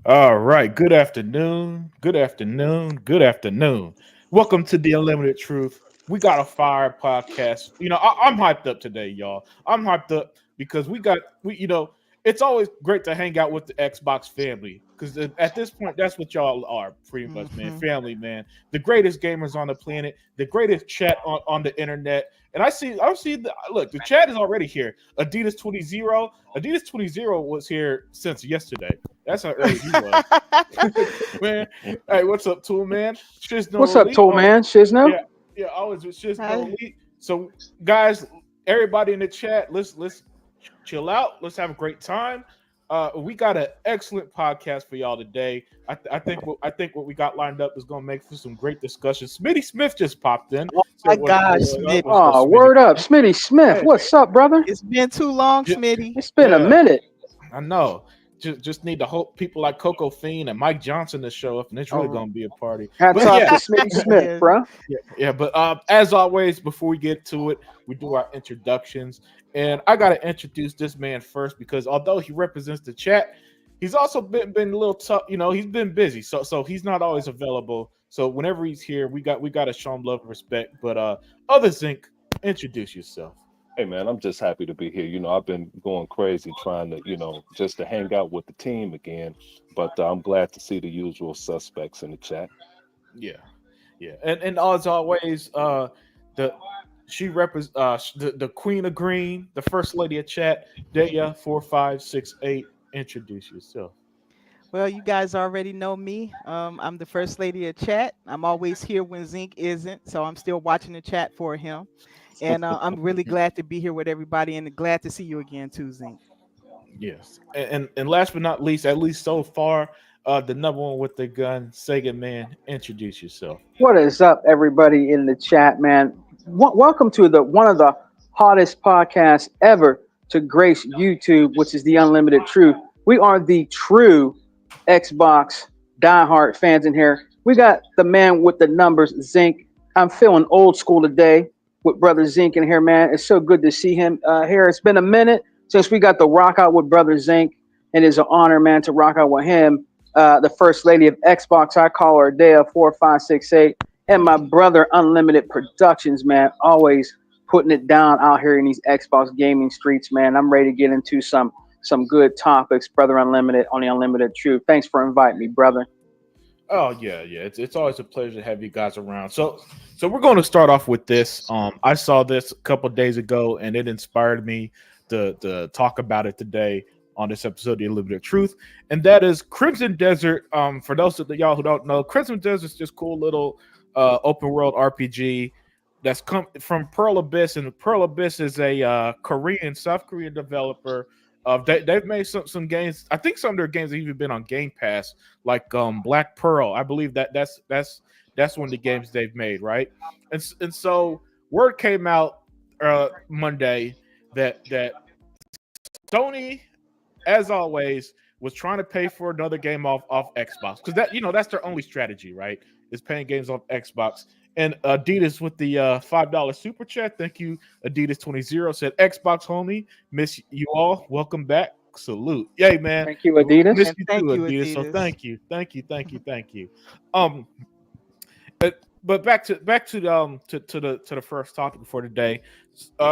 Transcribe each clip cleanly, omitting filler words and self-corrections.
All right. Good afternoon. Good afternoon. Good afternoon. Welcome to the Unlimited Truth. We got a fire podcast. I'm hyped up today, y'all. I'm hyped up because it's always great to hang out with the Xbox family because at this point, that's what y'all are pretty much, man. Hmm. Family, man. The greatest gamers on the planet, the greatest chat on the internet. And look, the chat is already here. Adidas 20 was here since yesterday. That's how early he was. Man, hey, what's up, Tool Man? Shizno What's up, Elite. Tool Oh, Man? Shizno? yeah, yeah, always with Shizno Hi. Elite. So, guys, everybody in the chat, let's chill out. Let's have a great time. We got an excellent podcast for y'all today. I think what we got lined up is going to make for some great discussion. Smitty Smith just popped in. Oh So my gosh, Smitty. what's up, Oh, Smitty? word up. Smitty Smith. Hey, What's up, brother? It's been too long, yeah, Smitty. It's been a yeah, minute. I know. Just need to hope people like Coco Fiend and Mike Johnson to show up, and it's really Oh, gonna be a party. Hats But off yeah, to Smitty Smith, yeah. bro. yeah. But as always, before we get to it, we do our introductions, and I gotta introduce this man first because although he represents the chat, he's also been a little tough. He's been busy, so he's not always available. So whenever he's here, we got to show him love and respect. But other Zinc, introduce yourself. Hey man, I'm just happy to be here. I've been going crazy trying to, just to hang out with the team again. But I'm glad to see the usual suspects in the chat. Yeah, yeah, and as always, the she represents the Queen of Green, the First Lady of Chat, Daya 4568. Introduce yourself. Well, you guys already know me. I'm the first lady of chat. I'm always here when Zink isn't, so I'm still watching the chat for him. And I'm really glad to be here with everybody, and glad to see you again too, Zink. Yes, and last but not least, at least so far, the number one with the gun, Sega Man. Introduce yourself. What is up, everybody in the chat, man? Welcome to the one of the hottest podcasts ever to grace YouTube, which is the Unlimited Truth. We are the true Xbox diehard fans in here. We got the man with the numbers, Zink. I'm feeling old school today with Brother Zink in here, man. It's so good to see him here. It's been a minute since we got to rock out with Brother Zink, and it's an honor, man, to rock out with him. The first lady of Xbox, I call her Dea 4568, and my brother Unlimited Productions, man, always putting it down out here in these Xbox gaming streets, man. I'm ready to get into some good topics, brother Unlimited, on the Unlimited Truth. Thanks for inviting me, brother. Oh yeah, yeah. It's always a pleasure to have you guys around. So we're going to start off with this. I saw this a couple of days ago, and it inspired me to talk about it today on this episode of The Unlimited Truth, and that is Crimson Desert. For those of y'all who don't know, Crimson Desert is just cool little open world RPG that's come from Pearl Abyss, and Pearl Abyss is a South Korean developer. They've made some games. I think some of their games have even been on Game Pass, like Black Pearl. I believe that's one of the games they've made, right? And so word came out Monday that Sony, as always, was trying to pay for another game off Xbox because that's their only strategy, right? Is paying games off Xbox. And Adidas with the $5 super chat. Thank you, Adidas 20 said Xbox homie, miss you all. Welcome back. Salute. Yay, man. Thank you, We Adidas. miss And you too, thank you, Adidas. So Adidas. thank you. Um, but back to the first topic for today.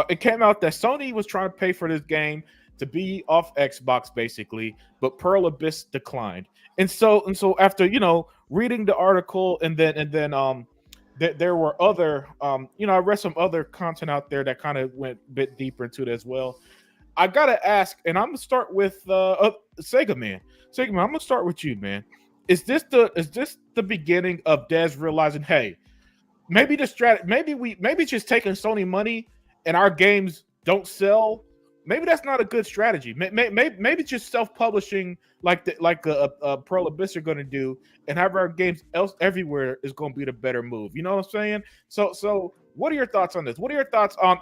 It came out that Sony was trying to pay for this game to be off Xbox basically, but Pearl Abyss declined. And so after reading the article and then there were other I read some other content out there that kind of went a bit deeper into it as well. I gotta ask, and I'm gonna start with Sega Man. Sega Man, I'm gonna start with you, man. Is this the beginning of Dez realizing, hey, maybe the maybe it's just taking Sony money and our games don't sell. Maybe that's not a good strategy. Maybe just self-publishing like a Pearl Abyss are going to do, and have our games else everywhere is going to be the better move. You know what I'm saying? So what are your thoughts on this? What are your thoughts on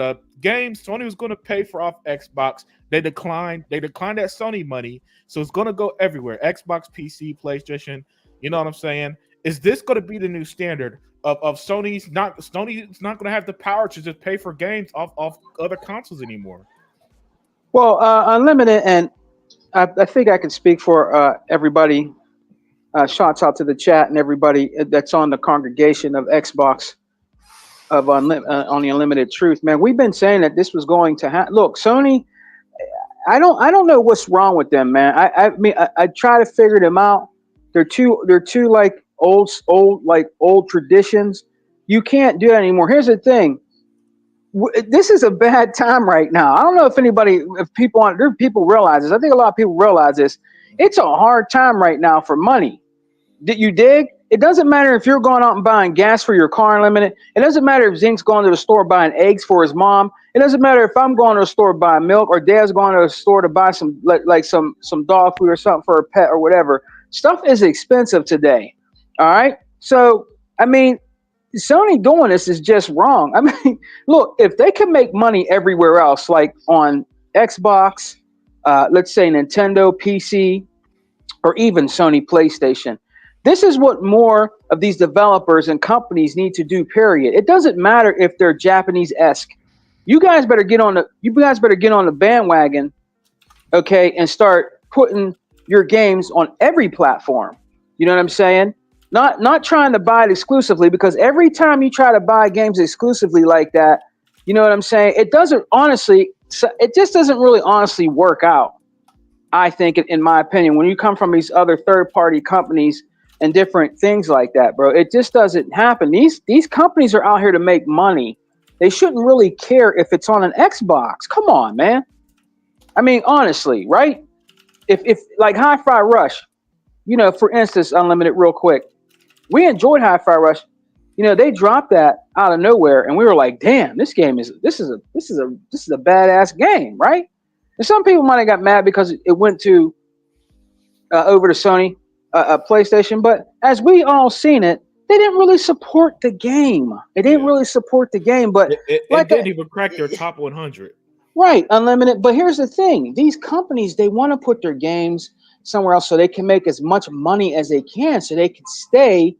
a game Sony was going to pay for off Xbox? They declined. They declined that Sony money, so it's going to go everywhere. Xbox, PC, PlayStation. You know what I'm saying? Is this going to be the new standard of Sony's not going to have the power to just pay for games off other consoles anymore? Well, Unlimited, and I think I can speak for everybody. Shouts out to the chat and everybody that's on the congregation of Xbox on the Unlimited Truth. Man, we've been saying that this was going to happen. Look, Sony, I don't know what's wrong with them, man. I mean, I try to figure them out. They're too like old traditions. You can't do that anymore. Here's the thing. This is a bad time right now. I don't know if people realize this. I think a lot of people realize this. It's a hard time right now for money. Did you dig? It doesn't matter if you're going out and buying gas for your car unlimited. It doesn't matter if Zink's going to the store buying eggs for his mom. It doesn't matter if I'm going to the store to buy milk or Dad's going to the store to buy some some dog food or something for a pet or whatever. Stuff is expensive today. All right. So I mean, Sony doing this is just wrong. I mean, look, if they can make money everywhere else, like on Xbox, let's say Nintendo, PC, or even Sony PlayStation, this is what more of these developers and companies need to do, period. It doesn't matter if they're Japanese-esque. You guys better get on the bandwagon, okay, and start putting your games on every platform. You know what I'm saying? Not trying to buy it exclusively, because every time you try to buy games exclusively like that, you know what I'm saying? It just doesn't really honestly work out. I think, in my opinion, when you come from these other third-party companies and different things like that, bro, it just doesn't happen. These companies are out here to make money. They shouldn't really care if it's on an Xbox. Come on, man. I mean, honestly, right? If like Hi-Fi Rush, you know, for instance, Unlimited, real quick, we enjoyed Hi-Fi Rush. You know, they dropped that out of nowhere, and we were like, "Damn, this is a badass game, right?" And some people might have got mad because it went to over to Sony PlayStation, but as we all seen it, they didn't really support the game. It didn't really support the game, but it didn't even crack their top 100. Right, Unlimited. But here's the thing: these companies, they want to put their games somewhere else so they can make as much money as they can, so they can stay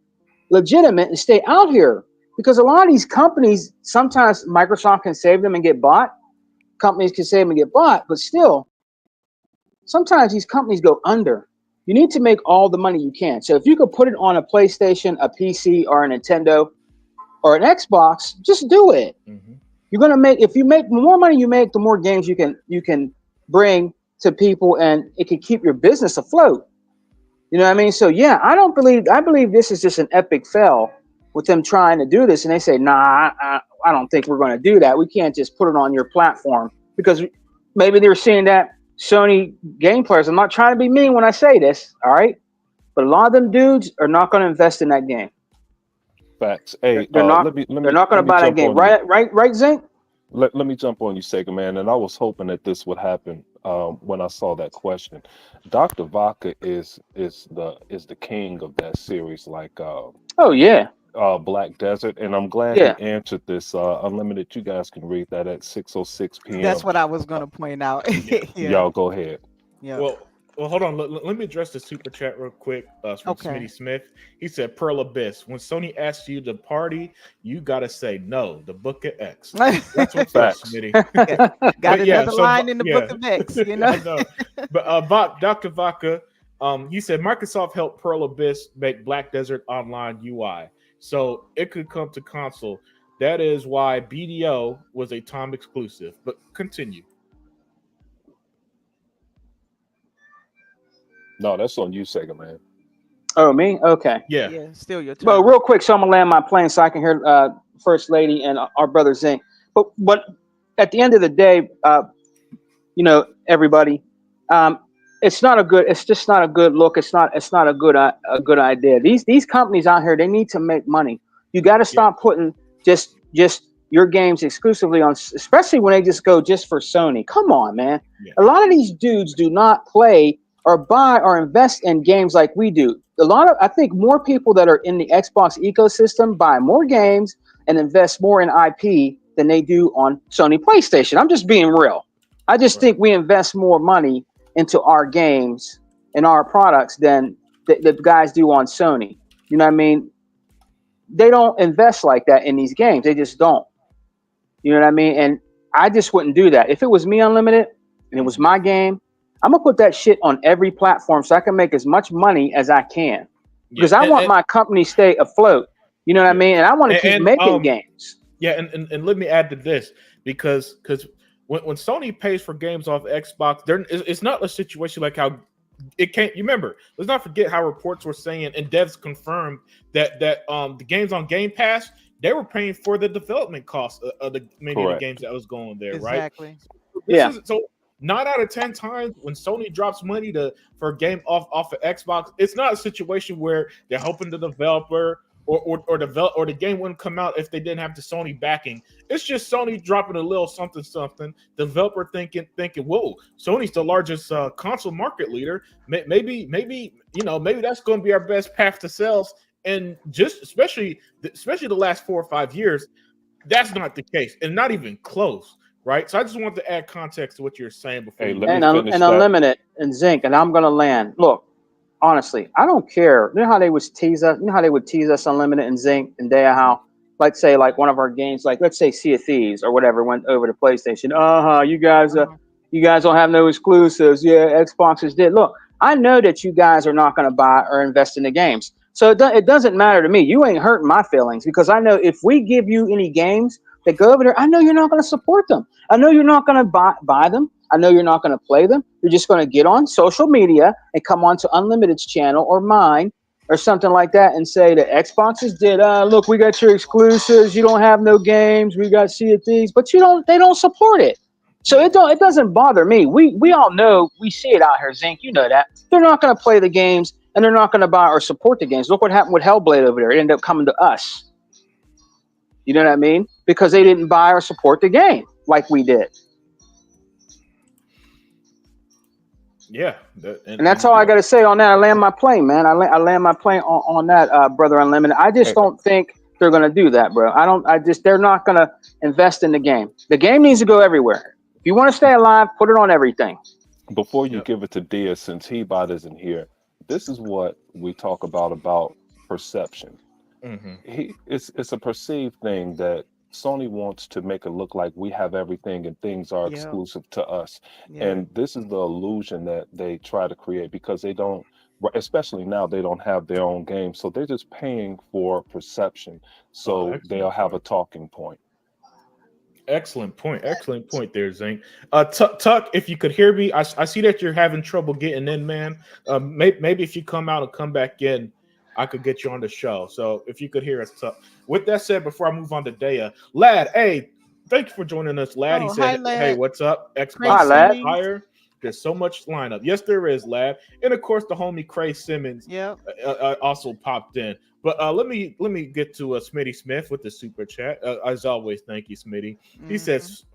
legitimate and stay out here. Because a lot of these companies, sometimes Microsoft can save them and get bought. Companies can save them and get bought, but still, sometimes these companies go under. You need to make all the money you can. So if you could put it on a PlayStation, a PC, or a Nintendo, or an Xbox, just do it. Mm-hmm. You're gonna make, if you make, the more money you make, the more games you can bring to people, and it can keep your business afloat. You know what I mean? So yeah, I believe this is just an epic fail with them trying to do this, and they say, nah, I don't think we're going to do that. We can't just put it on your platform, because maybe they're seeing that Sony game players. I'm not trying to be mean when I say this, all right? But a lot of them dudes are not going to invest in that game. Facts. Hey, they're not going to buy that game, right, Zink? Let me jump on you, Sega Man. And I was hoping that this would happen when I saw that question. Dr. Vodka is the king of that series, like oh yeah, Black Desert, and I'm glad he answered this. Unlimited, you guys can read that at 6:06 p.m. That's what I was gonna point out. Y'all go ahead. Yeah. Well, hold on. Let me address the super chat real quick. From Smitty Smith. He said, Pearl Abyss, when Sony asks you to party, you got to say no, the Book of X. That's what's up, Smitty. Got another line in the Book of X, you know? I know. But Dr. Vaca, he said, Microsoft helped Pearl Abyss make Black Desert Online UI, so it could come to console. That is why BDO was a time exclusive. But continue. No, that's on you, Sega Man. Oh, me? Okay. Yeah, still your turn. Well, real quick, so I'm gonna land my plane so I can hear First Lady and our brother Zink. But at the end of the day, you know, everybody, it's just not a good look. It's not a good idea. These companies out here, they need to make money. You got to stop putting just your games exclusively on, especially when they just go just for Sony. Come on, man. Yeah. A lot of these dudes do not play or buy or invest in games like we do. I think more people that are in the Xbox ecosystem buy more games and invest more in IP than they do on Sony PlayStation. I'm just being real. I just think we invest more money into our games and our products than the guys do on Sony. You know what I mean? They don't invest like that in these games. They just don't. You know what I mean? And I just wouldn't do that. If it was me, Unlimited, and it was my game, I'm gonna put that shit on every platform so I can make as much money as I can because I want my company stay afloat. You know what I mean? And I want to keep making games. Yeah, and let me add to this because when Sony pays for games off Xbox, it's not a situation like how it can't. You remember? Let's not forget how reports were saying and devs confirmed that the games on Game Pass, they were paying for the development costs of the many of the games that was going there, exactly. Right? So 9 out of 10 times when Sony drops money for a game off of Xbox, it's not a situation where they're hoping the developer or the game wouldn't come out if they didn't have the Sony backing. It's just Sony dropping a little something. Developer thinking, whoa, Sony's the largest console market leader. Maybe that's going to be our best path to sales. And just especially the last 4 or 5 years, that's not the case, and not even close. Right, so I just want to add context to what you're saying before. And Unlimited and Zinc, and I'm gonna land. Look, honestly, I don't care. You know how they would tease us? You know how they would tease us Unlimited and Zinc and Dea, how, let's say, like one of our games, like let's say Sea of Thieves or whatever, went over to PlayStation. You guys don't have no exclusives. Yeah, Xboxers did. Look, I know that you guys are not gonna buy or invest in the games, so it doesn't matter to me. You ain't hurting my feelings because I know if we give you any games that go over there, I know you're not going to support them. I know you're not going to buy them. I know you're not going to play them. You're just going to get on social media and come on to Unlimited's channel or mine or something like that and say the Xboxes did. Look, we got your exclusives. You don't have no games. We got Sea of Thieves, but they don't support it. So it doesn't bother me. We all know, we see it out here, Zink. You know that they're not going to play the games and they're not going to buy or support the games. Look what happened with Hellblade over there. It ended up coming to us. You know what I mean? Because they didn't buy or support the game like we did. Yeah. And that's all I got to say on that. I land my plane, man. I land my plane on that, Brother Unlimited. I just don't think they're going to do that, bro. They're not going to invest in the game. The game needs to go everywhere. If you want to stay alive, put it on everything. Before you give it to Dia, since Heot isn't here, this is what we talk about perception. Mm-hmm. It's a perceived thing that Sony wants to make it look like we have everything and things are exclusive to us. And this is the illusion that they try to create because they don't, especially now, they don't have their own game. So they're just paying for perception. So they'll have a talking point. Excellent point there, Zink. Tuck, if you could hear me, I see that you're having trouble getting in, man. Maybe if you come out and come back in, I could get you on the show. So if you could hear us, Tuck. With that said, before I move on to Dea, Lad, hey, thank you for joining us, Lad. He said, hey, what's up? Xbox hi, Lad. Higher. There's so much lineup. Yes, there is, Lad. And of course, the homie Cray Simmons also popped in. But let me get to Smitty Smith with the super chat. As always, thank you, Smitty. He says,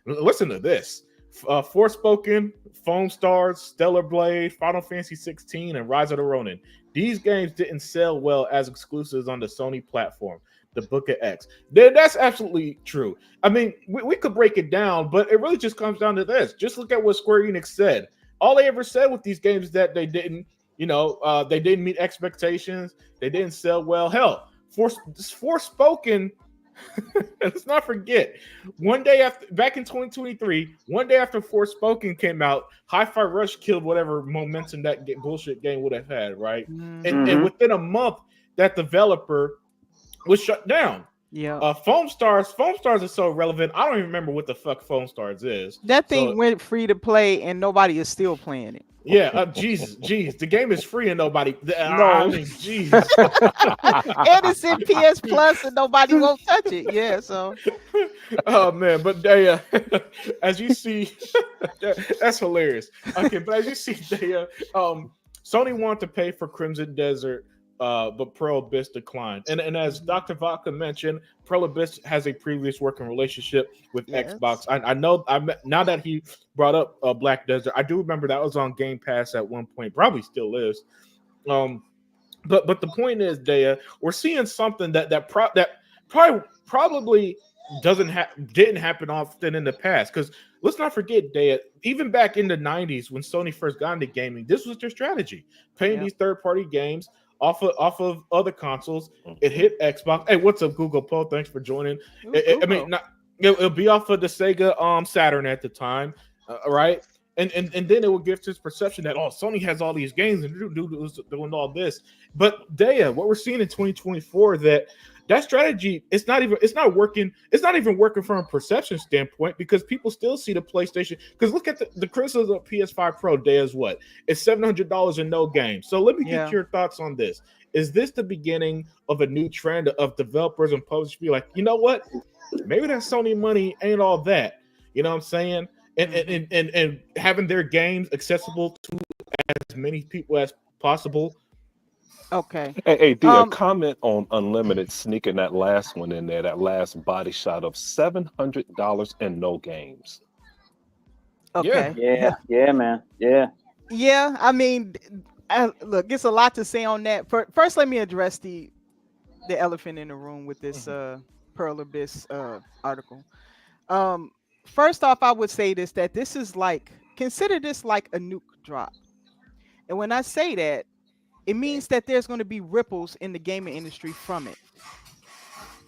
listen to this. Forspoken, Foam Stars, Stellar Blade, Final Fantasy 16, and Rise of the Ronin. These games didn't sell well as exclusives on the Sony platform, the Book of X. That's absolutely true. I mean, we could break it down, but it really just comes down to this. Just look at what Square Enix said. All they ever said with these games is that they didn't, they didn't meet expectations. They didn't sell well. Hell, Forspoken. Let's not forget, one day after, back in 2023, one day after Forspoken came out, Hi-Fi Rush killed whatever momentum that bullshit game would have had, right? Mm-hmm. And within a month, that developer was shut down. Yeah. Foam Stars is so relevant. I don't even remember what the fuck Foam Stars is. That thing went free to play, and nobody is still playing it. Yeah, jeez, the game is free and nobody. I mean, jeez. And it's in PS Plus and nobody won't touch it. Yeah, so. Oh man, but they, as you see, that's hilarious. Okay, but as you see, they, Sony wanted to pay for Crimson Desert. But Pearl Abyss declined. And as Dr. Vodka mentioned, Pearl Abyss has a previous working relationship with Xbox. I know. Now that he brought up Black Desert, I do remember that was on Game Pass at one point. Probably still is. But the point is, Dea, we're seeing something that probably didn't happen often in the past. Because let's not forget, Dea, even back in the 90s when Sony first got into gaming, this was their strategy: paying these third-party games off of other consoles. It hit Xbox. Hey, what's up, Google Poll? Thanks for joining. I mean, it'll be off of the Sega Saturn at the time, right? and then it will give this perception that Sony has all these games and doing all this. But Daya, what we're seeing in 2024 that strategy it's not even working from a perception standpoint, because people still see the PlayStation. Because look at the criticism of PS5 Pro. Daya's what? It's $700 and no game. So let me get your thoughts on this. Is this the beginning of a new trend of developers and publishers be like, you know what? Maybe that Sony money ain't all that. You know what I'm saying? And having their games accessible to as many people as possible. Okay. Hey, D, a comment on Unlimited sneaking that last one in there, that last body shot of $700 and no games. Okay. Yeah, man. Yeah. I mean, look, it's a lot to say on that. First, let me address the elephant in the room with this Pearl Abyss article. First off, I would say that this is consider this like a nuke drop. And when I say that, it means that there's going to be ripples in the gaming industry from it.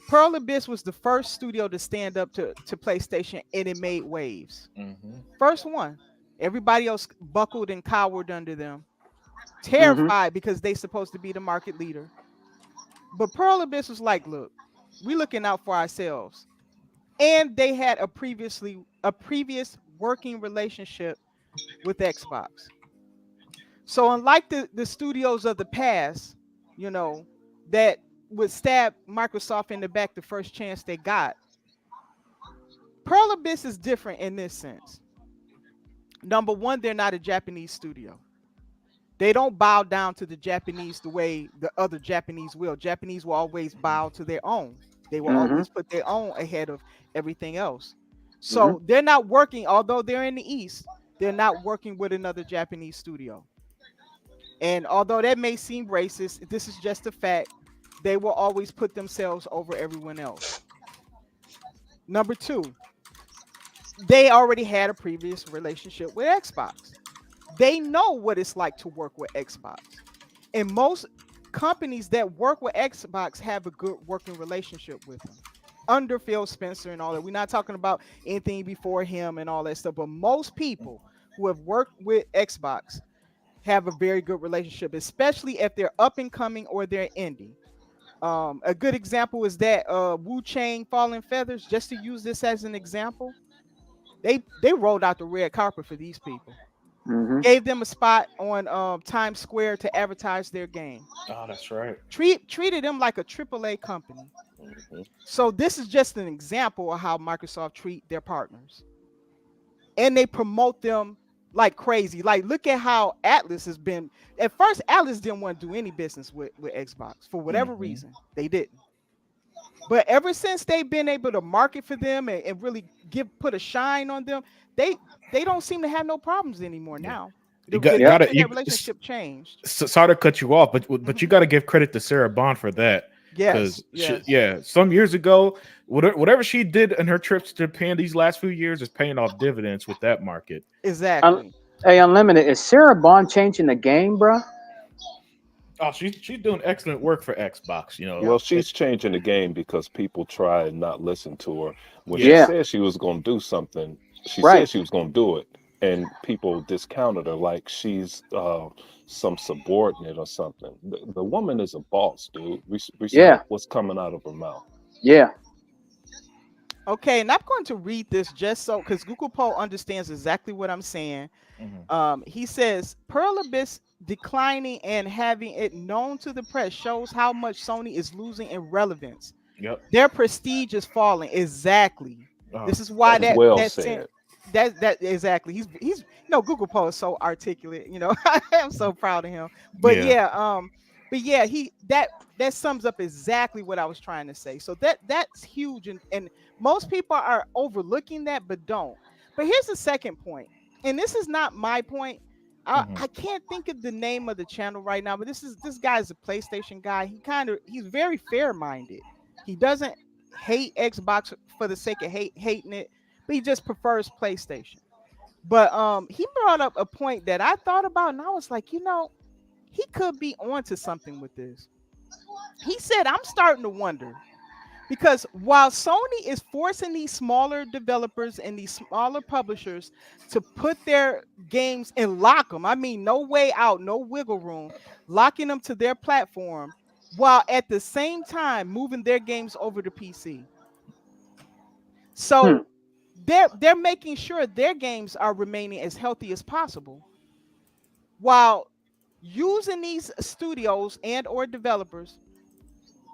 Pearl Abyss was the first studio to stand up to PlayStation, and it made waves. First one. Everybody else buckled and cowered under them, terrified because they're supposed to be the market leader. But Pearl Abyss was like, look, we're looking out for ourselves. And they had a previous working relationship with Xbox. So unlike the studios of the past, that would stab Microsoft in the back the first chance they got, Pearl Abyss is different in this sense. Number one, they're not a Japanese studio. They don't bow down to the Japanese the way the other Japanese will. Japanese will always bow to their own. They will always put their own ahead of everything else. So they're not working, although they're in the East, they're not working with another Japanese studio. And although that may seem racist, this is just a fact. They will always put themselves over everyone else. Number two, they already had a previous relationship with Xbox. They know what it's like to work with Xbox. And most companies that work with Xbox have a good working relationship with them. Under Phil Spencer and all that. We're not talking about anything before him and all that stuff. But most people who have worked with Xbox have a very good relationship, especially if they're up and coming or they're indie. A good example is that Wu Chang Fallen Feathers, just to use this as an example, they rolled out the red carpet for these people. Gave them a spot on Times Square to advertise their game. Oh, that's right. Treated them like a AAA company. So this is just an example of how Microsoft treat their partners. And they promote them like crazy. Like, look at how Atlas has been. At first, Atlas didn't want to do any business with Xbox for whatever reason. They didn't. But ever since they've been able to market for them and really put a shine on them, they don't seem to have no problems anymore now. That relationship changed. Sorry to cut you off, but you got to give credit to Sarah Bond for that. Yes. Some years ago, whatever she did in her trips to Japan these last few years is paying off dividends with that market. Exactly. Hey, Unlimited, is Sarah Bond changing the game, bro? Oh, she's doing excellent work for Xbox. Well, she's changing the game because people try and not listen to her. When she said she was going to do something, she said she was going to do it, and people discounted her like she's some subordinate or something. The woman is a boss, dude. Respect what's coming out of her mouth. Yeah. Okay, and I'm going to read this just so, because Google Poll understands exactly what I'm saying. He says, Pearl Abyss declining and having it known to the press shows how much Sony is losing in relevance. Yep. Their prestige is falling. Exactly. This is why that exactly. He's Google Poll is so articulate. I'm so proud of him. But that sums up exactly what I was trying to say. So that's huge, and most people are overlooking that, but don't. But here's the second point, and this is not my point. I can't think of the name of the channel right now, but this guy's a PlayStation guy. He's very fair-minded. He doesn't hate Xbox for the sake of hating it, but he just prefers PlayStation. But he brought up a point that I thought about, and I was like, he could be onto something with this. He said, I'm starting to wonder, Because while Sony is forcing these smaller developers and these smaller publishers to put their games and lock them, I mean, no way out, no wiggle room, locking them to their platform, while at the same time moving their games over to PC. So they're making sure their games are remaining as healthy as possible, while using these studios and or developers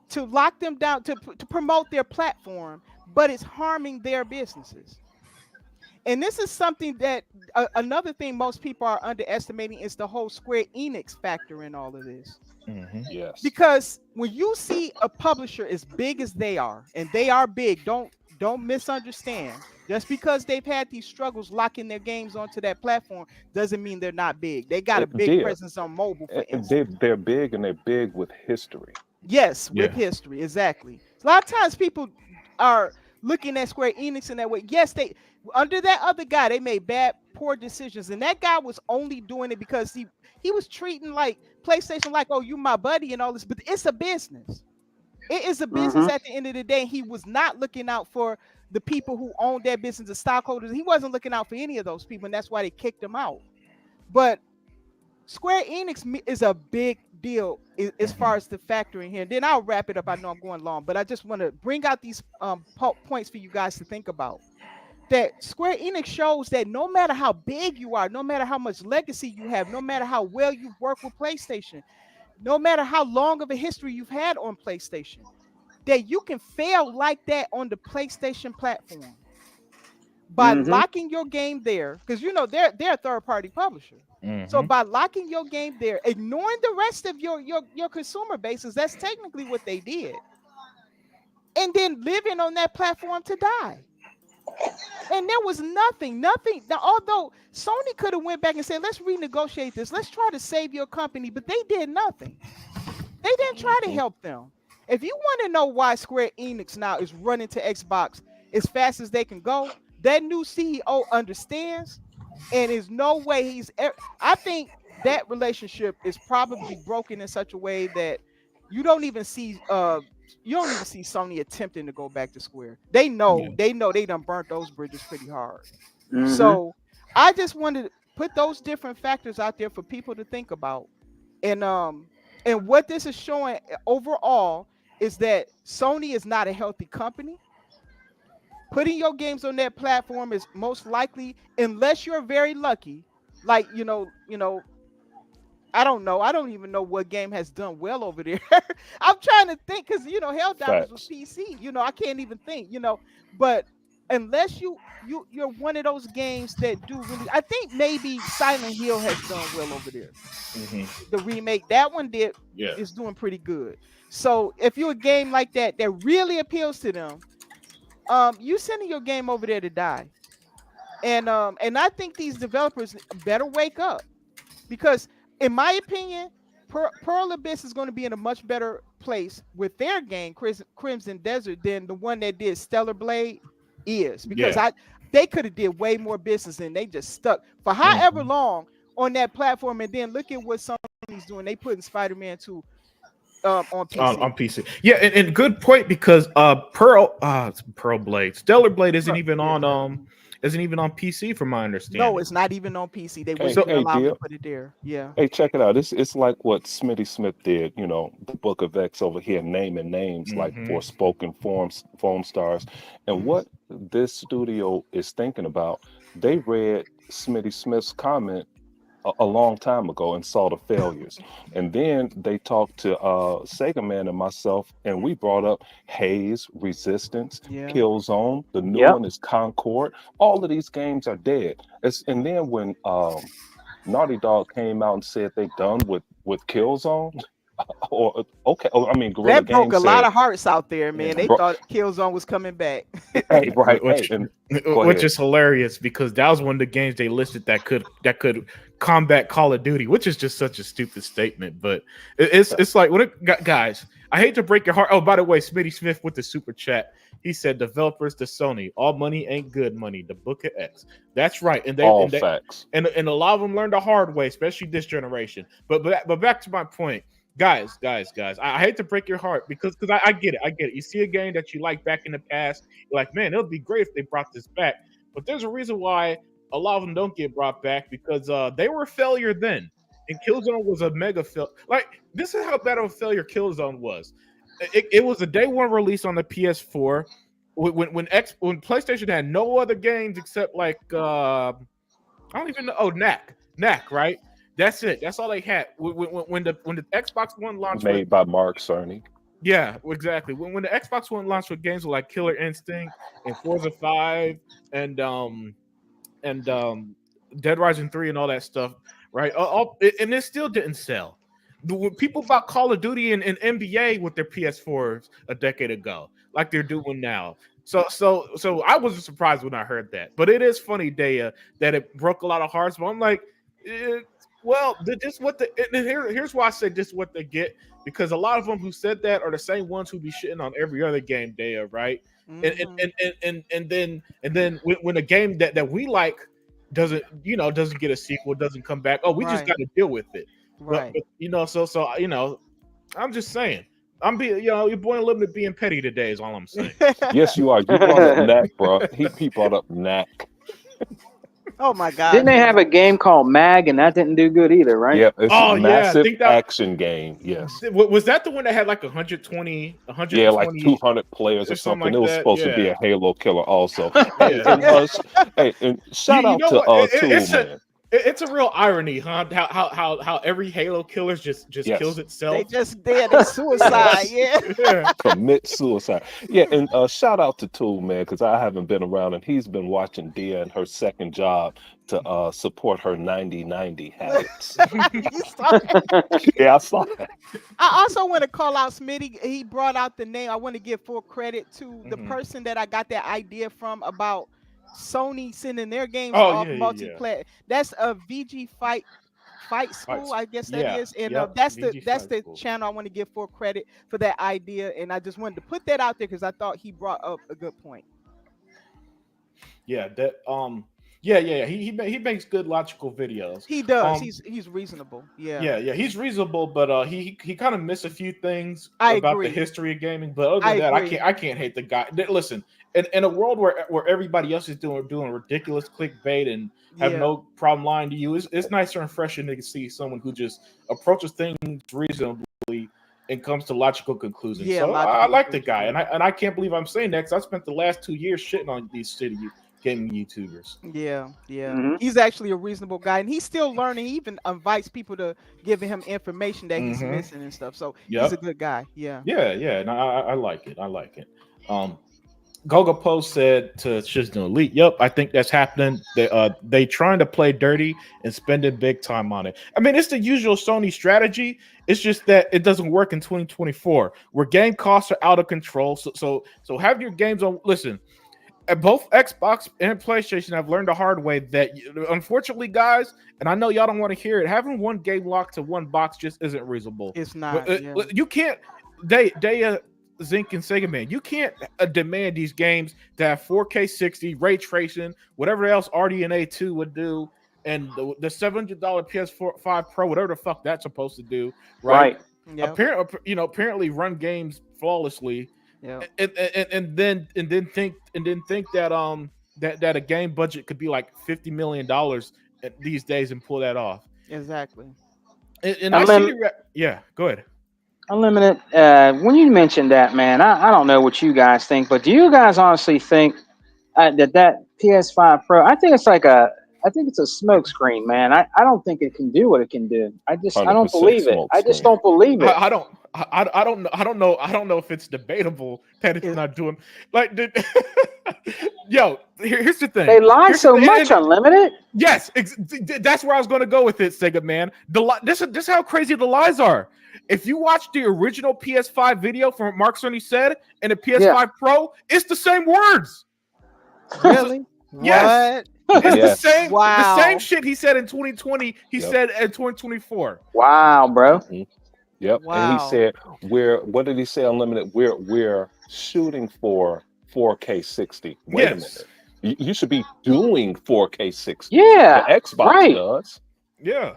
to lock them down to promote their platform, but it's harming their businesses. And this is something that another thing most people are underestimating is the whole Square Enix factor in all of this. Yes. Because when you see a publisher as big as they are, and they are big, don't misunderstand. Just because they've had these struggles locking their games onto that platform doesn't mean they're not big. They got a big presence on mobile, for instance. They're big, and they're big with history. Yes, with history, exactly. A lot of times people are looking at Square Enix in that way. Yes, they under that other guy, they made poor decisions, and that guy was only doing it because he was treating like PlayStation like, oh, you my buddy and all this, but it's a business. It is a business at the end of the day. He was not looking out for the people who owned that business, the stockholders. He wasn't looking out for any of those people, and that's why they kicked him out. But Square Enix is a big deal as far as the factoring here. Then I'll wrap it up. I know I'm going long, but I just want to bring out these points for you guys to think about. That Square Enix shows that no matter how big you are, no matter how much legacy you have, no matter how well you've worked with PlayStation, no matter how long of a history you've had on PlayStation, that you can fail like that on the PlayStation platform by locking your game there, because you know they're a third-party publisher. So by locking your game there, ignoring the rest of your consumer bases, that's technically what they did, and then living on that platform to die. And there was nothing. Now, although Sony could have went back and said, let's renegotiate this, let's try to save your company, but they did nothing. They didn't try to help them. If you want to know why Square Enix now is running to Xbox as fast as they can go, that new CEO understands, and there's no way I think that relationship is probably broken in such a way that you don't even see Sony attempting to go back to Square. They know they done burnt those bridges pretty hard. So I just wanted to put those different factors out there for people to think about. And what this is showing overall is that Sony is not a healthy company. Putting your games on that platform is most likely, unless you're very lucky, like you know, I don't know. I don't even know what game has done well over there. I'm trying to think, because Helldivers was PC. I can't even think. But unless you're one of those games that do really, I think maybe Silent Hill has done well over there. The remake, that one is doing pretty good. So if you're a game like that really appeals to them, you sending your game over there to die. And I think these developers better wake up, because in my opinion, Pearl Abyss is going to be in a much better place with their game, Crimson Desert, than the one that did Stellar Blade is, because they could have did way more business, and they just stuck for however long on that platform. And then look at what Sony's doing. They putting Spider-Man 2 on PC. On PC. Yeah, and good point, because Pearl Blade, Stellar Blade isn't even on PC, from my understanding. No, it's not even on PC. They wouldn't allow me to put it there. Yeah. Hey, check it out. It's like what Smitty Smith did, the Book of X over here, naming names like Forspoken, Foam Stars. And what this studio is thinking about, they read Smitty Smith's comment a long time ago and saw the failures, and then they talked to Sega Man and myself, and we brought up Haze, Resistance, Killzone. The new one is Concord. All of these games are dead. And then when Naughty Dog came out and said they done with Killzone, Guerrilla that broke a lot of hearts out there, man. They thought Killzone was coming back. Which is hilarious, because that was one of the games they listed that could combat Call of Duty, which is just such a stupid statement. But it's like, guys, I hate to break your heart. Oh, by the way, Smitty Smith with the super chat, he said, developers to Sony, all money ain't good money. The Book of X. That's right. And facts. And a lot of them learned the hard way, especially this generation. But back to my point. guys. I hate to break your heart because I get it. I get it. You see a game that you like back in the past, you're like, man, it would be great if they brought this back. But there's a reason why a lot of them don't get brought back because they were a failure then, and Killzone was a mega fail. Like this is how bad of a failure Killzone was. It was a day one release on the PS4 when PlayStation had no other games except like I don't even know. Oh, Knack, right? That's it. That's all they had. When the Xbox One launched, made by Mark Cerny. Yeah, exactly. When the Xbox One launched with games like Killer Instinct and Forza 5 and Dead Rising 3 and all that stuff, right? And it still didn't sell. When people bought Call of Duty and NBA with their PS4s a decade ago, like they're doing now. So I wasn't surprised when I heard that. But it is funny, Daya, that it broke a lot of hearts. But I'm like, here's why I said this is what they get, because a lot of them who said that are the same ones who be shitting on every other game, Daya, right? Mm-hmm. And then when a game that we like doesn't get a sequel, doesn't come back, we just got to deal with it. Right. But so I'm just saying. Your boy Unlimited being petty today is all I'm saying. Yes, you are. You brought up Knack, bro. He brought up Knack. Oh my God! Didn't they have a game called Mag, and that didn't do good either, right? Yeah, it's a massive action game. Yes. Was that the one that had like 120? Yeah, like 200 players or something. It was supposed to be a Halo killer, also. And shout out to Tool Man. It's a real irony, huh? How every Halo killer just kills itself. They just did a suicide, yeah. Commit suicide. Yeah, and shout out to Tool Man, because I haven't been around, and he's been watching Dia and her second job to support her 90-90 habits. Yeah, I saw that. I also want to call out Smitty. He brought out the name. I want to give full credit to the person that I got that idea from about Sony sending their games off multiplayer. That's a VG Fight School, I guess that is, and that's the channel I want to give full credit for that idea, and I just wanted to put that out there because I thought he brought up a good point. Yeah, that he makes good logical videos. He does. He's reasonable. Yeah, he's reasonable, but he kind of missed a few things about the history of gaming. But other than that, I can't hate the guy. Listen, in a world where everybody else is doing ridiculous clickbait and have no problem lying to you, it's nicer and fresher to see someone who just approaches things reasonably and comes to logical conclusions. So I like the guy, and I can't believe I'm saying that because I spent the last 2 years shitting on these shitty gaming YouTubers. Yeah. He's actually a reasonable guy, and he's still learning. He even invites people to give him information that he's missing and stuff. So he's a good guy. Yeah. No, I like it. Gogo Post said to Shiznoo Elite, "Yep, I think that's happening. They trying to play dirty and spending big time on it. I mean, it's the usual Sony strategy. It's just that it doesn't work in 2024, where game costs are out of control. So have your games on. Listen, at both Xbox and PlayStation, I've learned the hard way that, unfortunately, guys, and I know y'all don't want to hear it, having one game locked to one box just isn't reasonable. It's not. You can't. Zinc and Sega Man, you can't demand these games to have 4K 60 ray tracing, whatever else RDNA 2 would do, and the $700 PS5 Pro, whatever the fuck that's supposed to do, right? Yep. Apparently run games flawlessly, and then think that that a game budget could be like $50 million these days and pull that off. Exactly. And I see go ahead. Unlimited, when you mentioned that, man, I don't know what you guys think, but do you guys honestly think that PS5 Pro, I think it's a smoke screen, man. I don't think it can do what it can do. I don't believe it. I just don't believe it. I don't know if it's debatable that it's not doing here's the thing. They lie so much, Unlimited. Yes, that's where I was going to go with it, Sega man. This is how crazy the lies are. If you watch the original PS5 video from Mark Cerny said and the PS5 Pro, it's the same words. Really? Yes. What? It's the same. Wow. The same shit he said in 2020. He said in 2024. Wow, bro. Yep. Wow. And he said, what did he say? Unlimited. We're shooting for 4K 60. Wait a minute. You should be doing 4K 60. Yeah. The Xbox does. Yeah.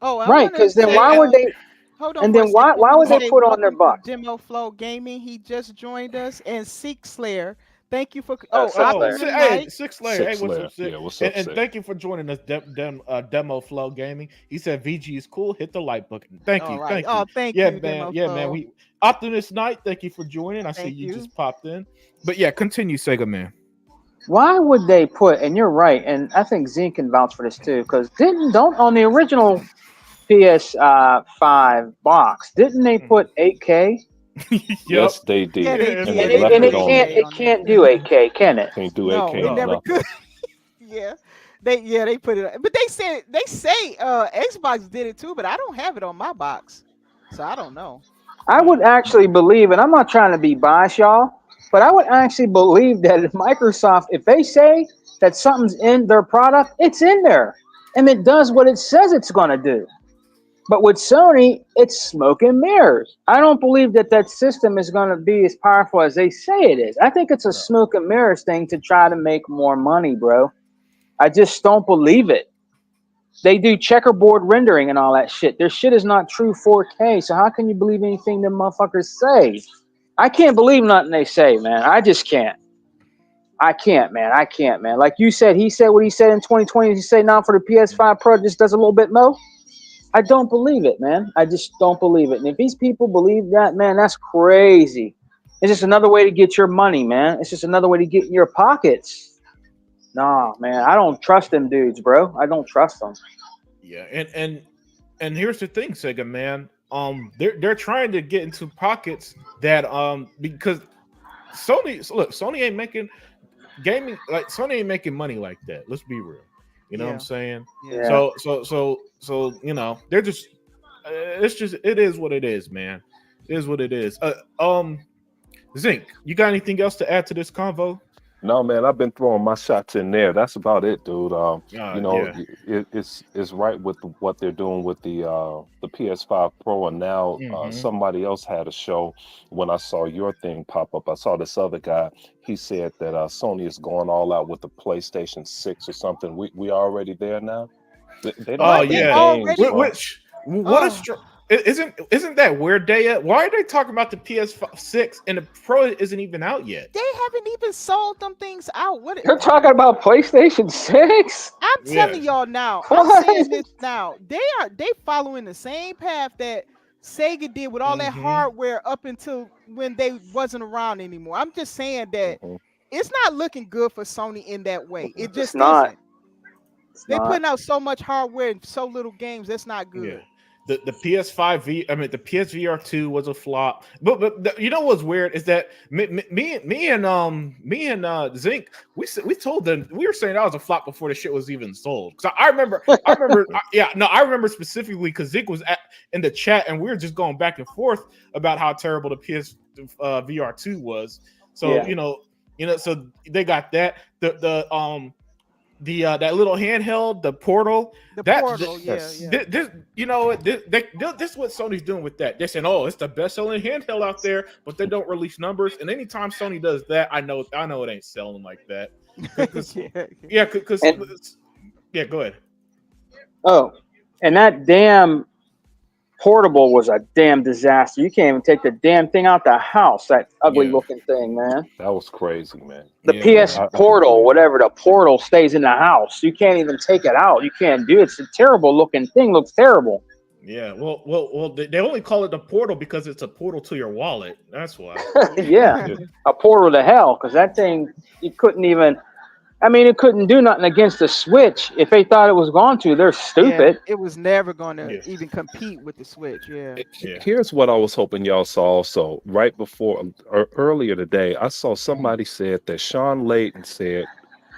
Oh, right. Because then why would they? Hold on And for a then why second. why I would want they to say put on their welcome to box? Demo Flow Gaming. He just joined us, and Seek Slayer. Thank you for Six Oh, Layer. Optimum hey, Night. Six Layer. Hey, Six what's layer. up, Six? Yeah, what's up, And Six? thank you for joining us, Demo Flow Gaming. He said VG is cool. Hit the like button. Thank All you, right. thank Oh, you. thank Yeah, you, man. Demo Yeah, man. Flow. We Optimus Night. Thank you for joining. I see Thank you you. just popped in. But yeah, continue, Sega Man. Why would they put? And you're right, and I think Zeke can vouch for this too, because don't on the original PS5 box, didn't they put 8K? Yep. Yes, they Yeah, did, they Yeah, and did. they And They it left and put it it on can't there. 8K it on there. can't do 8K, can it? Can't do No, 8K it No. never nothing. could. Yeah. They put it, but they say Xbox did it too, but I don't have it on my box. So I don't know. I would actually believe, and I'm not trying to be biased, y'all, but I would actually believe that if Microsoft, if they say that something's in their product, it's in there, and it does what it says it's going to do. But with Sony, it's smoke and mirrors. I don't believe that that system is going to be as powerful as they say it is. I think it's a No. smoke and mirrors thing to try to make more money, bro. I just don't believe it. They do checkerboard rendering and all that shit. Their shit is not true 4K, so how can you believe anything them motherfuckers say? I can't believe nothing they say, man. I just can't. I can't, man. I can't, man. Like you said, he said what he said in 2020. He said now for the PS5 Pro, just does a little bit more. I don't believe it, man. I just don't believe it. And if these people believe that, man, that's crazy. It's just another way to get your money, man. It's just another way to get in your pockets. Nah, man. I don't trust them dudes, bro. I don't trust them. Yeah, and here's the thing, Sega Man. They're trying to get into pockets that because Sony ain't making gaming like Sony ain't making money like that. Let's be real. You know what I'm Yeah. saying? Yeah. Yeah. So you know they're just it is what it is, man. It is what it is. Zinc, you got anything else to add to this convo? No, man, I've been throwing my shots in there. That's about it, dude. You know, Yeah. it's right with what they're doing with the PS5 Pro, and now Mm-hmm. somebody else had a show. When I saw your thing pop up, I saw this other guy. He said that Sony is going all out with the PlayStation 6 or something. We already there now. They don't Oh What? have They any yeah. games, already? bro. What Oh, is isn't that where they at? Why are they talking about the PS6 and the Pro isn't even out yet? they haven't even sold them things out. What? They're talking about PlayStation 6? I'm Yeah. telling y'all now. I'm What? saying this now. They following the same path that Sega did with all that Mm-hmm. hardware up until when they wasn't around anymore. I'm just saying that Mhm. it's not looking good for Sony in that way. It It's just not. isn't. It's They not. putting out so much hardware and so little games. That's not Yeah. good. The PS5 I mean the PSVR 2 was a flop. But you know what's weird is that me and Zinc we told them we were saying that was a flop before the shit was even sold. Cuz I remember specifically cuz Zinc was in the chat and we were just going back and forth about how terrible the PS VR 2 was. So, Yeah. so they got that the that little handheld, the Portal, The that Portal, yeah, Yes. yeah. this you know this is what Sony's doing with that. They're saying, "Oh, it's the best selling handheld out there," but they don't release numbers. And anytime Sony does that, I know it ain't selling like that. Because Yeah. And yeah, go ahead. oh, and that damn portable was a damn disaster. You can't even take the damn thing out the house. That ugly Yeah, looking thing, man. That was crazy, man. The yeah, PS Yeah. I Portal, whatever the portal stays in the house. You can't even take it out. You can't do it. It's a terrible looking thing. Looks terrible. yeah. Well. They only call it the Portal because it's a portal to your wallet. That's why. Yeah, yeah. a portal to hell because that thing you couldn't even. I mean, it couldn't do nothing against the Switch. If they thought it was going to, they're Yeah, stupid. it was never gonna Yeah, even compete with the Switch. Yeah. yeah. Here's what I was hoping y'all saw also. Right before or earlier today, I saw somebody said that Sean Layton said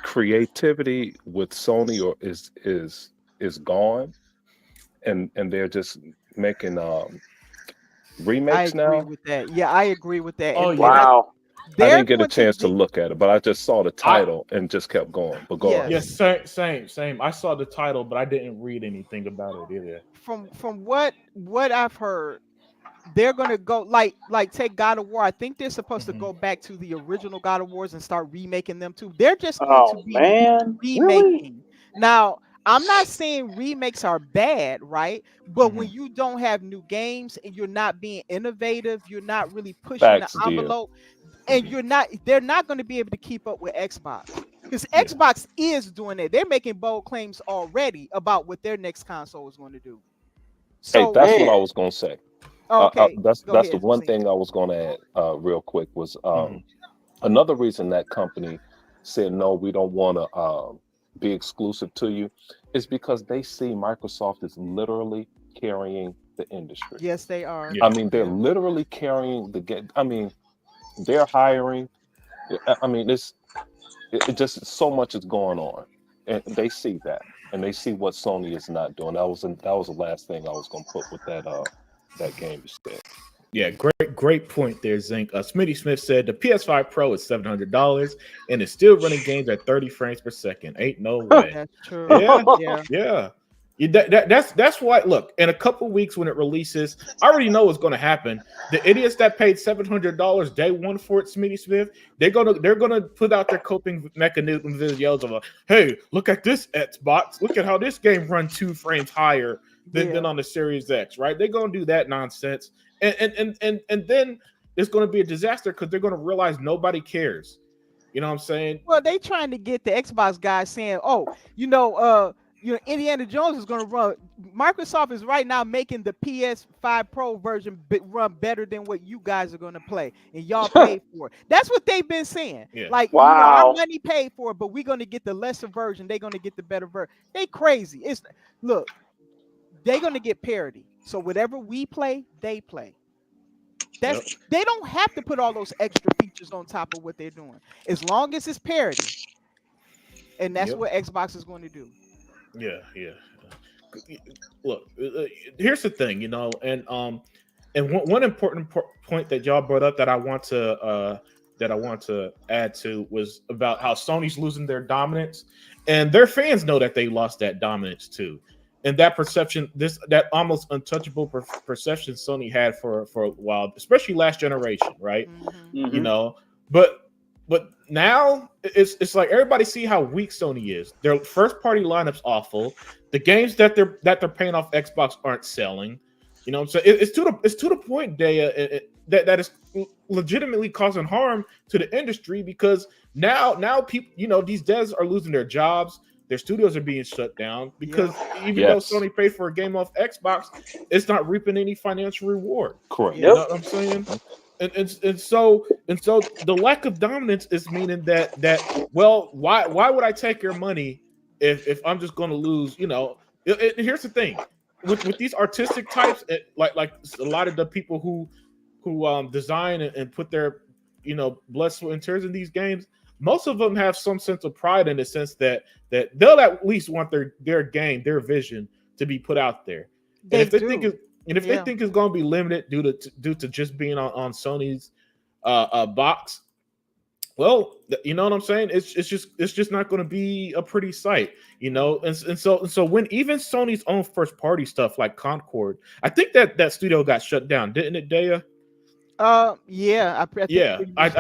creativity with Sony or is gone, and they're just making I remakes agree now. with that. Yeah, I agree with that. Oh And yeah. Wow. I they're didn't get a going to chance to be, look at it, but I just saw the I title and just kept going. But go yeah. ahead. yes. Same. I saw the title, but I didn't read anything about it either. From what I've heard, they're gonna go like take God of War. I think they're supposed to Mhm. go back to the original God of Wars and start remaking them too. They're just going to Oh be man, really? remaking. Now, I'm not saying remakes are bad, right? But when you don't have new games and you're not being innovative, you're not really pushing the envelope, and they're not going to be able to keep up with Xbox. Because Xbox is doing it. They're making bold claims already about what their next console is going to do. So hey, that's what I was going to say. Okay, that's the one thing I was going to add real quick was another reason that company said, no, we don't want to be exclusive to you, is because they see Microsoft is literally carrying the industry. Yes, they are. I mean, they're literally carrying the game. I mean, they're hiring. I mean, it just so much is going on, and they see that, and they see what Sony is not doing. That was the last thing I was going to put with that game instead. Yeah, great point there, Zink. Smitty Smith said the PS5 Pro is $700 and it's still running games at 30 frames per second. Ain't no way. That's true. Yeah. That's why. Look, in a couple weeks when it releases, I already know what's going to happen. The idiots that paid $700 day one for it, Smitty Smith, they're gonna put out their coping mechanism videos of hey, look at this Xbox, look at how this game runs 2 frames higher than on the Series X, right? They're gonna do that nonsense, and then it's gonna be a disaster because they're gonna realize nobody cares. You know what I'm saying? Well, they trying to get the Xbox guys saying, Indiana Jones is going to run. Microsoft is right now making the PS5 Pro version run better than what you guys are going to play, and y'all pay for it. That's what they've been saying. Yeah. Like, our money paid for it, but we're going to get the lesser version. They're going to get the better version. They crazy. They're going to get parity. So whatever we play, they play. They don't have to put all those extra features on top of what they're doing, as long as it's parity. And that's what Xbox is going to do. Yeah. Look, here's the thing, and one important point that y'all brought up that I want to add to was about how Sony's losing their dominance, and their fans know that they lost that dominance too, and that perception, that almost untouchable perception Sony had for a while, especially last generation, right? But now it's like everybody see how weak Sony is. Their first party lineup's awful. The games that they're paying off Xbox aren't selling. You know what I'm saying? It's to the point, Daya, that is legitimately causing harm to the industry, because now people, these devs are losing their jobs. Their studios are being shut down because even though Sony paid for a game off Xbox, it's not reaping any financial reward. Correct. You know what I'm saying? And so the lack of dominance is meaning that why would I take your money if I'm just going to lose? Here's the thing with these artistic types, like a lot of the people who design and put their blood, sweat, and tears in these games, most of them have some sense of pride in the sense that they'll at least want their game, their vision to be put out there. And if they think it's going to be limited due to just being on Sony's box, well, you know what I'm saying? It's just not going to be a pretty sight, And so when even Sony's own first party stuff like Concord, I think that studio got shut down, didn't it, Daya? I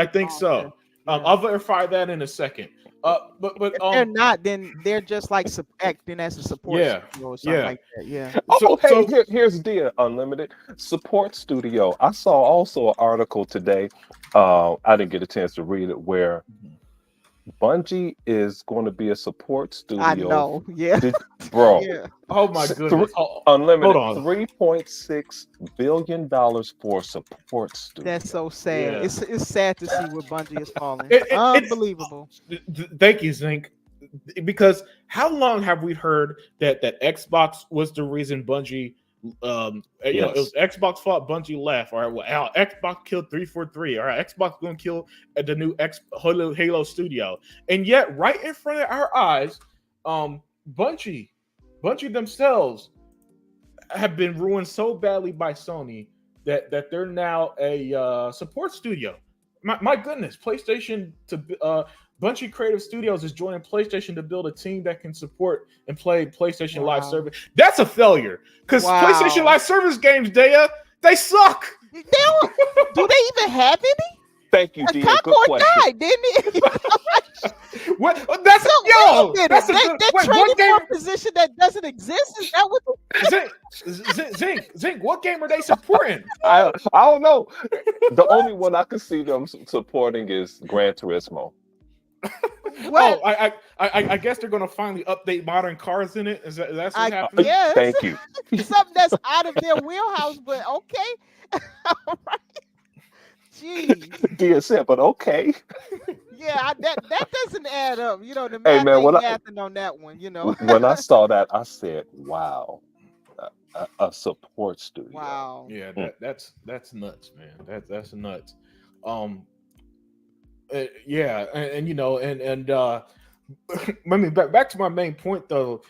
think so. I'll verify that in a second. But they're not, then they're just like acting as a support studio or something like that. Yeah. Here's Dia Unlimited Support Studio. I saw also an article today. I didn't get a chance to read it, where Bungie is going to be a support studio. I know, bro. Yeah. Oh my goodness! Unlimited, $3.6 billion for support studio. That's so sad. Yeah. It's sad to see where Bungie is falling. Unbelievable. Thank you, Zink. Because how long have we heard that Xbox was the reason Bungie? It was Xbox fault, Bungie left. All right, Xbox killed 343. All right, Xbox gonna kill the new Halo studio, and yet right in front of our eyes, Bungie themselves have been ruined so badly by Sony that they're now a support studio. My goodness, PlayStation Bungie Creative Studios is joining PlayStation to build a team that can support and play PlayStation Live Service. That's a failure, because PlayStation Live Service games, Daya, they suck. Do they even have any? Thank you, Dia. Good question. Died, didn't he? What? That's So, yo. wait a minute. That's a They, good. they're Wait, trading what game? for a position that doesn't exist. Is that what? Zink. What game are they supporting? I don't know. The only one I can see them supporting is Gran Turismo. What? Oh, I guess they're gonna finally update modern cars in it. That's what's happening? Yes. Thank you. Something that's out of their wheelhouse, but okay. All right. Jeez. DSM, but okay. Yeah, that doesn't add up. You know, the Hey math man, ain't mathing on that one. You know. when I saw that, I said, "Wow, a support studio." Wow. Yeah, that's nuts, man. That's nuts. Yeah, and you know, and I mean, back to my main point though.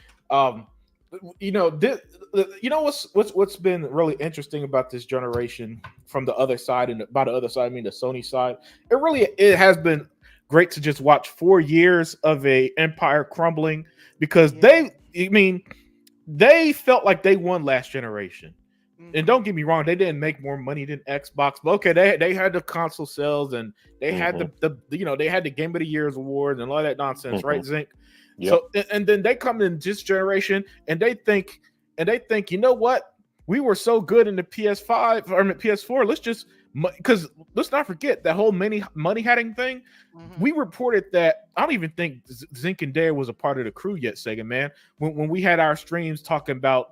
You know, what's been really interesting about this generation from the other side, and by the other side, I mean the Sony side. It has been great to just watch 4 years of a empire crumbling because they felt like they won last generation. And don't get me wrong, they didn't make more money than Xbox, but okay, they had the console sales and they had they had the Game of the Year's award and all that nonsense, right, Zink? Yep. So and then they come in this generation and they think, you know what? We were so good in the PS5 or PS4. Because let's not forget that whole money hatting thing. We reported that I don't even think Zink and Dare was a part of the crew yet, Sega man. When we had our streams talking about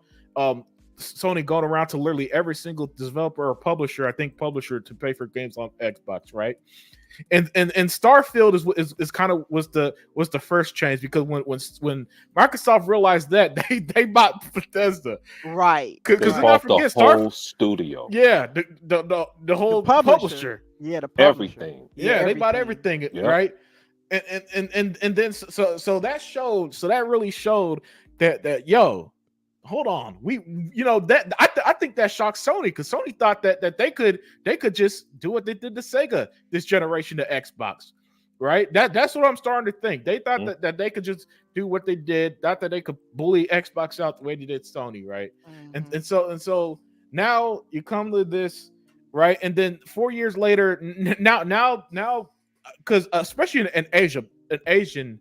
Sony going around to literally every single developer or publisher to pay for games on Xbox, right? And Starfield is kind of was the first change because when Microsoft realized that they bought Bethesda, right? Because they bought the whole studio. Yeah, the whole publisher. Yeah, the publisher. Everything. Yeah, they bought everything, right? And then so that really showed that yo. Hold on, I think that shocked Sony because Sony thought that they could just do what they did to Sega this generation to Xbox, right? That's what I'm starting to think. They thought that they could just do what they did, not that they could bully Xbox out the way they did Sony, right? And so now you come to this, right? And then 4 years later, now, because especially in Asia, an Asian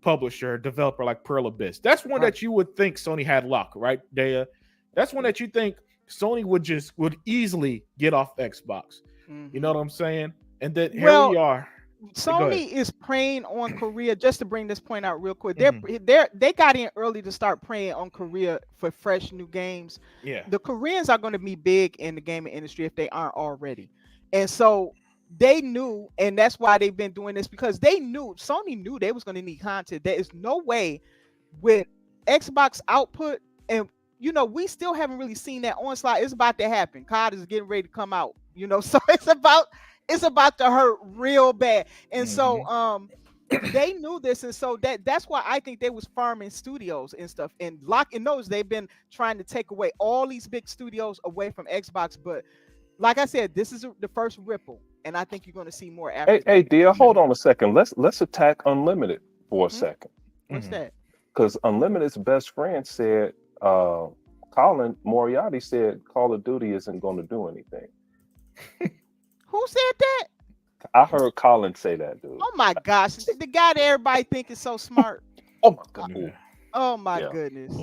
publisher, developer like Pearl Abyss. That's one that you would think Sony had luck, right, Dea? That's one that you think Sony would easily get off Xbox. You know what I'm saying? And then here we are. Sony is preying on Korea. Just to bring this point out real quick, they got in early to start preying on Korea for fresh new games. Yeah, the Koreans are going to be big in the gaming industry if they aren't already, and so they knew, and that's why they've been doing this because Sony knew they was going to need content. There is no way with Xbox output, and we still haven't really seen that onslaught. It's about to happen. COD is getting ready to come out, so it's about to hurt real bad. And so they knew this, and so that's why I think they was farming studios and stuff and locking those. They've been trying to take away all these big studios away from Xbox, but like I said, this is the first ripple, and I think you're going to see more after. Hey, dear, hold on a second. Let's attack Unlimited for a second. What's that? Because Unlimited's best friend said, Colin Moriarty said Call of Duty isn't going to do anything. Who said that? I heard Colin say that, dude. Oh my gosh, the guy that everybody think is so smart. Oh my god. Oh my goodness.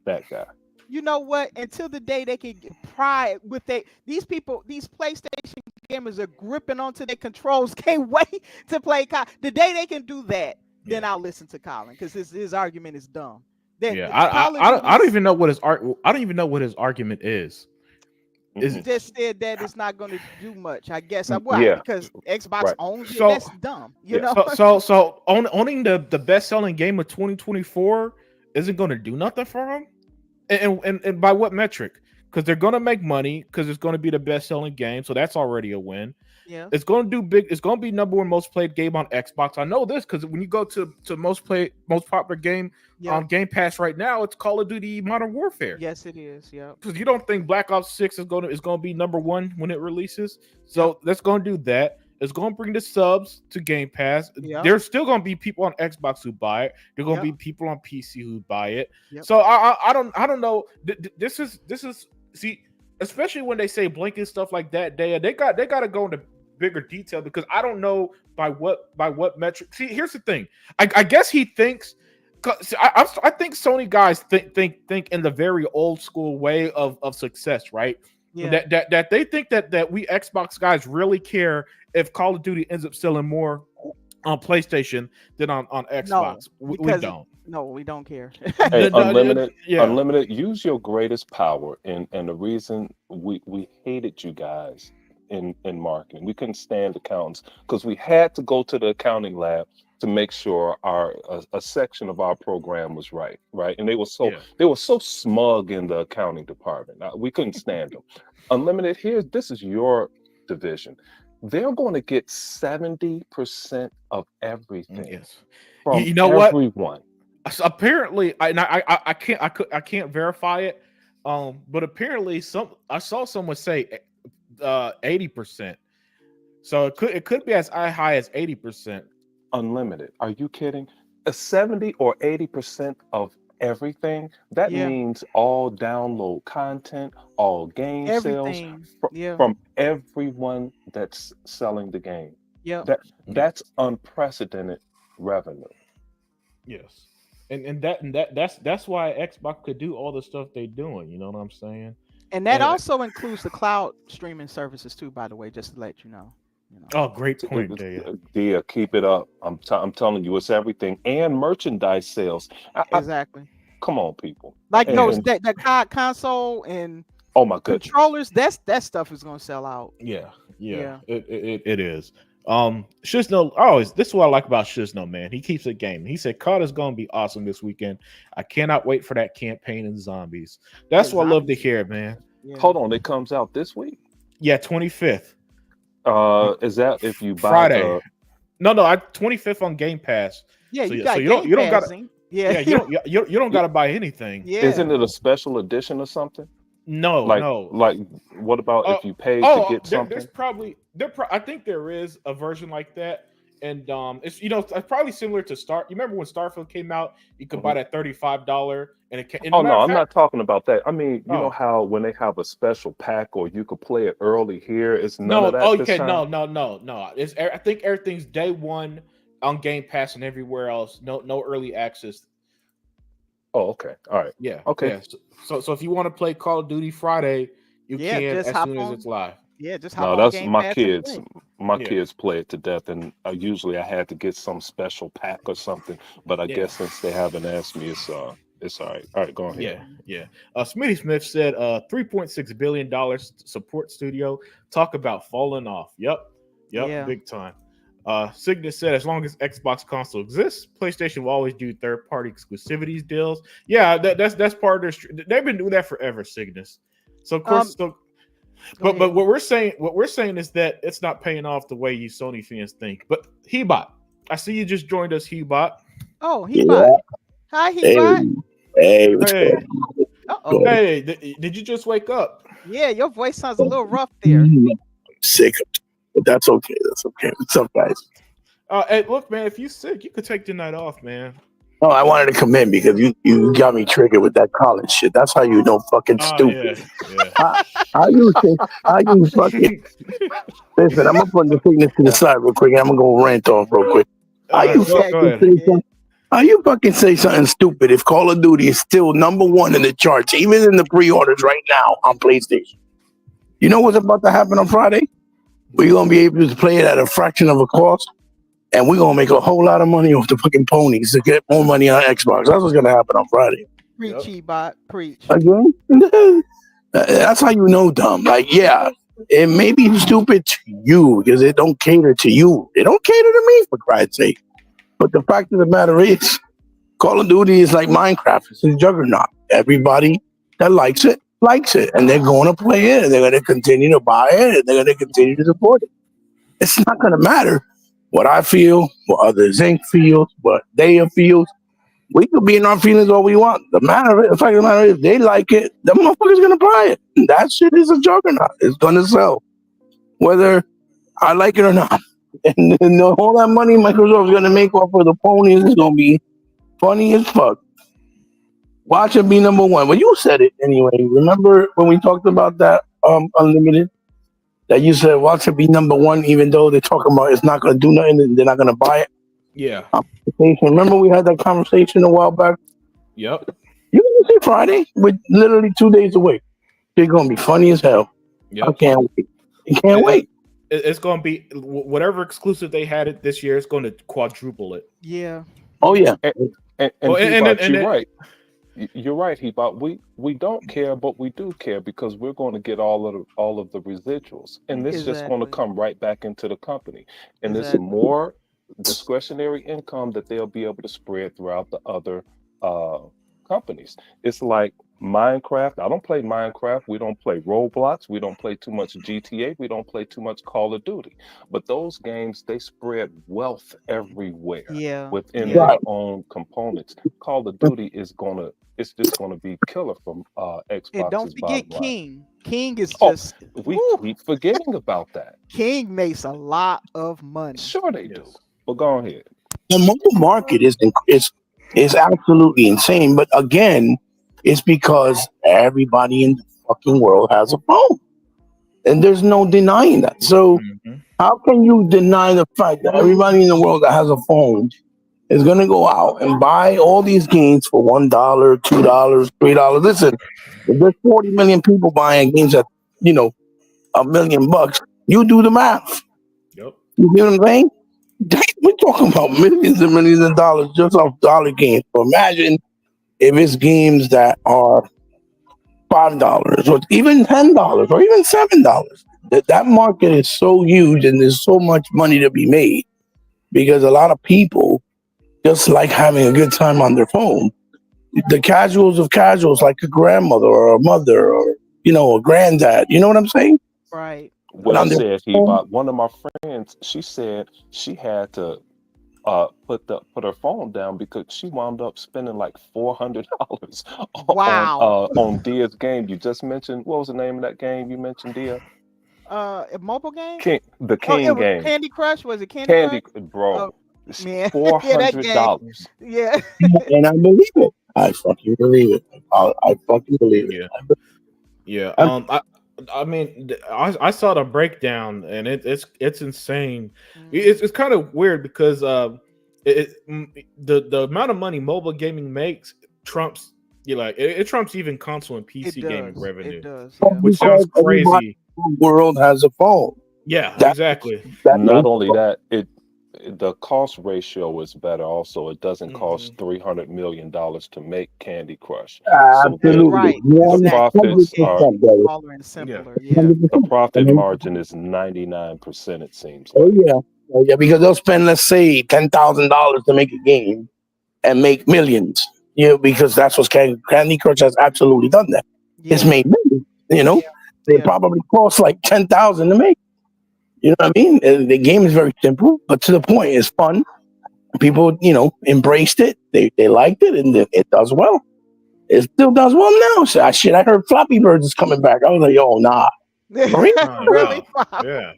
That guy. You know what? Until the day they can get pride with these people, these PlayStation gamers are gripping onto their controls. Can't wait to play COD. The day they can do that, then I'll listen to Colin because his argument is dumb. I don't even know what his argument is. He just said that it's not going to do much. I guess because Xbox owns it. That's dumb. You know. So owning the best-selling game of 2024 isn't going to do nothing for him. And by what metric? Because they're going to make money because it's going to be the best-selling game, so that's already a win. Yeah, it's going to do big. It's going to be number one most played game on Xbox. I know this because when you go to most popular game on Game Pass right now, it's Call of Duty Modern Warfare. Yes, it is. Yeah, because you don't think Black Ops 6 is going to be number one when it releases. So that's going to do that. It's going to bring the subs to Game Pass. Yep. There's still going to be people on Xbox who buy it. There's going to be people on PC who buy it. Yep. So I don't know. This is see, especially when they say blinking stuff like that. They got to go into bigger detail because I don't know by what metric. See, here's the thing. I guess he thinks. I think Sony guys think in the very old school way of success, right? Yeah. That they think that we Xbox guys really care if Call of Duty ends up selling more on PlayStation than on Xbox. No, we don't. No, we don't care. Hey, Unlimited, use your greatest power. And the reason we hated you guys in marketing, we couldn't stand accountants because we had to go to the accounting lab to make sure a section of our program was right, and they were so smug in the accounting department. We couldn't stand them. Unlimited, this is your division. They're going to get 70% of everything. Yes, from everyone. So apparently, I can't verify it, but apparently I saw someone say 80%. So it could be as high as 80%. Unlimited. Are you kidding? 70 or 80% of everything. That means all download content, all game sales from everyone that's selling the game. Yeah, that's unprecedented revenue. Yes, and that's why Xbox could do all the stuff they're doing. You know what I'm saying? And that also includes the cloud streaming services too. By the way, just to let you know. Oh, great point, Dia. Keep it up. I'm telling you, it's everything and merchandise sales. Exactly. Come on, people. Like that console and oh my goodness, controllers. That stuff is gonna sell out. Yeah. It is. Shizno. This is what I like about Shizno, man. He keeps it gaming. He said COD is gonna be awesome this weekend. I cannot wait for that campaign in zombies. That's what I love to hear, man. Yeah. Hold on, it comes out this week. Yeah, 25th. Is that if you buy Friday? No, 25th on Game Pass. Yeah, so, you don't gotta. Yeah, you don't gotta buy anything. Yeah. Isn't it a special edition or something? No. Like, what about if you pay to get something? There's probably I think there is a version like that, and it's it's probably similar to Star. You remember when Starfield came out? You could buy that $35, and it. I'm not talking about that. I mean, you know how when they have a special pack, or you could play it early here. It's none of that. Okay, no. I think everything's day one on Game Pass and everywhere else. No early access. Oh, okay. All right. Yeah. Okay. Yeah. So if you want to play Call of Duty Friday, you can as soon as it's live. Yeah, just hop on Game my Pass kids. My kids play it to death, and usually I had to get some special pack or something. But I guess since they haven't asked me, it's all right. All right, go ahead. Yeah. Smitty Smith said, $3.6 billion support studio. Talk about falling off. Yep, big time. Cygnus said, as long as Xbox console exists, PlayStation will always do third-party exclusivities deals. Yeah, that's part of their. They've been doing that forever, Cygnus. So of course, but what we're saying is that it's not paying off the way you Sony fans think. But Heot, I see you just joined us, Heot. Oh, Heot. Hi, Heot. Hey. Uh-oh. Hey, did you just wake up? Yeah, your voice sounds a little rough there. Sick, but that's okay. What's up, guys? Hey, look, man, if you're sick, you could take the night off, man. No, I wanted to come in because you got me triggered with that college shit. That's how you know fucking stupid. Yeah. How you fucking listen? I'm gonna put the thickness to the side real quick, and I'm gonna go rant off real quick. How you fucking say something stupid if Call of Duty is still number one in the charts, even in the pre-orders right now on PlayStation? You know what's about to happen on Friday? We're gonna be able to play it at a fraction of a cost. And we're going to make a whole lot of money off the fucking ponies to get more money on Xbox. That's what's going to happen on Friday. Preach, Heot. Preach. Again? That's how you know dumb. Like, yeah, it may be stupid to you because it don't cater to you. It don't cater to me, for Christ's sake. But the fact of the matter is, Call of Duty is like Minecraft. It's a juggernaut. Everybody that likes it. And they're going to play it. And they're going to continue to buy it. And they're going to continue to support it. It's not going to matter what I feel, what other Zinc feels, what they feels. We could be in our feelings all we want. The fact of the matter is, they like it, the motherfucker's gonna buy it. And that shit is a juggernaut. It's gonna sell, whether I like it or not. And all that money Microsoft's gonna make off of the ponies is gonna be funny as fuck. Watch it be number one. Well, you said it anyway. Remember when we talked about that Unlimited? that you said watch it be number one, even though they're talking about it's not going to do nothing and they're not going to buy it. Yeah. Remember we had that conversation a while back. Yep. You can say Friday with literally 2 days away. They're going to be funny as hell. Yep. I can't wait. I can't wait. It's going to be whatever exclusive they had it this year. It's going to quadruple it. Yeah. Oh yeah. And you're right. You're right, Heot. We don't care, but we do care because we're going to get all of the residuals, and this is just going to come right back into the company, and this is more discretionary income that they'll be able to spread throughout the other companies. It's like Minecraft. I don't play Minecraft. We don't play Roblox. We don't play too much GTA. We don't play too much Call of Duty. But those games, they spread wealth everywhere within their own components. Call of Duty it's just gonna be killer from Xbox. And don't forget King. King is just we keep forgetting about that. King makes a lot of money. Sure they do. But go ahead. The mobile market is absolutely insane. But again, it's because everybody in the fucking world has a phone. And there's no denying that. So how can you deny the fact that everybody in the world that has a phone is going to go out and buy all these games for $1, $2, $3? Listen, if there's 40 million people buying games at, $1 million, you do the math. Yep. You know what I'm saying? We're talking about millions and millions of dollars just off dollar games. So imagine if it's games that are $5 or even $10 or even $7. That market is so huge and there's so much money to be made because a lot of people just like having a good time on their phone. The casuals of casuals, like a grandmother or a mother or a granddad. You know what I'm saying? Right. Well said, Heot. One of my friends, she said she had to put her phone down because she wound up spending like $400 on Dia's game. You just mentioned, what was the name of that game you mentioned, Dia? A mobile game? The King game. Candy Crush? Was it Candy Crush? Bro. Man. $400. Yeah. And I believe it. I fucking believe it. I fucking believe it. Yeah. I mean, I saw the breakdown, and it's insane. It's kind of weird because the amount of money mobile gaming makes trumps it trumps even console and PC gaming revenue. It does. Which sounds crazy. The world has a phone. Yeah, exactly. Not only that, the cost ratio is better. Also, it doesn't cost $300 million to make Candy Crush. Absolutely, right. The profits are smaller and simpler. Yeah. The profit margin is 99%. It seems. Oh yeah, because they'll spend, let's say, $10,000 to make a game and make millions. Because that's what Candy Crush has absolutely done. That it's made millions. They probably cost like $10,000 to make. You know what I mean? The game is very simple, but to the point, it's fun. People, embraced it. They liked it, and it does well. It still does well now. So I heard Floppy Bird is coming back. I was like, yo, nah. Really? Yeah.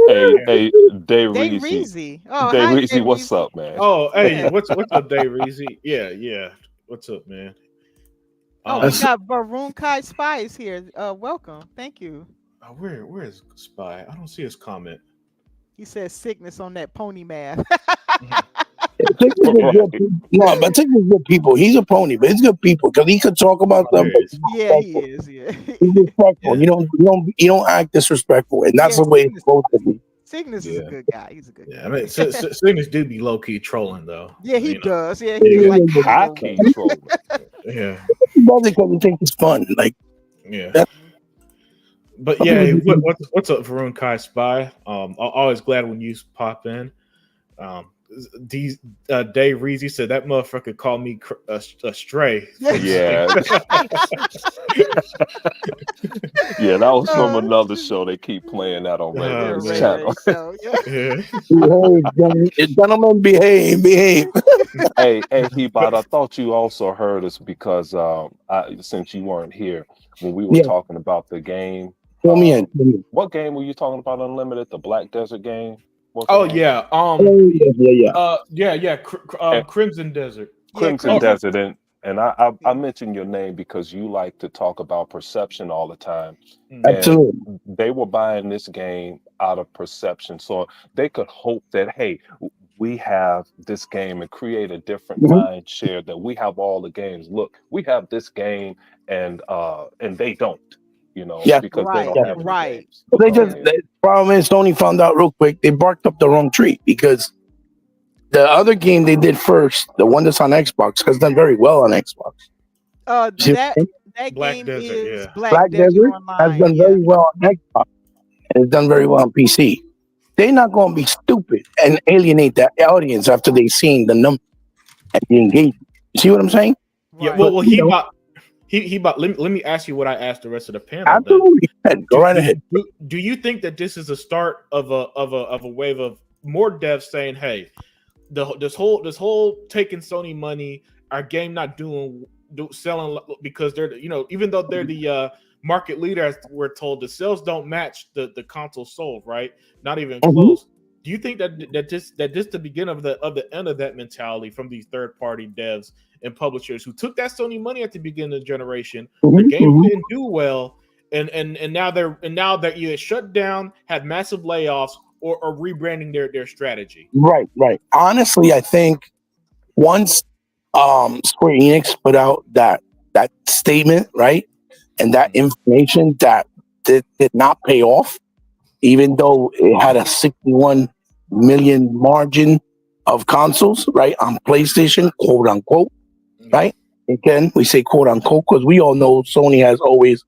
Hey, Dave Reezy. Oh, Dave hi, Reezy, what's up, man? Oh, hey, what's up, Dave Reezy? Yeah. What's up, man? Oh, we got Varun Kai Spies here. Welcome. Thank you. Where is Spy? I don't see his comment. He says sickness on that pony math. But Tick is good people. He's a pony, but he's good people because he could talk about them. Yeah, he is. Yeah, he's respectful. You don't act disrespectful, and that's the way it's supposed to be. Cygnus is a good guy. He's a good guy. I mean, Cygnus do be low key trolling though. Yeah, he does. Yeah, he's like high key trolling. Yeah, he does it because he thinks it's fun. Like, yeah. But yeah, what's up, Varun Kai Spy? Always glad when you pop in. Dave Reezy said that motherfucker called me a stray. Yeah. Yeah, that was from another show. They keep playing that on Raven's channel. Gentlemen, behave. Hey, Heot, I thought you also heard us because since you weren't here when we were talking about the game. Fill me in. What game were you talking about? Unlimited, the Black Desert game. Yeah. Yeah. Crimson Desert. Crimson Desert, And I mentioned your name because you like to talk about perception all the time. Absolutely. And they were buying this game out of perception. So they could hope that, hey, we have this game and create a different mind share that we have all the games. Look, we have this game and they don't, because they don't have any games. But the problem is Sony found out real quick, they barked up the wrong tree because the other game they did first, the one that's on Xbox, has done very well on Xbox. That Black game Desert, is yeah. Black Desert has done very well on Xbox and it's done very well on PC. They're not going to be stupid and alienate that audience after they've seen the number and the engagement. You see what I'm saying? Yeah. Well, let me ask you what I asked the rest of the panel. Absolutely. Go right ahead. Do you think that this is a start of a wave of more devs saying, "Hey, this whole taking Sony money, our game not selling because they're even though they're the market leader, as we're told, the sales don't match the console sold, right? Not even close." Do you think that this the beginning of the end of that mentality from these third party devs and publishers who took that Sony money at the beginning of the generation? The game didn't do well, and now they're either shut down, had massive layoffs, or rebranding their strategy. Right. Honestly, I think once Square Enix put out that statement, right, and that information that did not pay off, even though it had a 61 million margin of consoles, right, on PlayStation, quote unquote, right? Again, we say quote unquote because we all know Sony has always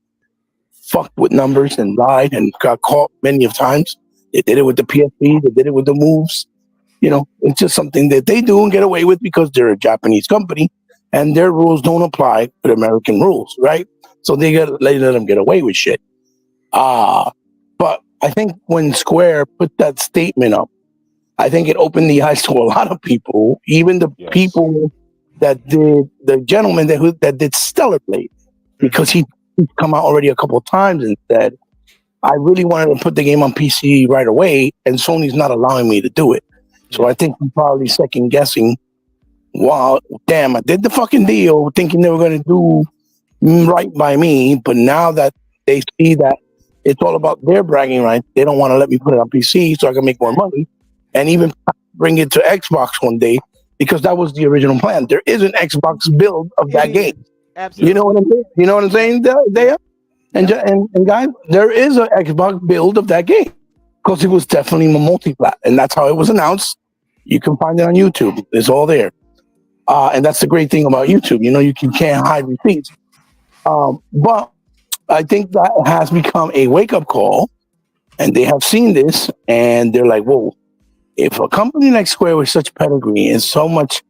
fucked with numbers and lied and got caught many of times. They did it with the PSP, they did it with the moves. It's just something that they do and get away with because they're a Japanese company and their rules don't apply to American rules, right? So they let them get away with shit. But I think when Square put that statement up, I think it opened the eyes to a lot of people, even the people that did, the gentleman that did Stellar Blade, because he's come out already a couple of times and said, I really wanted to put the game on PC right away, and Sony's not allowing me to do it. So I think I'm probably second guessing, wow, damn, I did the fucking deal thinking they were going to do right by me, but now that they see that it's all about their bragging rights, they don't want to let me put it on PC so I can make more money and even bring it to Xbox one day, because that was the original plan. There is an Xbox build of that game. Absolutely. You know what I'm saying? There? And guys, there is an Xbox build of that game because it was definitely a multi-plat, and that's how it was announced. You can find it on YouTube. It's all there. And that's the great thing about YouTube. You can't hide receipts. But I think that has become a wake-up call, and they have seen this, and they're like, whoa, if a company like Square with such pedigree and so much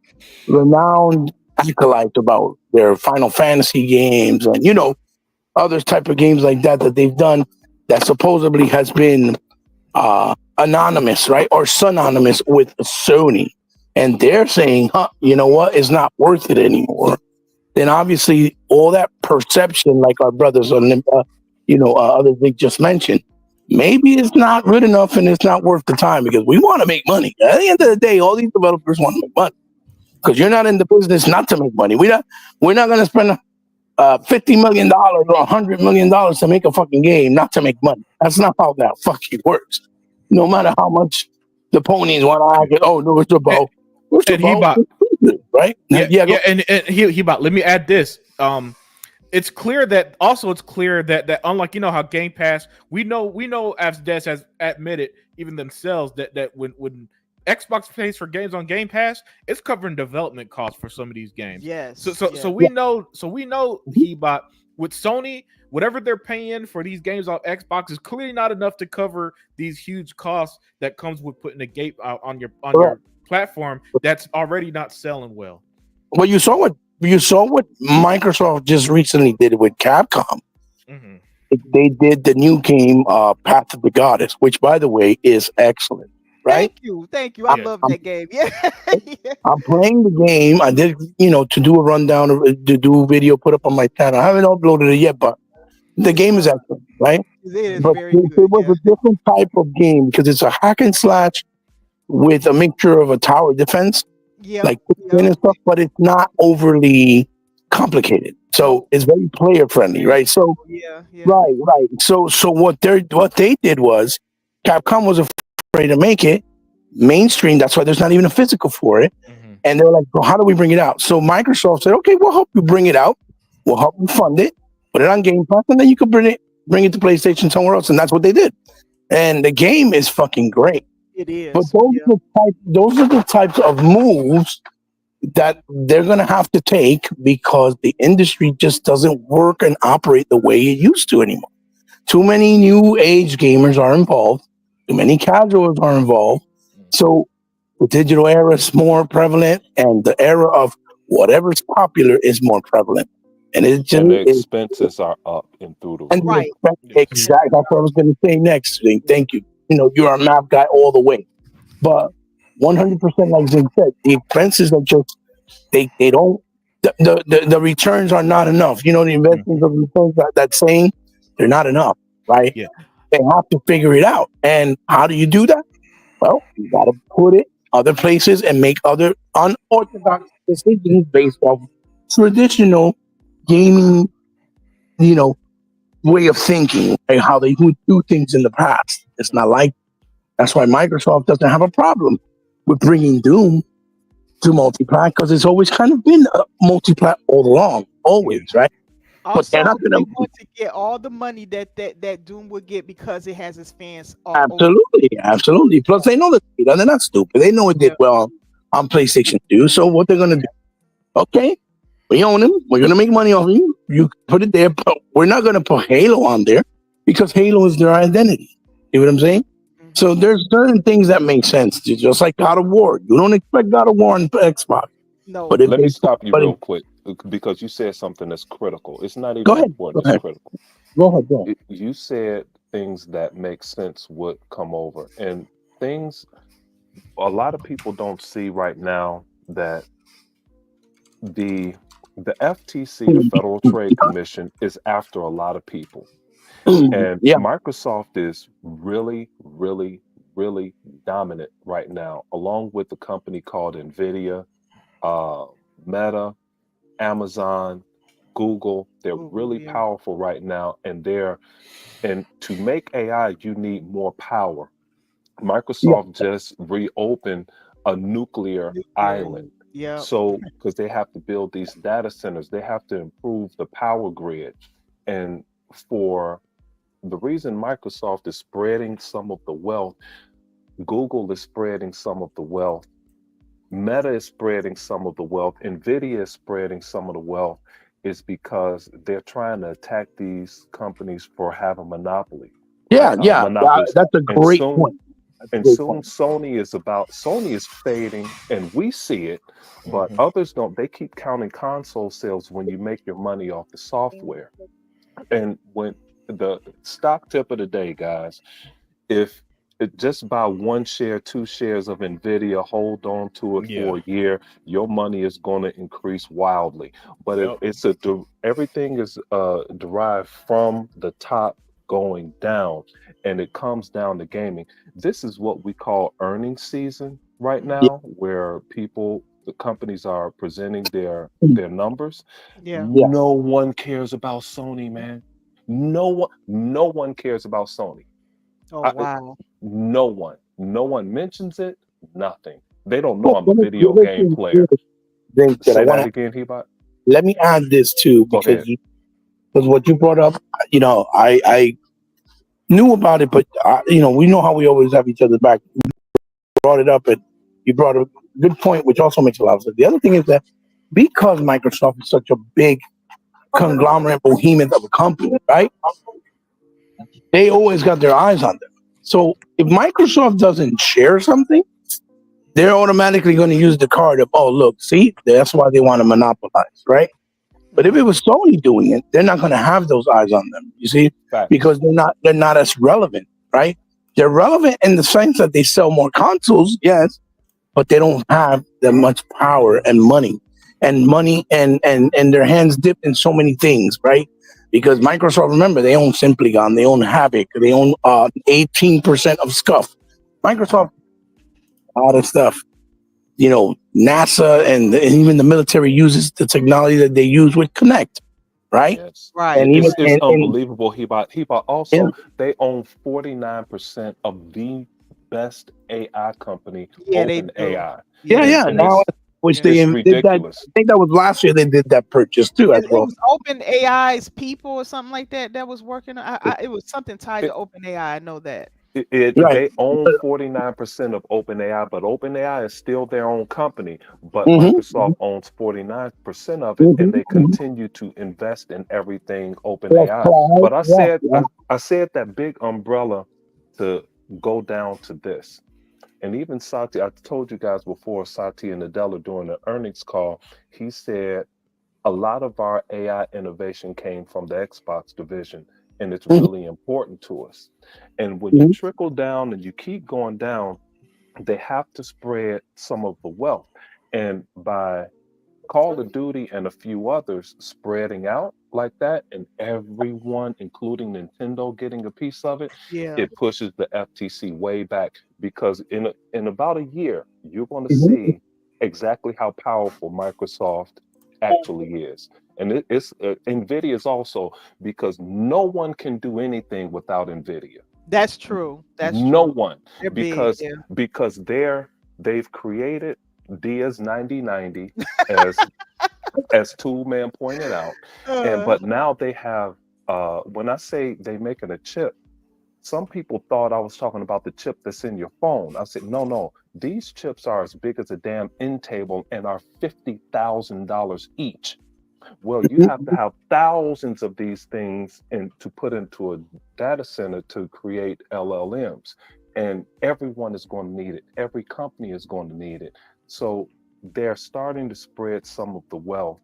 renowned acolyte about their Final Fantasy games and, other type of games like that they've done that supposedly has been anonymous, right, or synonymous with Sony, and they're saying, you know what, it's not worth it anymore, then obviously all that perception, like our brothers on others they just mentioned, maybe it's not good enough and it's not worth the time, because we want to make money. At the end of the day, all these developers want to make money, because you're not in the business not to make money. We're not going to spend $50 million or $100 million to make a fucking game not to make money. That's not how that fucking works. No matter how much the ponies want to argue, oh no, it's about right? Yeah. And Heot, let me add this. It's clear that unlike how Game Pass, we know as Des has admitted even themselves that when Xbox pays for games on Game Pass, it's covering development costs for some of these games. Yes. So we know Heot, with Sony, whatever they're paying for these games on Xbox is clearly not enough to cover these huge costs that comes with putting a game out on your platform that's already not selling well. Well, you saw what Microsoft just recently did with Capcom. Mm-hmm. They did the new game, Path of the Goddess, which, by the way, is excellent. Right? Thank you. I love that game. Yeah. I'm playing the game. I did, to do a rundown, to do a video, put up on my channel. I haven't uploaded it yet, but the game is excellent, right? It is but very good. It was a different type of game because it's a hack and slash with a mixture of a tower defense, and stuff, but it's not overly complicated. So it's very player friendly, right? So Yeah. right. So what they did was Capcom was afraid to make it mainstream. That's why there's not even a physical for it. Mhm. And they're like, well, how do we bring it out? So Microsoft said, okay, we'll help you bring it out. We'll help you fund it, put it on Game Pass, and then you can bring it to PlayStation somewhere else. And that's what they did. And the game is fucking great. It is. But those are the types of moves that they're going to have to take because the industry just doesn't work and operate the way it used to anymore. Too many new age gamers are involved. Too many casuals are involved. So the digital era is more prevalent, and the era of whatever's popular is more prevalent. And it just And the expenses are up and through the roof. Right. Exactly. That's what I was going to say next. Thank you. You're a math guy all the way. But 100%, like Zig said, the expenses are just they don't. The returns are not enough. The investments of returns that saying they're not enough, right? Yeah. They have to figure it out. And how do you do that? Well, you got to put it other places and make other unorthodox decisions based off traditional gaming, way of thinking, like how they would do things in the past. It's not like that's why Microsoft doesn't have a problem with bringing Doom to multiplat because it's always kind of been a multiplat all along, always, right? Also, they're not they gonna- want to get all the money that Doom would get because it has its fans. Absolutely. Plus, they know they're not stupid. They know it did well on PlayStation 2. So what they're gonna do? Okay, we own them. We're gonna make money off of you. You put it there, but we're not gonna put Halo on there because Halo is their identity. You know what I'm saying? So there's certain things that make sense. Just like God of War, you don't expect God of War on Xbox. No. But Let me stop you real quick because you said something that's critical. It's not even important. It's critical. Go ahead. You said things that make sense would come over, and things a lot of people don't see right now that the FTC, the Federal Trade Commission, is after a lot of people. And Microsoft is really, really, really dominant right now, along with the company called NVIDIA, Meta, Amazon, Google. They're really powerful right now, and to make AI, you need more power. Microsoft just reopened a nuclear island. Yeah. So, because they have to build these data centers, they have to improve the power grid. And for the reason Microsoft is spreading some of the wealth, Google is spreading some of the wealth, Meta is spreading some of the wealth, NVIDIA is spreading some of the wealth, is because they're trying to attack these companies for having monopoly. Monopolies. That's a great point. And soon Sony is fading, and we see it, but others don't. They keep counting console sales when you make your money off the software. And when the stock tip of the day, guys, if just buy 1 share, 2 shares of NVIDIA, hold on to it for a year, your money is going to increase wildly. But everything is derived from the top going down, and it comes down to gaming. This is what we call earnings season right now, where the companies are presenting their numbers. No one cares about Sony, man. No one cares about Sony. Wow. No one mentions it. Nothing. They don't know I'm a video game player. Say that again, Heot. Let me add this too, because what you brought up, I knew about it, but we know how we always have each other's back. You brought it up, and you brought a good point, which also makes a lot of sense. The other thing is that because Microsoft is such a big conglomerate behemoth of a company, right? They always got their eyes on them. So if Microsoft doesn't share something, they're automatically going to use the card of, oh, look, see, that's why they want to monopolize, right? But if it was Sony doing it, they're not going to have those eyes on them, you see, because they're not as relevant, right? They're relevant in the sense that they sell more consoles, yes, but they don't have that much power and money and their hands dipped in so many things, right? Because Microsoft, remember, they own Simplicon, they own Havoc, they own 18% of Scuff. Microsoft, a lot of stuff. NASA and even the military uses the technology that they use with Connect, right? Yes. Right. And even It's and unbelievable. He bought yeah, also, they own 49% of the best AI company, Yeah, they do. OpenAI. yeah, Yeah. yeah. And Now, which they it's did that. ridiculous. I think that was last year. They did that purchase too, as It well. was Open AI's people or something like that that was working. It was something tied to It, Open AI. I know that. Right. they own 49% of OpenAI, but OpenAI is still their own company. But Mm-hmm. Microsoft owns 49% of it, and Mm-hmm. they Mm-hmm. continue to invest in everything Plus OpenAI. cloud. But I Yeah. said Yeah. I said that big umbrella to go down to this. And even Sati, I told you guys before, Sati and Nadella during the earnings call, he said a lot of our AI innovation came from the Xbox division, and it's Mm-hmm. really important to us. And when you Mm-hmm. trickle down and you keep going down, they have to spread some of the wealth. And by Call of Duty and a few others spreading out like that, and everyone, including Nintendo, getting a piece of it, Yeah. it pushes the FTC way back because in about a year, you're going to Mm-hmm. see exactly how powerful Microsoft actually is. And it's Nvidia is also, because no one can do anything without Nvidia. That's true. That's No true. one, They're big. because Yeah. they've created Dia's 9090, as Tool Man pointed out. And Uh, but now they have, when I say they making a chip, some people thought I was talking about the chip that's in your phone. I said, no, these chips are as big as a damn end table and are $50,000 each. Well, you have to have thousands of these things and to put into a data center to create LLMs. And everyone is going to need it. Every company is going to need it. So they're starting to spread some of the wealth.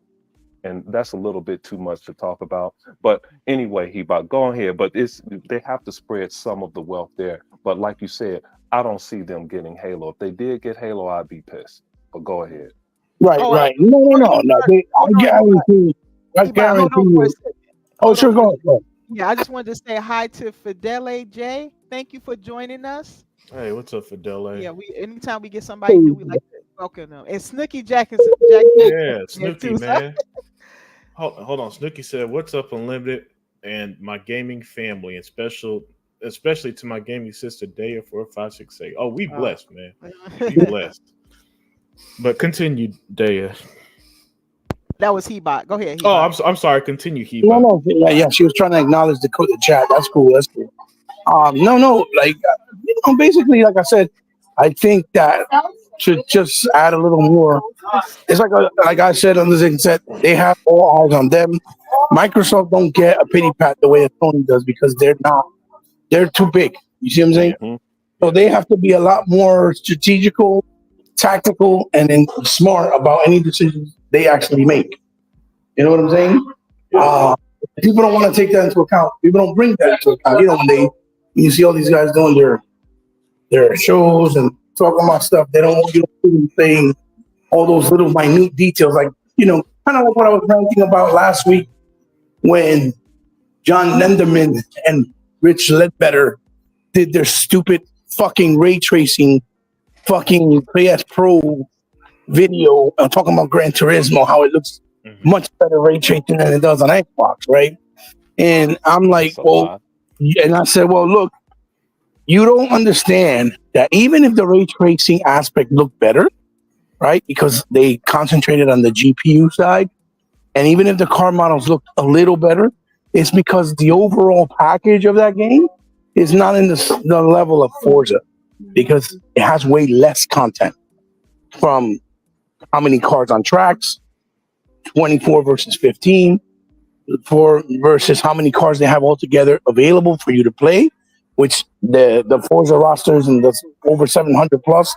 And that's a little bit too much to talk about. But anyway, go ahead. But they have to spread some of the wealth there. But like you said, I don't see them getting Halo. If they did get Halo, I'd be pissed. But go ahead. Right. oh, Right. No. No. No. No. hold I on, guarantee. I Hold guarantee on for a you. second. Oh, Hold on sure. for a Go second. ahead. Yeah, I just wanted to say hi to Fidele J. Thank you for joining us. Hey, what's up, Fidele? Yeah, anytime we get somebody new, we like to welcome them. And Snooky Jack is Yeah, there Snooky, too. So, man. Hold on. Snooky said, "What's up, Unlimited, and my gaming family, and especially to my gaming sister Daya 4568. Oh, we blessed, man. We blessed. But continue, Daya. that was Hebot. Go ahead, Oh, Hebot. I'm sorry. Continue, No. Heba. No. Yeah. Yeah. She was trying to acknowledge the chat. That's cool. That's cool. No. No. Like basically, like I said, I think that should just add a little more. It's like I said on the thing said, they have all eyes on them. Microsoft don't get a pity pat the way that Sony does because they're too big. You see what I'm saying? Mm-hmm. So they have to be a lot more strategical, tactical, and then smart about any decisions they actually make. You know what I'm saying? Uh, People don't want to take that into account. People don't bring that into account. When you see all these guys doing their shows and talking about stuff, they don't even saying all those little minute details, like kind of like what I was ranting about last week when John Lenderman and Rich Ledbetter did their stupid fucking ray tracing fucking PS Pro video talking about Gran Turismo, how it looks much better ray tracing than it does on Xbox, right? And I'm like, well, and I said, well, look, you don't understand that even if the ray tracing aspect looked better, right? Because they concentrated on the GPU side, and even if the car models look a little better, it's because the overall package of that game is not in the level of Forza because it has way less content from how many cars on tracks, 24 versus 15, versus how many cars they have altogether available for you to play, which the Forza rosters and the over 700 plus,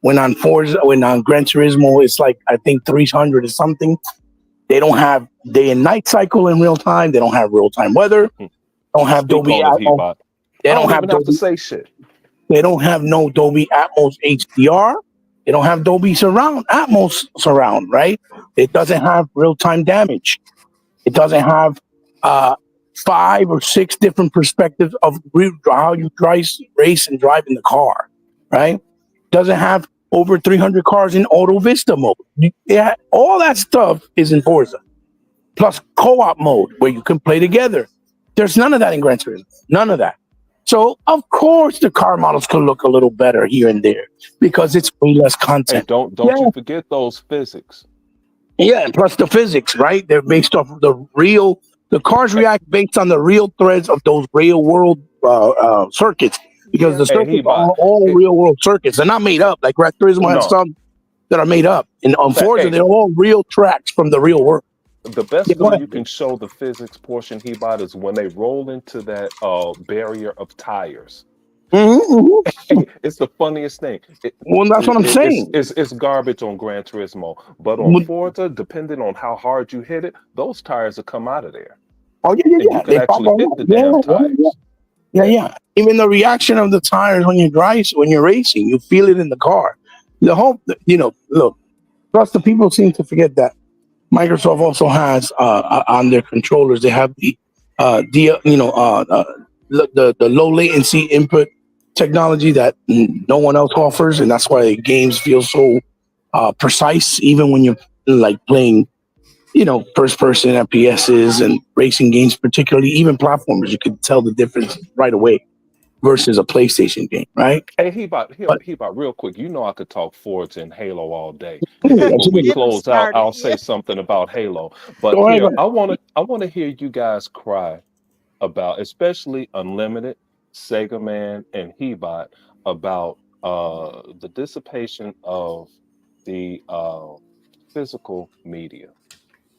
when on Gran Turismo, it's like, I think 300 or something. They don't have day and night cycle in real time. They don't have real time weather. Don't have Dolby Atmos. They don't have have to say shit. They don't have no Dolby Atmos HDR. They don't have Dolby Atmos surround, right? It doesn't have real time damage. It doesn't have 5 or 6 different perspectives of how you race and drive in the car, right? Doesn't have over 300 cars in Auto Vista mode. Yeah, all that stuff is in Forza. Plus co-op mode where you can play together. There's none of that in Gran Turismo. None of that. So of course the car models could look a little better here and there because it's way less content. Hey, don't you forget those physics. Yeah, and plus the physics, right? They're based off of the cars react based on the real threads of those real world circuits. Because the circuits are all real world circuits. They're not made up. Like Gran Turismo has some that are made up. And on Forza, they're all real tracks from the real world. The best way you can show the physics portion, Heot, is when they roll into that barrier of tires. It's the funniest thing. That's what I'm saying. It's garbage on Gran Turismo, but on Forza, depending on how hard you hit it, those tires will come out of there. Oh yeah. You can actually hit the damn tires. Yeah. Even the reaction of the tires when you're racing, you feel it in the car. The whole, look. Plus, the people seem to forget that Microsoft also has on their controllers. They have the low latency input technology that no one else offers, and that's why games feel so precise, even when you're like playing, first person FPSs and racing games, particularly even platformers. You could tell the difference right away versus a PlayStation game, right? Hey, Heot, real quick. I could talk Forza and Halo all day. When we close out, I'll say something about Halo. But I want to hear you guys cry about, especially Unlimited, Sega Man, and Heot, about the dissipation of the physical media,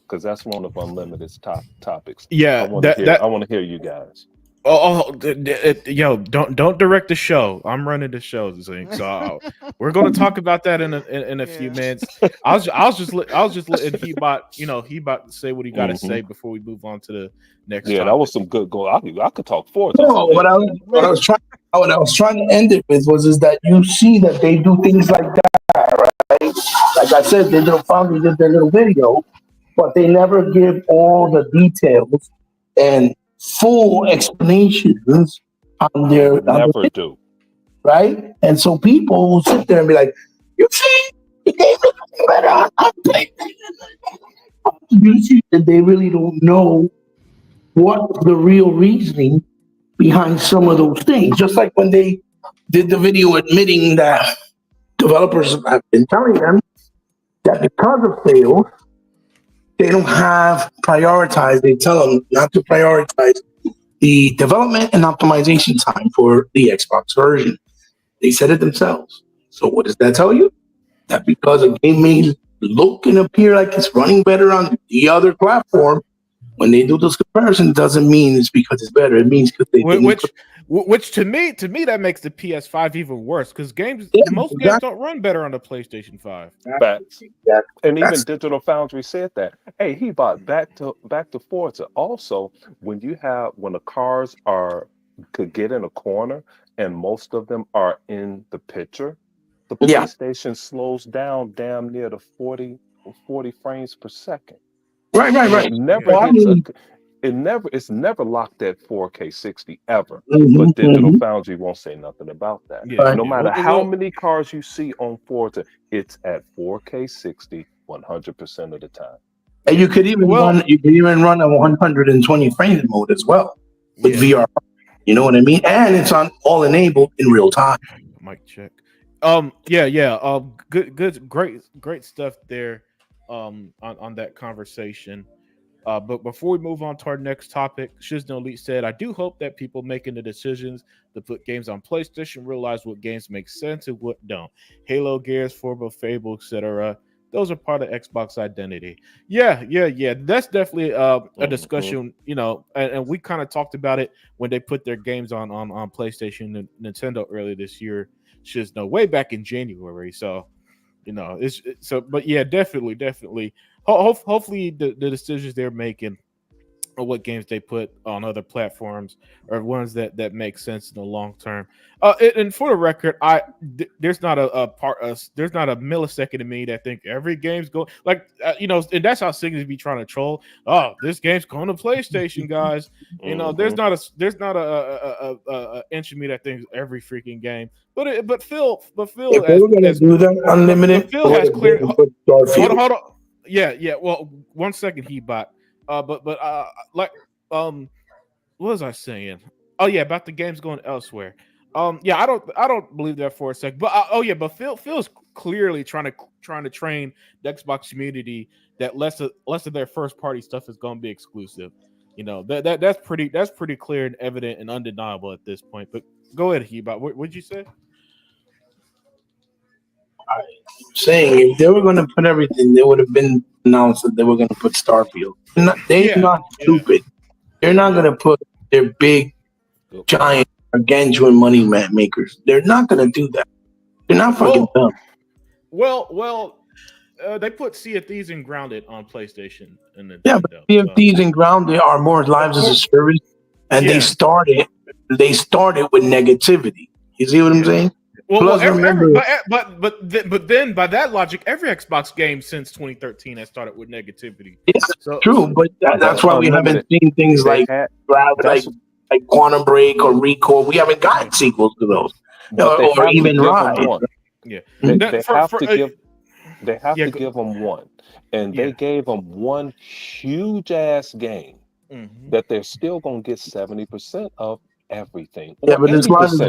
because that's one of Unlimited's top topics. Yeah, I want to hear you guys. Yo, don't direct the show. I'm running the show, so we're going to talk about that in a few minutes. I'll just let Heot say what he got to say before we move on to the next. Yeah, topic. that was some good goal. I could talk Forza. No, what I was trying to end it with is that you see that they do things like that, right? Like I said, Digital Foundry did their little video, but they never give all the details and full explanations on their never do, right? And so people will sit there and be like, "You see, the game looks better on PlayStation." You see that they really don't know what the real reasoning behind some of those things. Just like when they did the video admitting that developers have been telling them that because of sales, they don't have prioritized. They tell them not to prioritize the development and optimization time for the Xbox version. They said it themselves. So what does that tell you? That because a game may look and appear like it's running better on the other platform, when they do those comparisons, doesn't mean it's because it's better. It means because they which to me that makes the PS5 even worse, because most games don't run better on the PlayStation 5. Facts. And even Digital Foundry said that. Hey, Heot, back to Forza. Also, when the cars could get in a corner and most of them are in the picture, the PlayStation slows down damn near to 40 frames per second. Right. It's never locked at 4K 60 ever. But Digital Foundry won't say nothing about that. Yeah. No matter how many cars you see on Forza, it's at 4K 60 100% of the time. And you could even run a 120 frame mode as well with VR. You know what I mean? And it's on all enabled in real time. Mic check. Good, great stuff there. On that conversation. But before we move on to our next topic, Shizno Elite said, I do hope that people making the decisions to put games on PlayStation realize what games make sense and what don't. Halo, Gears, Forza, Fable, etc. Those are part of Xbox identity. Yeah. That's definitely a discussion, and we kind of talked about it when they put their games on PlayStation and Nintendo earlier this year, Shizno, way back in January. So, but yeah, definitely. Hopefully the decisions they're making or what games they put on other platforms or ones that make sense in the long term. And for the record, there's not there's not a millisecond in me that think every game's going like and that's how Cygnus be trying to troll. Oh, this game's going to PlayStation, guys. There's not a inch of me that thinks every freaking game. But Phil if they were gonna do that unlimited, Phil has clear. Starfield. Hold on. Yeah. Well, 1 second, Heot. What was I saying? Oh yeah, about the games going elsewhere. Yeah, I don't believe that for a sec. But but Phil's clearly trying to train the Xbox community that less of their first party stuff is going to be exclusive. That's pretty clear and evident and undeniable at this point. But go ahead, Heot. What'd you say? Saying if they were going to put everything, they would have been announced that they were going to put Starfield. They're not stupid. They're not going to put their big, giant, gargantuan money makers. They're not going to do that. They're not fucking dumb. Well, they put Sea of Thieves and Grounded on PlayStation. But Sea of Thieves and Grounded are more lives as a service, and they started with negativity. You see what I'm saying? Well, but then by that logic, every Xbox game since 2013 has started with negativity. Yeah, true, but that's why we haven't seen things like Quantum Break or Recall. We haven't gotten sequels to those, or even Rise. Yeah, they have to give them one, and they gave them one huge ass game that they're still gonna get 70% of everything. Yeah, but it's of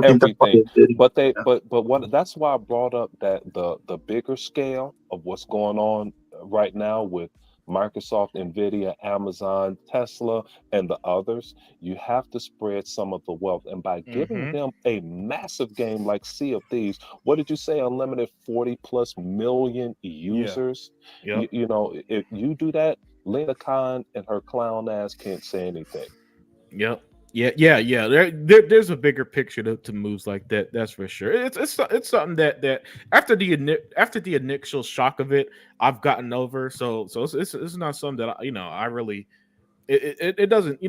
everything. But what that's why I brought up that the bigger scale of what's going on right now with Microsoft, Nvidia, Amazon, Tesla, and the others, you have to spread some of the wealth. And by giving them a massive game like Sea of Thieves, what did you say? Unlimited 40+ million users. Yeah. If you do that, Lena Khan and her clown ass can't say anything. Yep. Yeah. There's a bigger picture to moves like that. That's for sure. It's something that after the initial shock of it, I've gotten over. So it's not something that I really. It doesn't,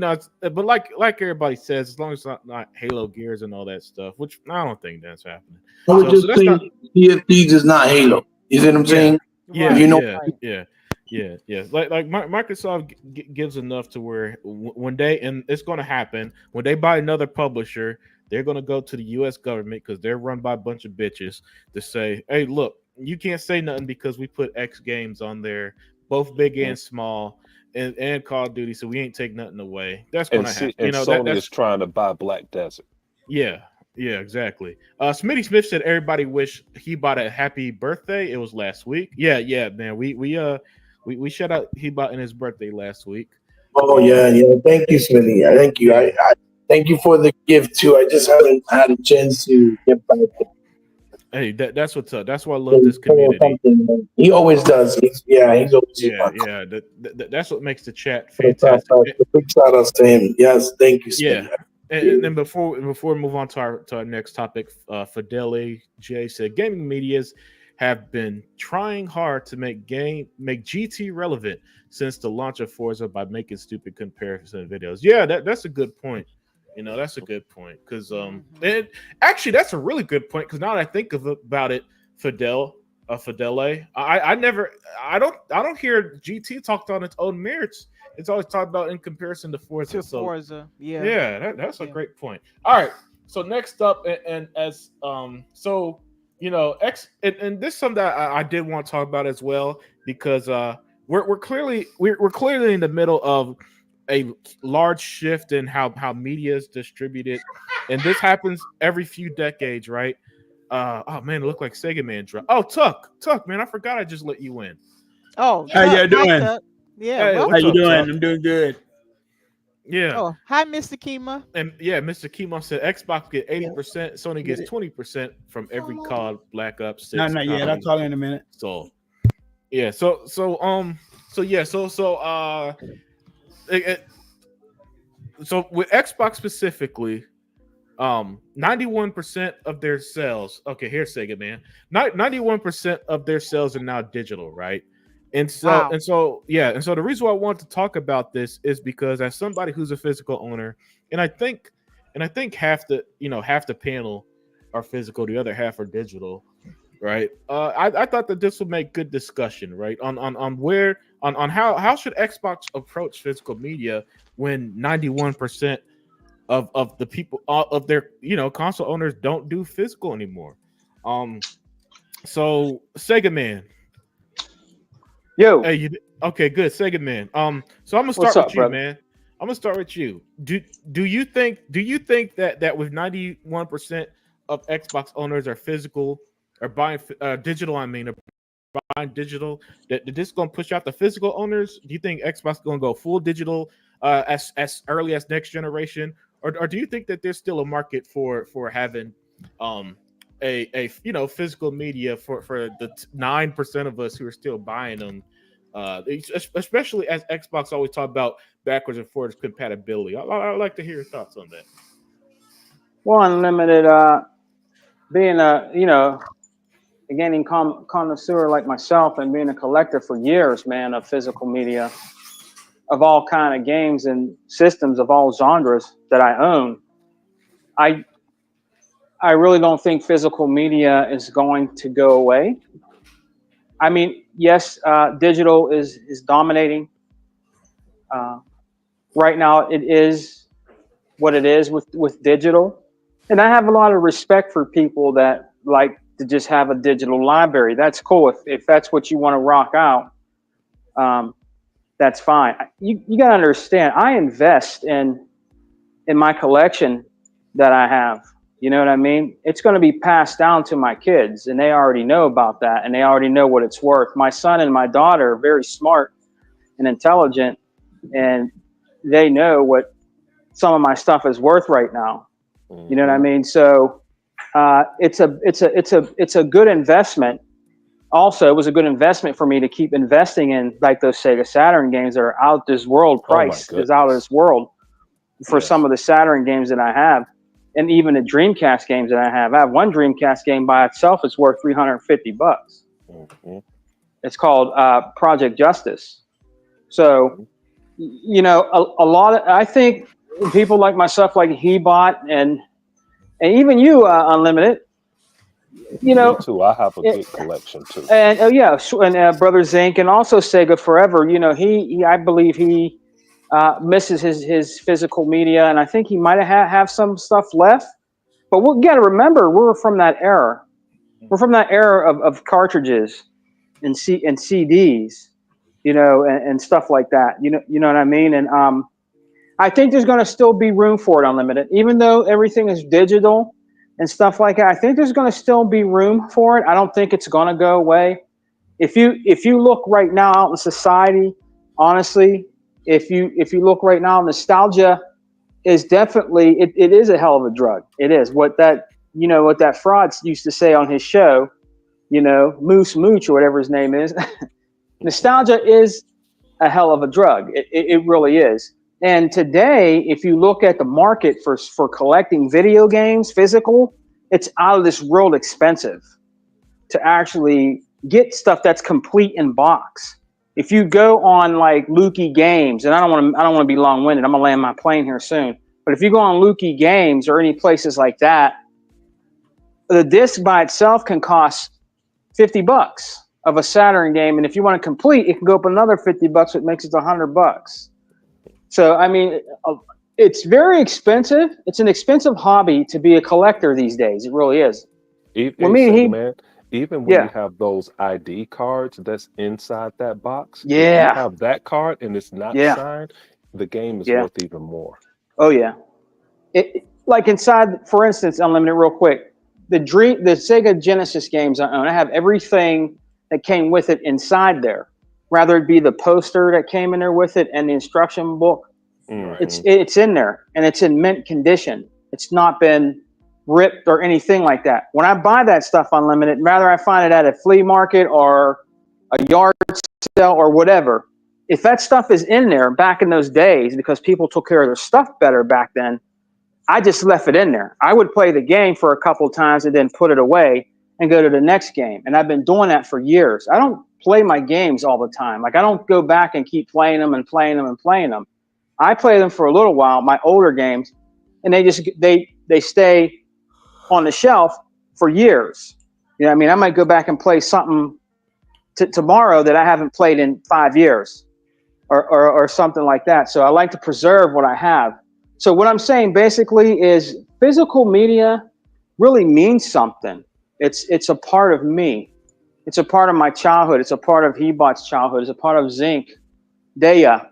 but like everybody says, as long as it's not Halo Gears and all that stuff, which I don't think that's happening. Sea of Thieves is not Halo. You see what I'm saying? Yeah. Like Microsoft gives enough to where when and it's going to happen when they buy another publisher, they're going to go to the U.S. government because they're run by a bunch of bitches to say, hey, look, you can't say nothing because we put X games on there, both big and small, and Call of Duty, so we ain't take nothing away. That's going to happen. And Sony is trying to buy Black Desert. Yeah, exactly. Smitty Smith said everybody wish he bought a happy birthday. It was last week. Yeah, man. We shout out Heot in his birthday last week. Oh yeah. Thank you, Smitty. Thank you. I thank you for the gift too. I just haven't had a chance to get back. Hey, that's what's up. That's why I love this community. He always does. He's always That's what makes the chat fantastic. Big shout outs to him. Yes, thank you, Smitty. Yeah. And then before we move on to our next topic, Fidele J said gaming medias have been trying hard to make GT relevant since the launch of Forza by making stupid comparison videos. Yeah, that's a good point. That's a good point because and actually that's a really good point because now that I think about it, Fidele, I don't hear GT talked on its own merits. It's always talked about in comparison to Forza. That's a great point. All right, so next up and as and this is something that I did want to talk about as well because we're clearly in the middle of a large shift in how media is distributed, and this happens every few decades, right? Oh man, it looked like Sega Man dropped. Oh, Tuck, man, I forgot I just let you in. Oh, how you doing? Yeah, hey, how you doing? Tuck? I'm doing good. Yeah. Oh, hi, Mr. Kima. And Mr. Kima said Xbox get 80%, Sony gets 20% from every COD, Black Ops 6. No, not yet. I'll call in a minute. So with Xbox specifically, 91% of their sales. Okay, here's Sega Man. 91% of their sales are now digital, right? And so the reason why I want to talk about this is because as somebody who's a physical owner, and I think half the panel are physical, the other half are digital, right? I thought that this would make good discussion, right? On how should Xbox approach physical media when 91% of the people of their console owners don't do physical anymore. So Sega Man. Yo. Hey, okay, good. Sega Man. So I'm gonna start with you, brother? Man. I'm gonna start with you. Do you think that with 91% of Xbox owners are physical or buying digital? I mean, buying digital. That this gonna push out the physical owners? Do you think Xbox gonna go full digital as early as next generation, or do you think that there's still a market for having a physical media for the 9% of us who are still buying them, especially as Xbox always talk about backwards and forwards compatibility? I'd like to hear your thoughts on that. Well, Unlimited, being a gaming connoisseur like myself and being a collector for years, man, of physical media of all kind of games and systems of all genres that I own, I really don't think physical media is going to go away. I mean, yes, digital is dominating. Right now, it is what it is with digital. And I have a lot of respect for people that like to just have a digital library. That's cool. If that's what you want to rock out, that's fine. You got to understand, I invest in my collection that I have. You know what I mean? It's going to be passed down to my kids, and they already know about that, and they already know what it's worth. My son and my daughter are very smart and intelligent, and they know what some of my stuff is worth right now. Mm-hmm. You know what I mean? So it's a good investment. Also, it was a good investment for me to keep investing in like those Sega Saturn games that are out this world. Price is out of this world for some of the Saturn games that I have. And even the Dreamcast games that I have. I have one Dreamcast game by itself. It's worth $350. Mm-hmm. It's called Project Justice. So, a lot of, I think people like myself, like Heot and even you, Unlimited, Me too. I have a good collection too. And and Brother Zink, and also Sega Forever. He I believe he misses his physical media, and I think he might have some stuff left. But we got to remember, we're from that era. We're from that era of cartridges and CDs, and stuff like that. You know what I mean? And I think there's going to still be room for it, Unlimited, even though everything is digital and stuff like that. I think there's going to still be room for it. I don't think it's going to go away. If you look right now out in society, honestly, if you look right now, nostalgia is definitely it is a hell of a drug. It is what that fraud used to say on his show, Moose Mooch or whatever his name is. Nostalgia is a hell of a drug. It really is. And today, if you look at the market for collecting video games, physical, it's out of this world expensive to actually get stuff that's complete in box. If you go on like Lukey Games, and I don't want to be long-winded, I'm gonna land my plane here soon. But if you go on Lukey Games or any places like that, the disc by itself can cost $50 of a Saturn game, and if you want to complete, it can go up another $50, which makes it $100. So I mean, it's very expensive. It's an expensive hobby to be a collector these days. It really is. Even when you have those ID cards that's inside that box, if you have that card and it's not signed, the game is worth even more. Oh yeah, like inside, for instance, Unlimited, real quick, the Sega Genesis games I own, I have everything that came with it inside there. Rather it be the poster that came in there with it and the instruction book. Mm-hmm. It's in there and it's in mint condition. It's not been ripped or anything like that. When I buy that stuff Unlimited, rather I find it at a flea market or a yard sale or whatever, if that stuff is in there back in those days because people took care of their stuff better back then, I just left it in there. I would play the game for a couple of times and then put it away and go to the next game. And I've been doing that for years. I don't play my games all the time. Like I don't go back and keep playing them and playing them and playing them. I play them for a little while, my older games, and they stay on the shelf for years. You know what I mean? I might go back and play something tomorrow that I haven't played in 5 years or something like that. So I like to preserve what I have. So what I'm saying basically is physical media really means something. It's a part of me. It's a part of my childhood. It's a part of Heot's childhood. It's a part of Zinc, Daya,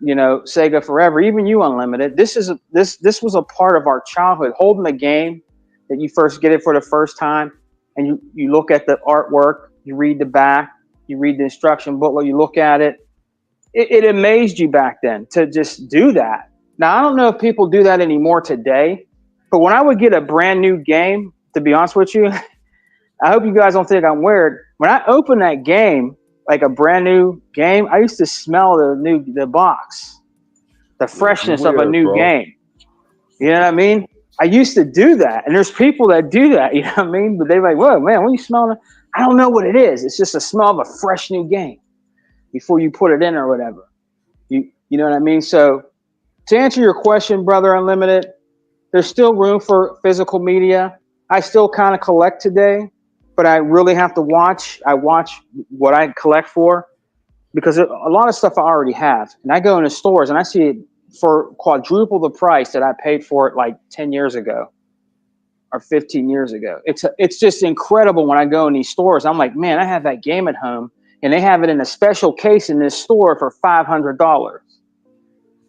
you know, Sega Forever, even you Unlimited. This was a part of our childhood. Holding the game that you first get it for the first time, and you look at the artwork, you read the back, you read the instruction booklet, you look at it. It amazed you back then to just do that. Now, I don't know if people do that anymore today, but when I would get a brand new game, to be honest with you, I hope you guys don't think I'm weird. When I open that game, like a brand new game, I used to smell the box, the freshness of a new game. You know what I mean? I used to do that, and there's people that do that. You know what I mean? But they're like, "Whoa, man, what are you smelling?" I don't know what it is. It's just a smell of a fresh new game before you put it in or whatever. You know what I mean? So to answer your question, Brother Unlimited, there's still room for physical media. I still kind of collect today, but I really have to watch. I watch what I collect for because a lot of stuff I already have. And I go into stores and I see it for quadruple the price that I paid for it like 10 years ago or 15 years ago. It's just incredible when I go in these stores. I'm like, man, I have that game at home and they have it in a special case in this store for $500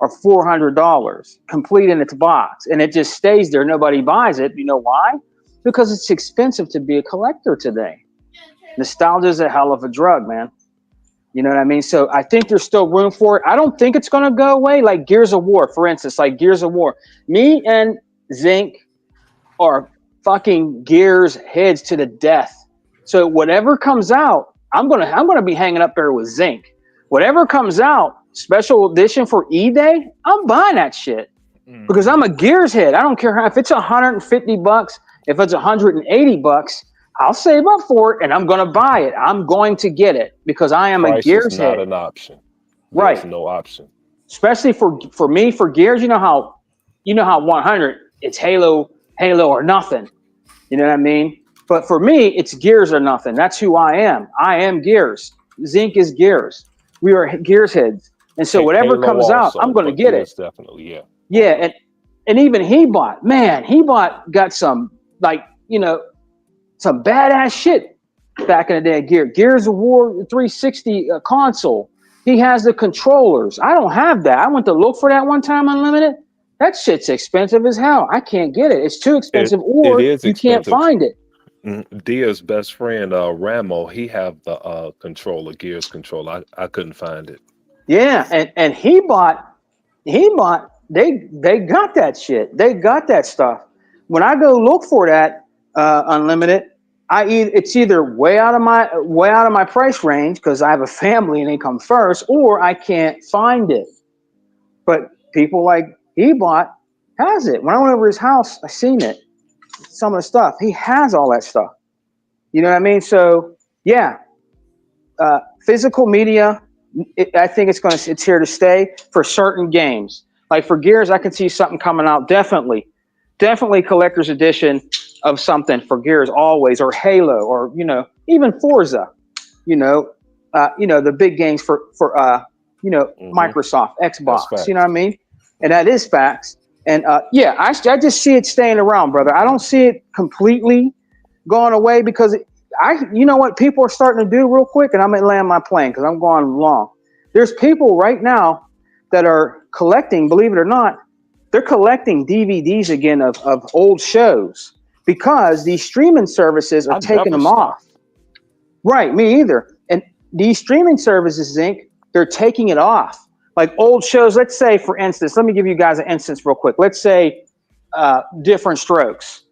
or $400, complete in its box. And it just stays there. Nobody buys it. You know why? Because it's expensive to be a collector today. Nostalgia is a hell of a drug, man. You know what I mean? So I think there's still room for it. I don't think it's going to go away. Like Gears of War, for instance, like Gears of War. Me and Zinc are fucking Gears heads to the death. So whatever comes out, I'm gonna be hanging up there with Zinc. Whatever comes out, special edition for E-Day, I'm buying that shit because I'm a Gears head. I don't care if it's $150, if it's $180, I'll save up for it and I'm going to buy it. I'm going to get it because I am a Gears head. Not an option. Right. There's no option. Especially for me, for Gears, you know how 100, it's Halo or nothing. You know what I mean? But for me, it's Gears or nothing. That's who I am. I am Gears. Zinc is Gears. We are Gears heads. And so whatever Halo comes also, out, I'm going to get it. Definitely, yeah. Yeah, and even Heot got some, like, you know, some badass shit back in the day. Gears of War 360 console. He has the controllers. I don't have that. I went to look for that one time, Unlimited. That shit's expensive as hell. I can't get it. It's too expensive, or you can't find it. Dia's best friend, Ramo, he have the controller, Gears controller. I couldn't find it. Yeah, and he bought. They got that shit. They got that stuff. When I go look for that Unlimited, it's either way out of my price range because I have a family and they come first, or I can't find it. But people like Heot has it. When I went over his house, I seen it. Some of the stuff he has, all that stuff. You know what I mean? So yeah, physical media. I think it's here to stay for certain games. Like for Gears, I can see something coming out. Definitely collector's edition of something for Gears always, or Halo, or even Forza. The big games for Microsoft, Xbox. You know what I mean? And that is facts. And I just see it staying around, brother. I don't see it completely going away because you know what people are starting to do real quick, and I'm gonna land my plane because I'm going long. There's people right now that are collecting, believe it or not, they're collecting DVDs again of old shows because these streaming services are taking them off. Right, me either. And these streaming services, Zinc, they're taking it off. Like old shows, let's say, for instance, let me give you guys an instance real quick. Let's say Different Strokes.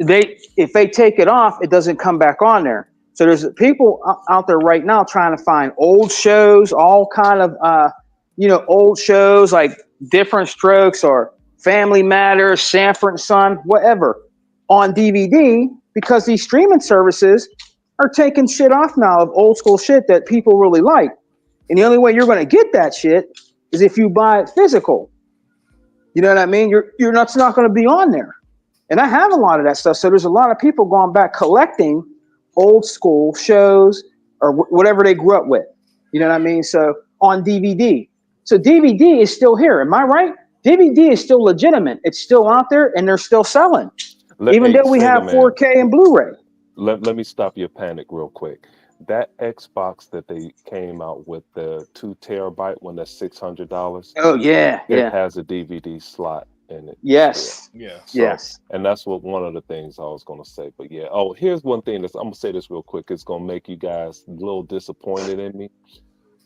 If they take it off, it doesn't come back on there. So there's people out there right now trying to find old shows, all kind of, old shows like Different Strokes or Family Matters, Sanford and Son, whatever, on DVD because these streaming services are taking shit off now of old school shit that people really like. And the only way you're going to get that shit is if you buy it physical. You know what I mean? You're not going to be on there. And I have a lot of that stuff. So there's a lot of people going back collecting old school shows or whatever they grew up with. You know what I mean? So on DVD. So DVD is still here. Am I right? DVD is still legitimate. It's still out there and they're still selling. Even though we have 4K and Blu-ray. Let me stop your panic real quick. That Xbox that they came out with, the 2 terabyte one, that's $600. Oh yeah, it has a DVD slot in it. Yes, yes. And that's one of the things I was gonna say. But yeah, here's one thing I'm gonna say this real quick. It's gonna make you guys a little disappointed in me.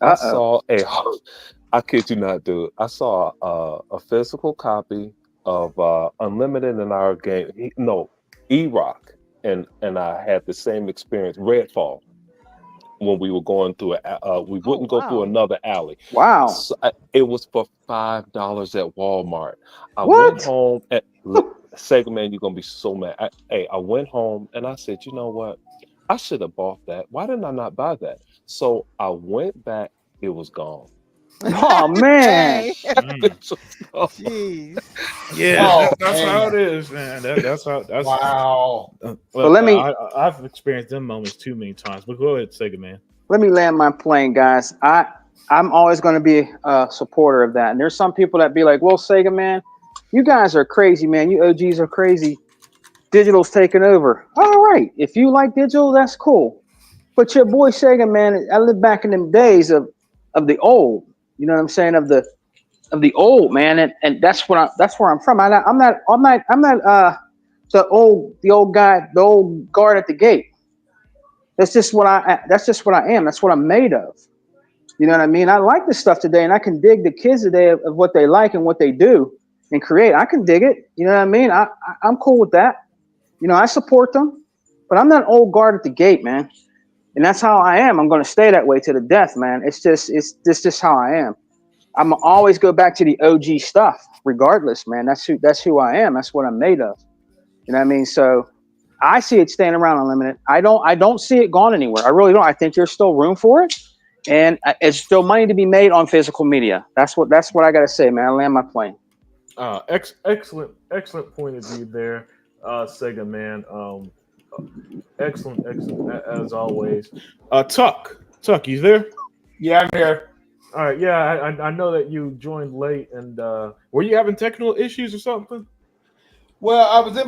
I saw I kid you not, dude. I saw a physical copy of Unlimited in our game. E-Rock, and I had the same experience. Redfall. When we were going through we wouldn't go through another alley. Wow. So, it was for $5 at Walmart. I What? went home at Sega Man, you're gonna be so mad. I went home and I said, you know what? I should have bought that. Why didn't I not buy that? So I went back, it was gone. Oh man. Jeez. Yeah, that's how it is, man. That's how. Wow. But let me. I've experienced them moments too many times. But go ahead, Sega Man. Let me land my plane, guys. I'm always going to be a supporter of that. And there's some people that be like, "Well, Sega Man, you guys are crazy, man. You OGs are crazy. Digital's taking over." All right, if you like digital, that's cool. But your boy Sega Man, I lived back in them days of the old. You know what I'm saying? Of the old, man, and that's where I'm from. I'm not the old guy, the old guard at the gate. That's just what I am. That's what I'm made of. You know what I mean? I like this stuff today, and I can dig the kids today of what they like and what they do and create. I can dig it. You know what I mean? I'm cool with that. You know, I support them, but I'm not old guard at the gate, man. And that's how I am. I'm going to stay that way to the death, man. It's just how I am. I'm always go back to the OG stuff, regardless, man. That's who I am. That's what I'm made of. You know what I mean? So I see it staying around unlimited. I don't see it gone anywhere. I really don't. I think there's still room for it, and it's still money to be made on physical media. That's what I got to say, man. I land my plane. Excellent point of view there, Sega Man. Excellent as always. Tuck, you there? Yeah, I'm here. All right, yeah, I know that you joined late, and were you having technical issues or something? Well, me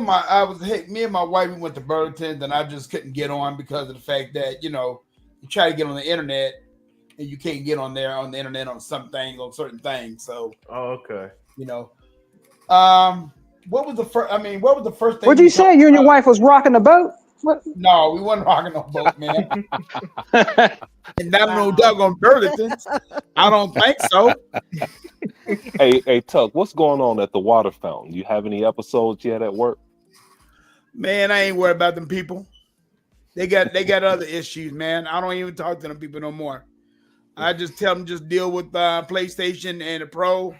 and my wife, we went to Burlington, and I just couldn't get on because of the fact that, you try to get on the internet, and you can't get on there on the internet on certain things. So, okay. What was the first? What was the first thing? What'd you say? You and your wife was rocking the boat? What? No, we wasn't rocking no boat, man. And not no doggone Burlington. I don't think so. Hey, Tuck, what's going on at the water fountain? You have any episodes yet at work? Man, I ain't worried about them people. They got other issues, man. I don't even talk to them people no more. I just tell them just deal with PlayStation and the Pro.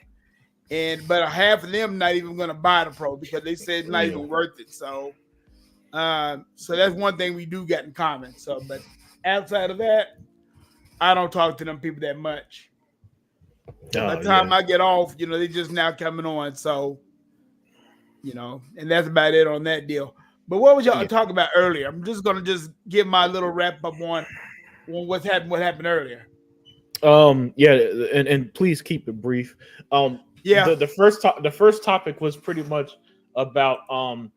But half of them not even going to buy the Pro because they said it's not even worth it. So that's one thing we do get in common. So, but outside of that, I don't talk to them people that much. By the time I get off, they just now coming on. So, and that's about it on that deal. But what was y'all talking about earlier? I'm just going to give my little wrap up on what happened earlier. And please keep it brief. The first topic was pretty much about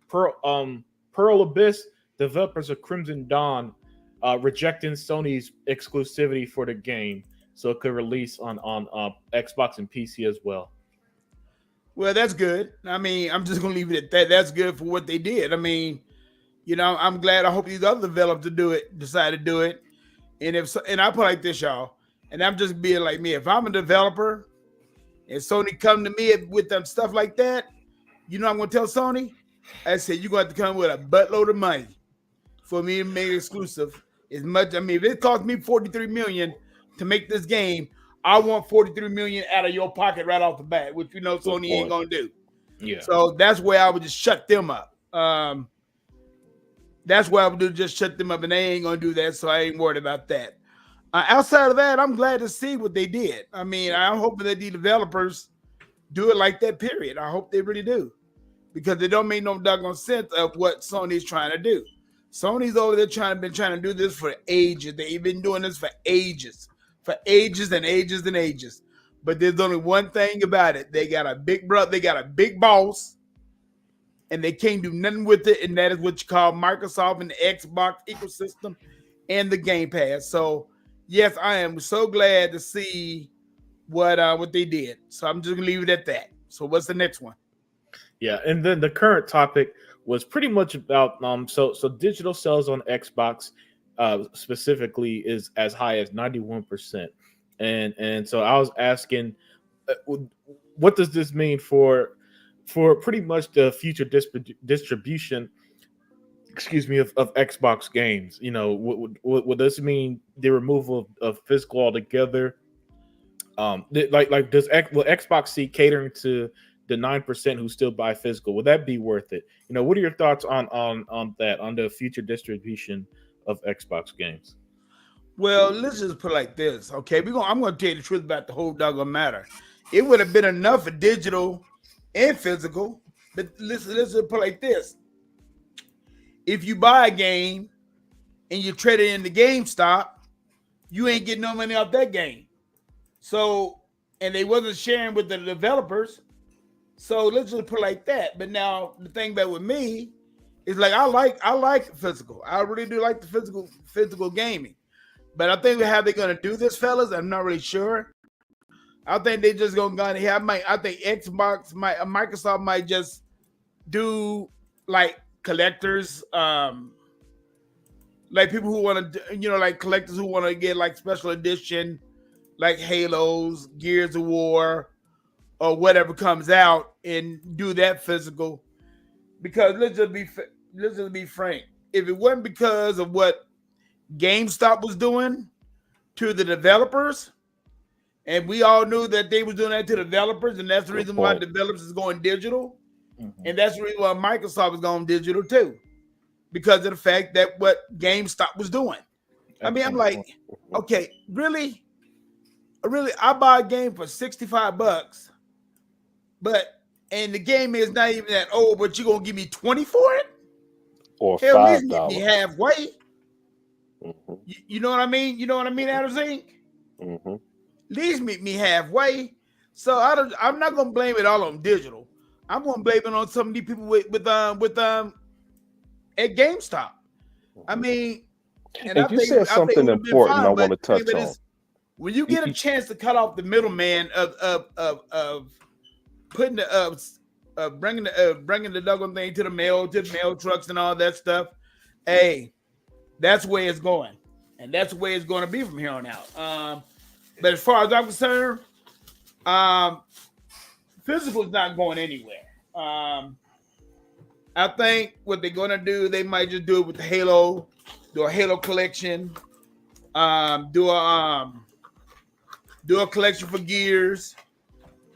Pearl Abyss, developers of Crimson Dawn, rejecting Sony's exclusivity for the game, so it could release on Xbox and PC as well. Well, that's good. I'm just gonna leave it at that. That's good for what they did. I'm glad. I hope these other developers decide to do it. And I put like this, y'all. And I'm just being like me. If I'm a developer and Sony come to me with them stuff like that, I'm gonna tell Sony. I said you're going to have to come with a buttload of money for me to make it exclusive. As much, if it cost me $43 million to make this game, I want $43 million out of your pocket right off the bat, which Sony ain't gonna do. Yeah. So that's where I would just shut them up. That's why I would do, just shut them up, and they ain't gonna do that, so I ain't worried about that. Outside of that, I'm glad to see what they did. I mean, I'm hoping that the developers do it like that, period. I hope they really do, because it don't make no doggone sense of what Sony's trying to do. Sony's over there been trying to do this for ages. They've been doing this for ages and ages and ages. But there's only one thing about it. They got a big brother, they got a big boss, and they can't do nothing with it, and that is what you call Microsoft and the Xbox ecosystem and the Game Pass. So yes, I am so glad to see what they did. So I'm just gonna leave it at that. So what's the next one? Yeah, and then the current topic was pretty much about so digital sales on Xbox specifically is as high as 91%. And so I was asking, what does this mean for pretty much the future distribution, of Xbox games? You know, would this mean the removal of physical altogether? Will Xbox see catering to the 9% who still buy physical? Would that be worth it? You know, what are your thoughts on that, on the future distribution of Xbox games? Well, let's just put it like this, okay? I'm gonna tell you the truth about the whole doggone matter. It would have been enough for digital and physical, but let's just put it like this. If you buy a game and you trade it into GameStop, you ain't getting no money off that game. So, and they wasn't sharing with the developers. So let's just put it like that. But now the thing about with me is, like, I like physical. I really do like the physical gaming. But I think how they're gonna do this, fellas, I'm not really sure. I think they just gonna have I think Microsoft might just do like collectors, like people who want to, like collectors who want to get like special edition, like Halos, Gears of War, or whatever comes out, and do that physical. Because let's just be frank. If it wasn't because of what GameStop was doing to the developers, and we all knew that they was doing that to developers, and that's the reason why developers is going digital, and that's the reason why Microsoft is going digital too, because of the fact that what GameStop was doing. I mean, I'm like, okay, really, I buy a game for $65, and the game is not even that old, but you're gonna give me 20 for it, or hell, at least $5. meet me halfway. You know what I mean? You know what I mean, Adam Zink? At least meet me halfway. So I'm not gonna blame it all on digital. I'm gonna blame it on some of these people with at GameStop. I mean, and you said something important I want to touch on. When you get a chance to cut off the middleman of putting bringing the doggone thing to the mail trucks and all that stuff, hey, that's where it's going, and that's the way it's going to be from here on out. But as far as I'm concerned, physical is not going anywhere. I think what they're going to do, they might just do it with the Halo, do a Halo collection, do a collection for Gears,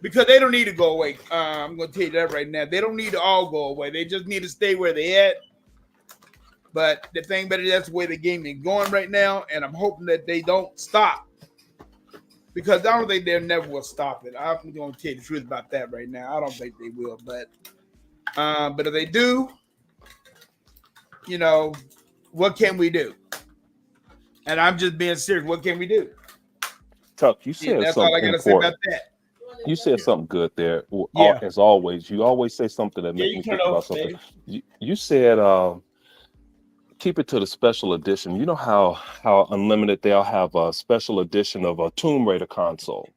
because they don't need to go away. I'm going to tell you that right now. They don't need to all go away. They just need to stay where they at. But the thing about it, that's the way the game is going right now, and I'm hoping that they don't stop, because I don't think they never will stop it. I'm going to tell you the truth about that right now. I don't think they will, but if they do, what can we do? And I'm just being serious. What can we do? Tuck, you said that's something all I got to say about that. You said something good there. As always, you always say something that makes me think about something. You said keep it to the special edition. You know how Unlimited, they'll have a special edition of a Tomb Raider console.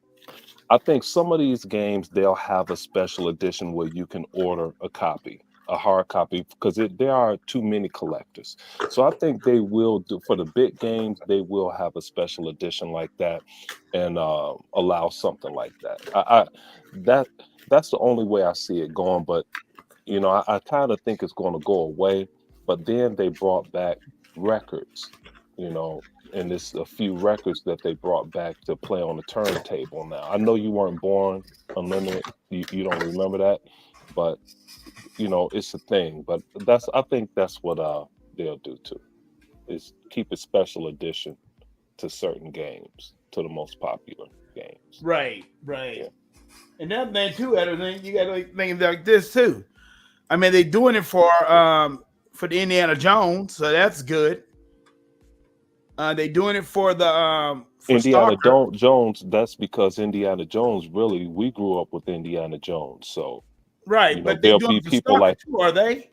I think some of these games, they'll have a special edition where you can order a copy, a hard copy, because there are too many collectors. So I think they will do, for the big games, they will have a special edition like that, and allow something like that. That's the only way I see it going. But I kind of think it's going to go away. But then they brought back records, and there's a few records that they brought back to play on the turntable now. I know you weren't born, Unlimited, you don't remember that, but it's a thing. But I think that's what they'll do too. Is keep a special edition to certain games, to the most popular games. Right. Yeah. And that thing too, everything you got to think like this too. I mean, they're doing it for the Indiana Jones, so that's good. They're doing it for the for Indiana Stalker. Jones. That's because Indiana Jones. Really, we grew up with Indiana Jones, so Right, but they're there'll doing be it for people Stalker like too, are they?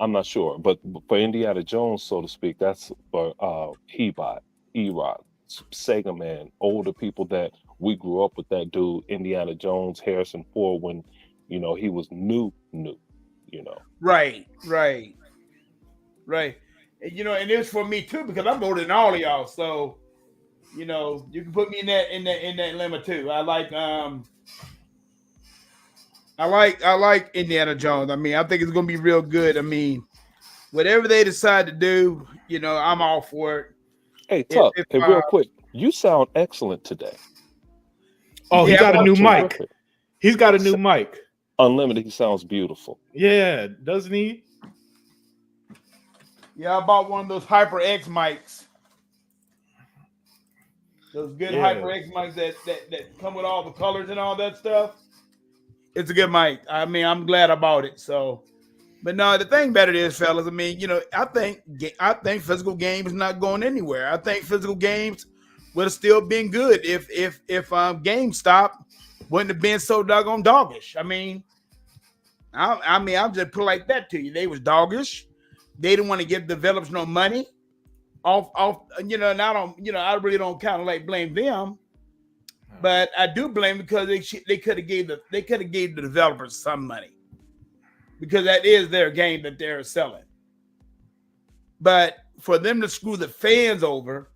I'm not sure, but for Indiana Jones, so to speak, that's for Heot, E-Rock, Sega Man, older people that we grew up with that dude, Indiana Jones, Harrison Ford, when he was new. Right. And, and it's for me too because I'm older than all of y'all. So, you can put me in that limit too. I like Indiana Jones. I mean, I think it's gonna be real good. I mean, whatever they decide to do, I'm all for it. Hey, Tuck, hey, real quick, you sound excellent today. Oh, he got a new mic. Terrific. He's got a new mic. Unlimited, he sounds beautiful. Yeah, doesn't he? Yeah, I bought one of those HyperX mics. Those good HyperX mics that come with all the colors and all that stuff. It's a good mic. I mean, I'm glad I bought it. So, but no, the thing about it is, fellas. I mean, I think physical games not going anywhere. I think physical games would have still been good if GameStop wouldn't have been so doggone doggish. I mean, I'll just put it like that to you. They was doggish. They didn't want to give developers no money. Off, and I really don't kind of like blame them. But I do blame because they could have gave the developers some money because that is their game that they're selling. But for them to screw the fans over,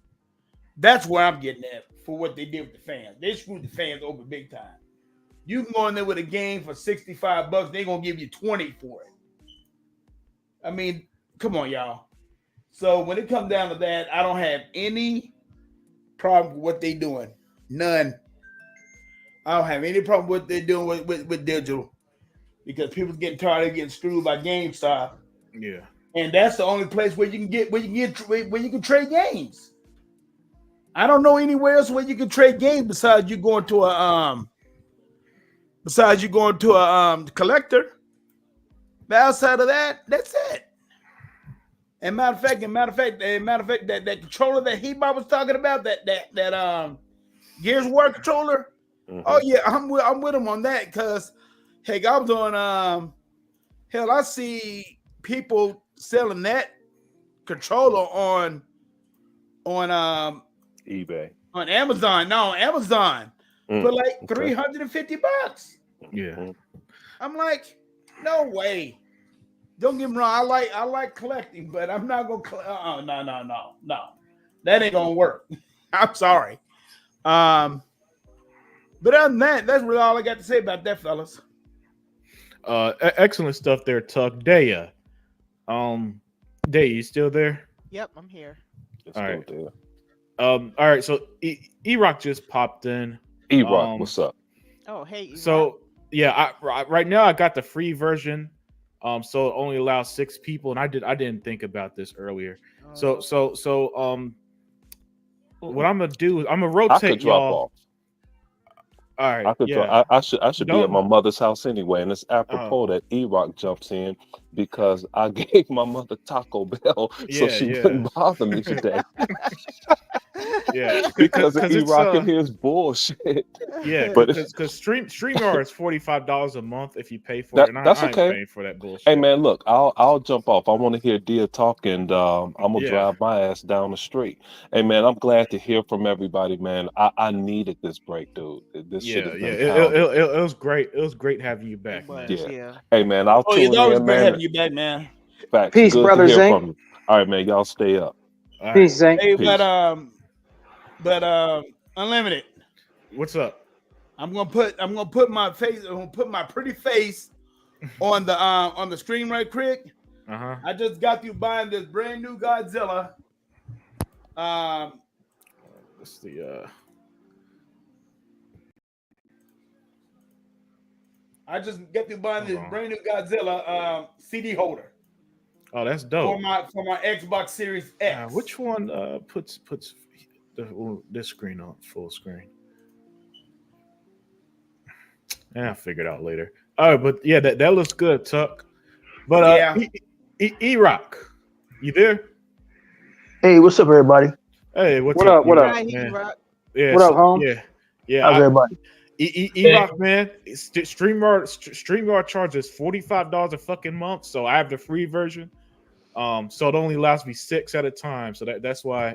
that's where I'm getting at for what they did with the fans. They screwed the fans over big time. You can go in there with a game for $65, they're gonna give you 20 for it. I mean, come on, y'all. So when it comes down to that, I don't have any problem with what they're doing. None. I don't have any problem with what they're doing with digital because people's getting tired of getting screwed by GameStop. Yeah. And that's the only place where you can trade games. I don't know anywhere else where you can trade games besides you going to a collector. But outside of that, that's it. And matter of fact, that controller that Heot was talking about, that Gears of War controller. Mm-hmm. Oh yeah, I'm with him on that because heck, I was on I see people selling that controller on eBay, on Amazon. No, Amazon for like $350. Yeah, I'm like, no way. Don't get me wrong. I like collecting, but I'm not gonna. No. That ain't gonna work. I'm sorry. But other than that, that's really all I got to say about that, fellas. Excellent stuff there, Tuck. Daya. Daya, you still there? Yep, I'm here. All right. All right. So E-Rock just popped in. E-Rock, what's up? Oh, hey. E-Rock. So yeah, right now I got the free version. So it only allows 6 people, and I didn't think about this earlier. So what I'm gonna do is I'm gonna rotate y'all. Off. All right. I should be at my mother's house anyway, and it's apropos that E-Rock jumps in because I gave my mother Taco Bell so she wouldn't bother me today. Yeah, because E-Rock in here is bullshit. Yeah, but because StreamYard is $45 a month if you pay for it, and that's I ain't okay. paying for that bullshit. Hey man, look, I'll jump off. I want to hear Dia talk, and I'm gonna drive my ass down the street. Hey man, I'm glad to hear from everybody, man. I needed this break, dude. This shit has been it was great. It was great having you back, man. Yeah. Hey man, I'll tune it's always in, great man. having you back, man. Facts. Peace, Good brother to hear Zink. from you. All right, man. Y'all stay up. All Peace, Zink. Hey, Peace. but Unlimited. What's up? I'm gonna put my pretty face on the screen right quick. I just got through buying this brand new Godzilla. That's the I just got through buying this brand new Godzilla CD holder. Oh, that's for dope. my Xbox Series X. Which one puts this screen on full screen? I'll figure it out later. All right, but yeah, that looks good, Tuck. But Yeah. E-Rock, you there? Hey, what's up, everybody? Hey, what's What up? up? What up? Hi, Man? Rock. Yeah, What up, home? Yeah. How's everybody? E-Rock, man. StreamYard charges $45 a fucking month, so I have the free version. So it only allows me 6 at a time. So that's why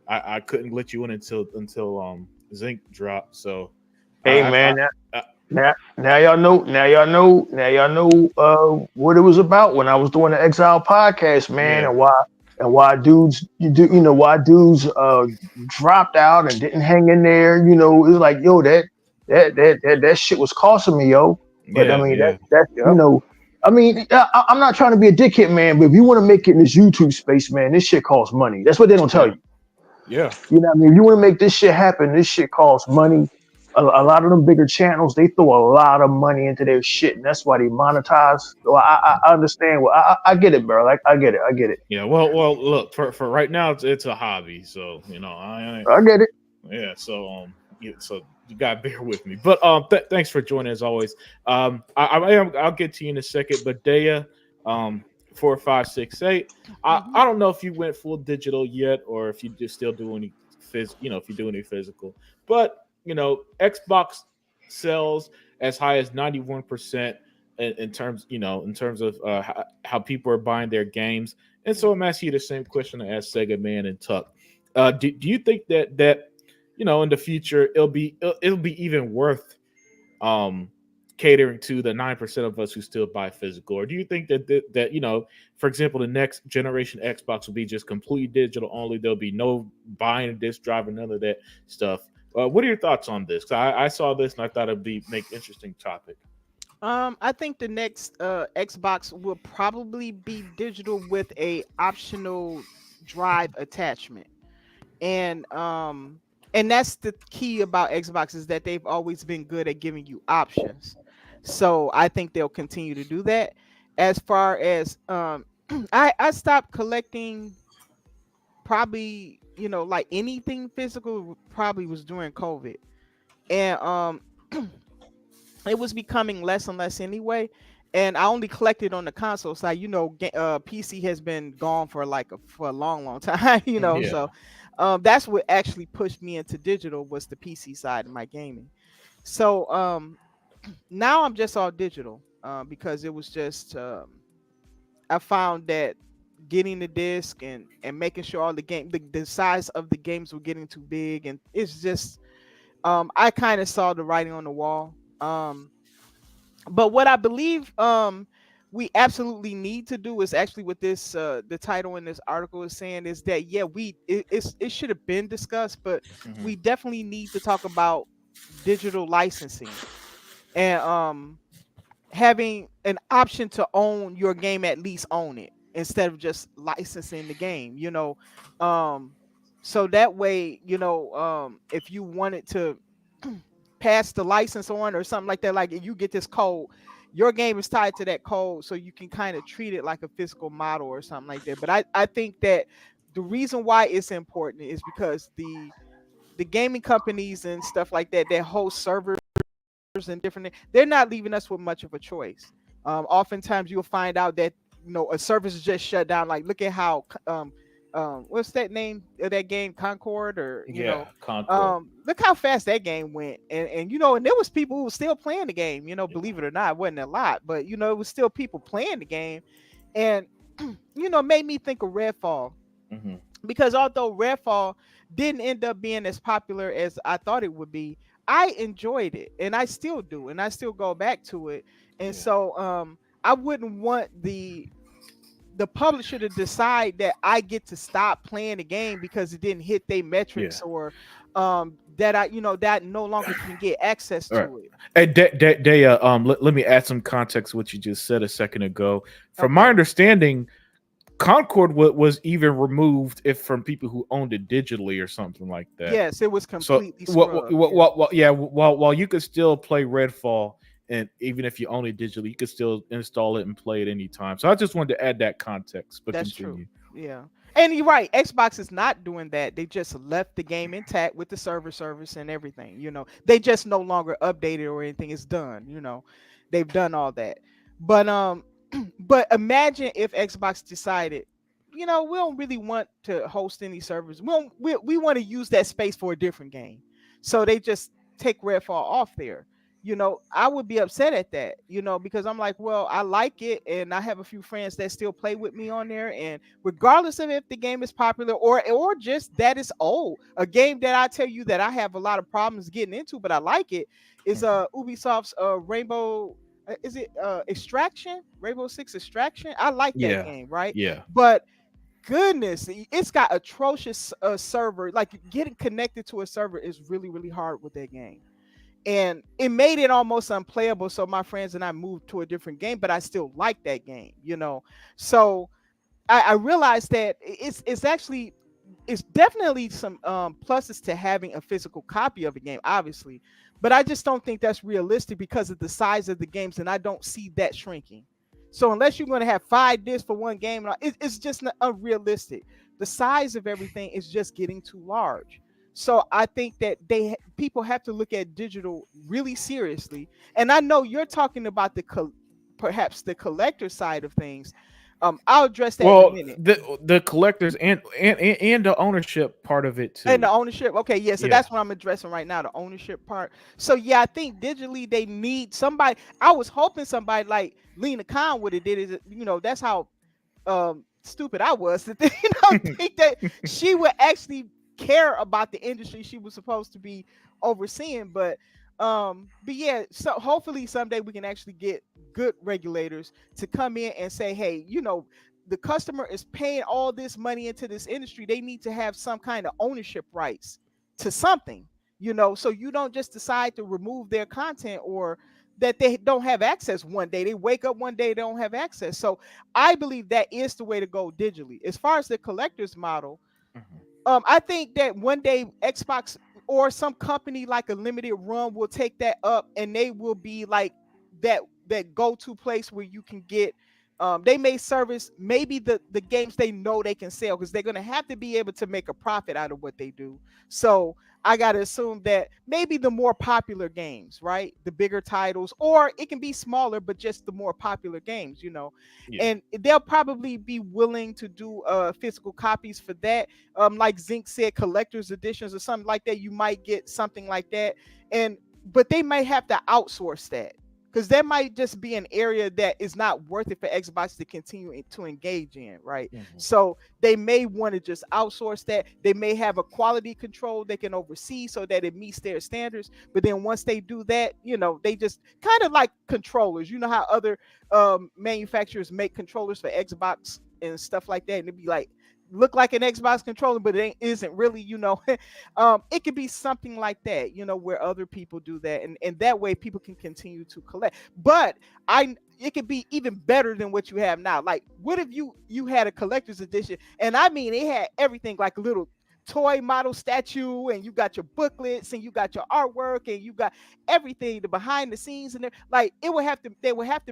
I couldn't let you in until Zinc dropped. So Hey, man. Now y'all know what it was about when I was doing the Exile podcast, man, Yeah. and why dudes dropped out and didn't hang in there. It was like, yo, that shit was costing me, yo. But I mean, Yeah. Yep. I mean, I'm not trying to be a dickhead, man, but if you want to make it in this YouTube space, man, this shit costs money. That's what they don't tell you. Yeah. You know what I mean? If you want to make this shit happen, this shit costs money. A lot of them bigger channels, they throw a lot of money into their shit, and that's why they monetize. So I understand. I get it, bro. Like I get it. Yeah. Well, look, for right now, it's a hobby. So I get it. Yeah. So so you gotta bear with me. But thanks for joining as always. I'll get to you in a second. But Dea, 4568. I don't know if you went full digital yet, or if you just still do any if you do any physical. But Xbox sells as high as 91% in terms of how people are buying their games. And so I'm asking you the same question I asked Sega Man and Tuck. Do you think that in the future it'll be even worth catering to the 9% of us who still buy physical, or do you think that for example, the next generation Xbox will be just completely digital only? There'll be no buying a disc drive and none of that stuff. What are your thoughts on this? I saw this and I thought it'd make interesting topic. I think the next Xbox will probably be digital with a optional drive attachment, and that's the key about Xbox, is that they've always been good at giving you options. So I think they'll continue to do that. As far as I stopped collecting, probably like anything physical, probably was during COVID, and it was becoming less and less anyway. And I only collected on the console side. PC has been gone for a long time. Yeah. So that's what actually pushed me into digital, was the PC side of my gaming. So now I'm just all digital because it was just I found that getting the disc and making sure all the size of the games were getting too big, and it's just I kind of saw the writing on the wall. But what I believe we absolutely need to do is actually what this the title in this article is saying, is that it should have been discussed, but we definitely need to talk about digital licensing and having an option to own your game, at least own it, instead of just licensing the game, so that way, if you wanted to pass the license on or something like that, like if you get this code, your game is tied to that code, so you can kind of treat it like a physical model or something like that. But I think that the reason why it's important is because the gaming companies and stuff like that host servers and different, they're not leaving us with much of a choice. Oftentimes you'll find out that a service is just shut down. Like, look at how what's that name of that game, Concord, or Concord. look how fast that game went, and and there was people who were still playing the game, believe it or not. It wasn't a lot, but it was still people playing the game. And made me think of Redfall, because although Redfall didn't end up being as popular as I thought it would be, I enjoyed it, and I still do, and I still go back to it. And so I wouldn't want the publisher to decide that I get to stop playing the game because it didn't hit their metrics, or that I that no longer can get access to it. Hey, let me add some context to what you just said a second ago. From my understanding, Concord was even removed from people who owned it digitally or something like that. Yes, it was completely while you could still play Redfall and even if you own it digitally, you can still install it and play it anytime. So I just wanted to add that context. But That's continue. true. Yeah. And you're right. Xbox is not doing that. They just left the game intact with the server service and everything. They just no longer updated or anything. It's done. They've done all that. But but imagine if Xbox decided, we don't really want to host any servers. We want to use that space for a different game. So they just take Redfall off there. I would be upset at that, because I'm like, well, I like it, and I have a few friends that still play with me on there, and regardless of if the game is popular or just that it's old, a game that I tell you that I have a lot of problems getting into, but I like it, is Ubisoft's Rainbow. Is it Extraction? Rainbow Six Extraction? I like that game, right? Yeah. But goodness, it's got atrocious server. Like getting connected to a server is really, really hard with that game. And it made it almost unplayable. So my friends and I moved to a different game, but I still like that game, So I realized that it's definitely some pluses to having a physical copy of a game, obviously. But I just don't think that's realistic because of the size of the games, and I don't see that shrinking. So unless you're going to have 5 discs for one game, it's just not unrealistic. The size of everything is just getting too large. So I think that people have to look at digital really seriously. And I know you're talking about perhaps the collector side of things. I'll address that in a minute. The collectors and the ownership part of it too. And the ownership. Okay, yeah. So that's what I'm addressing right now, the ownership part. So yeah, I think digitally they need somebody. I was hoping somebody like Lena Khan would have did it. That's how stupid I was to think that she would actually care about the industry she was supposed to be overseeing. But yeah, so hopefully someday we can actually get good regulators to come in and say, hey, the customer is paying all this money into this industry. They need to have some kind of ownership rights to something, so you don't just decide to remove their content or that they don't have access one day. They wake up one day, they don't have access. So I believe that is the way to go digitally. As far as the collector's model, I think that one day Xbox or some company like a limited run will take that up, and they will be like that go-to place where you can get. They may service maybe the games they know they can sell, because they're going to have to be able to make a profit out of what they do. So I got to assume that maybe the more popular games, right? The bigger titles, or it can be smaller, but just the more popular games, and they'll probably be willing to do physical copies for that. Like Zink said, collector's editions or something like that. You might get something like that. But they might have to outsource that, because there might just be an area that is not worth it for Xbox to continue to engage in, right? So they may want to just outsource that. They may have a quality control they can oversee so that it meets their standards. But then once they do that, they just kind of like controllers. You know how other manufacturers make controllers for Xbox and stuff like that, and it'd be like, look like an Xbox controller, but it isn't really, it could be something like that, where other people do that, and that way people can continue to collect. But it could be even better than what you have now. Like, what if you had a collector's edition, and I mean it had everything, like a little toy model statue, and you got your booklets, and you got your artwork, and you got everything, the behind the scenes, and like they would have to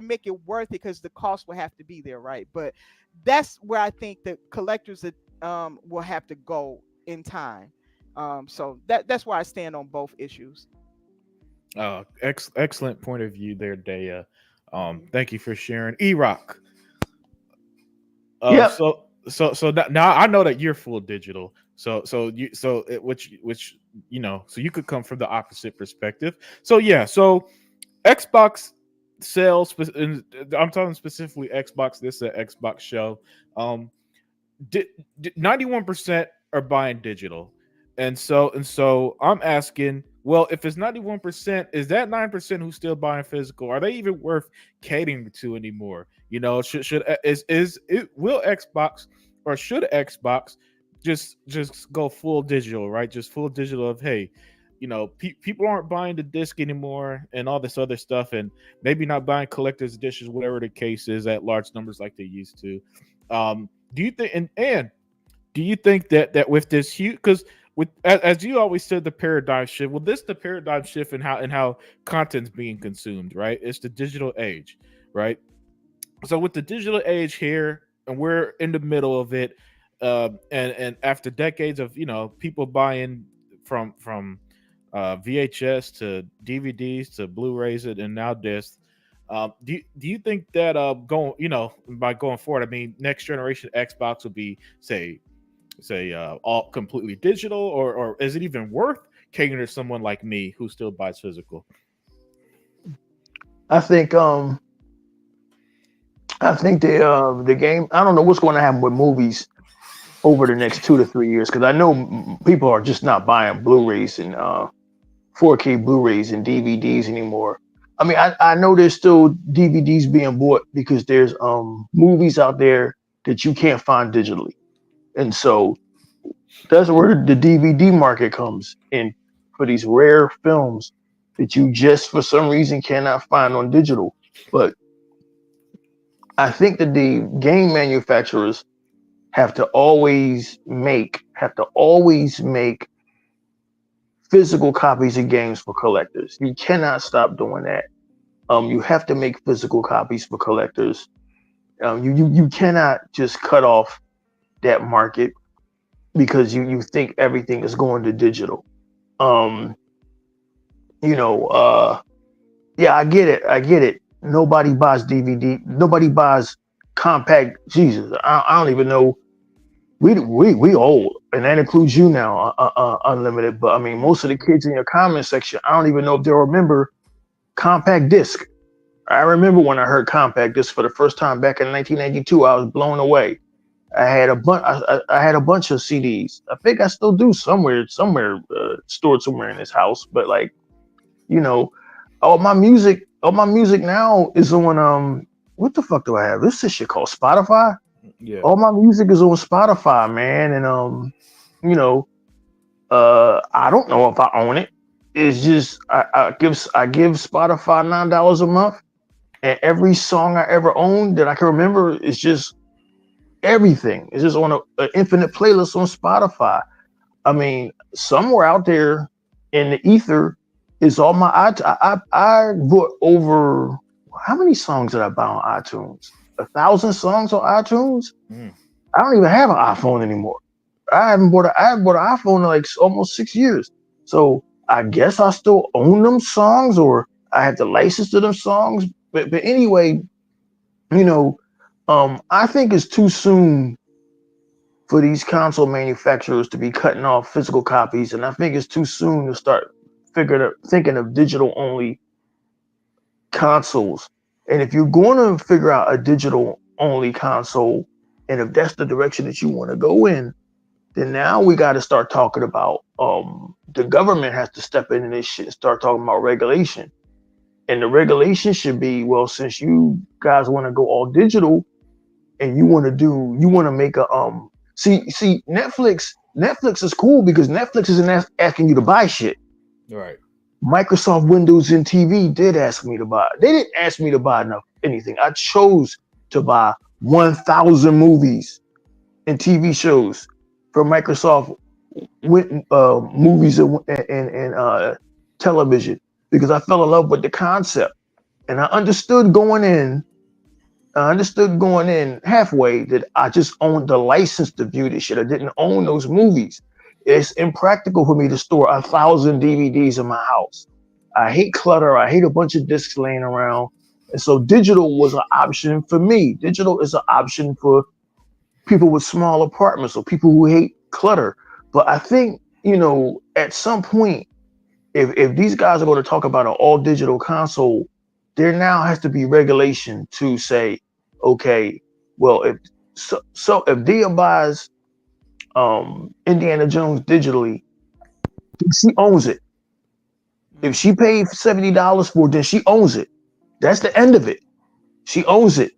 make it worth it, because the cost will have to be there, right? But that's where I think the collectors will have to go in time. So that's where I stand on both issues. Excellent point of view there, Daya. Thank you for sharing. E-Rock. So now I know that you're full digital. So you could come from the opposite perspective. So Xbox sales, I'm talking specifically Xbox. This is an Xbox show. 91% are buying digital, and so I'm asking, well, if it's 91%, is that 9% who's still buying physical? Are they even worth catering to anymore? Will Xbox, or should Xbox just go full digital, right? Just full digital of, hey, people aren't buying the disc anymore and all this other stuff, and maybe not buying collector's editions, whatever the case is, at large numbers like they used to. Do you think, and do you think that with this huge, because with as you always said, the paradigm shift. Well, this the paradigm shift in how content's being consumed, right? It's the digital age, right? So with the digital age here, and we're in the middle of it, and after decades of people buying from VHS to DVDs to Blu-rays and now discs. Do you think that going by going forward, I mean, next generation Xbox will be say all completely digital, or is it even worth catering to someone like me who still buys physical? I think the game. I don't know what's going to happen with movies over the next 2 to 3 years, because I know people are just not buying Blu-rays and 4K Blu-rays and DVDs anymore. I mean, I know there's still DVDs being bought because there's movies out there that you can't find digitally, and so that's where the DVD market comes in for these rare films that you just for some reason cannot find on digital. But I think that the game manufacturers have to always make physical copies of games for collectors. You cannot stop doing that. You have to make physical copies for collectors. You cannot just cut off that market because you think everything is going to digital. Yeah, I get it. Nobody buys DVD. Nobody buys compact. Jesus, I don't even know. We old, and that includes you now, Unlimited. But I mean, most of the kids in your comment section, I don't even know if they'll remember compact disc. I remember when I heard compact disc for the first time back in 1992. I was blown away. I had a bunch. I had a bunch of CDs. I think I still do somewhere stored somewhere in this house. But like, all my music now is on what the fuck do I have? This shit called Spotify. Yeah. All my music is on Spotify, man, and I don't know if I own it. It's just I give Spotify $9 a month, and every song I ever owned that I can remember is just everything. It's just on an infinite playlist on Spotify. I mean, somewhere out there in the ether is all my I bought over, how many songs did I buy on iTunes? 1,000 songs on iTunes. I don't even have an iPhone anymore. I haven't bought an iPhone in like almost 6 years. So I guess I still own them songs, or I have the license to them songs. But anyway, I think it's too soon for these console manufacturers to be cutting off physical copies, and I think it's too soon to start thinking of digital only consoles. And if you're going to figure out a digital only console, and if that's the direction that you want to go in, then now we got to start talking about the government has to step in this shit and start talking about regulation. And the regulation should be, well, since you guys want to go all digital and you want to make a see Netflix is cool because Netflix isn't asking you to buy shit. Right. Microsoft Windows and TV did ask me to buy. They didn't ask me to buy anything. I chose to buy 1,000 movies and TV shows from Microsoft movies and television because I fell in love with the concept, and I understood going in halfway that I just owned the license to view this shit. I didn't own those movies. It's impractical for me to store 1,000 DVDs in my house. I hate clutter. I hate a bunch of discs laying around. And so digital was an option for me. Digital is an option for people with small apartments or people who hate clutter. But I think, at some point, if these guys are going to talk about an all digital console, there now has to be regulation to say, okay, well, if Dia buys Indiana Jones digitally, she owns it. If she paid $70 for it, then she owns it. That's the end of it. She owns it.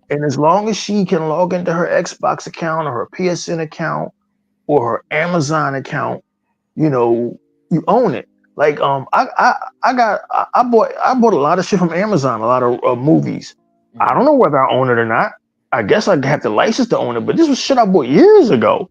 And as long as she can log into her Xbox account or her PSN account or her Amazon account, you own it. Like I bought a lot of shit from Amazon, a lot of movies. I don't know whether I own it or not. I guess I have the license to own it, but this was shit I bought years ago.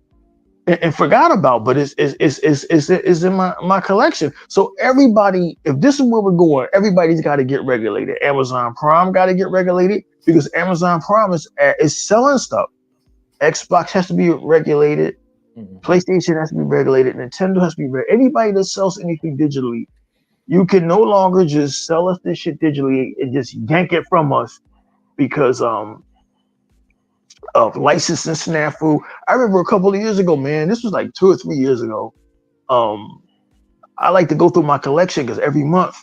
and forgot about, but it's in my collection. So everybody, if this is where we're going, everybody's got to get regulated. Amazon Prime got to get regulated because Amazon Prime is selling stuff. Xbox has to be regulated. PlayStation has to be regulated. Nintendo has to be regulated. Anybody that sells anything digitally, you can no longer just sell us this shit digitally and just yank it from us because of licensing snafu. I remember a couple of years ago, man, this was like 2 or 3 years ago. I like to go through my collection because every month,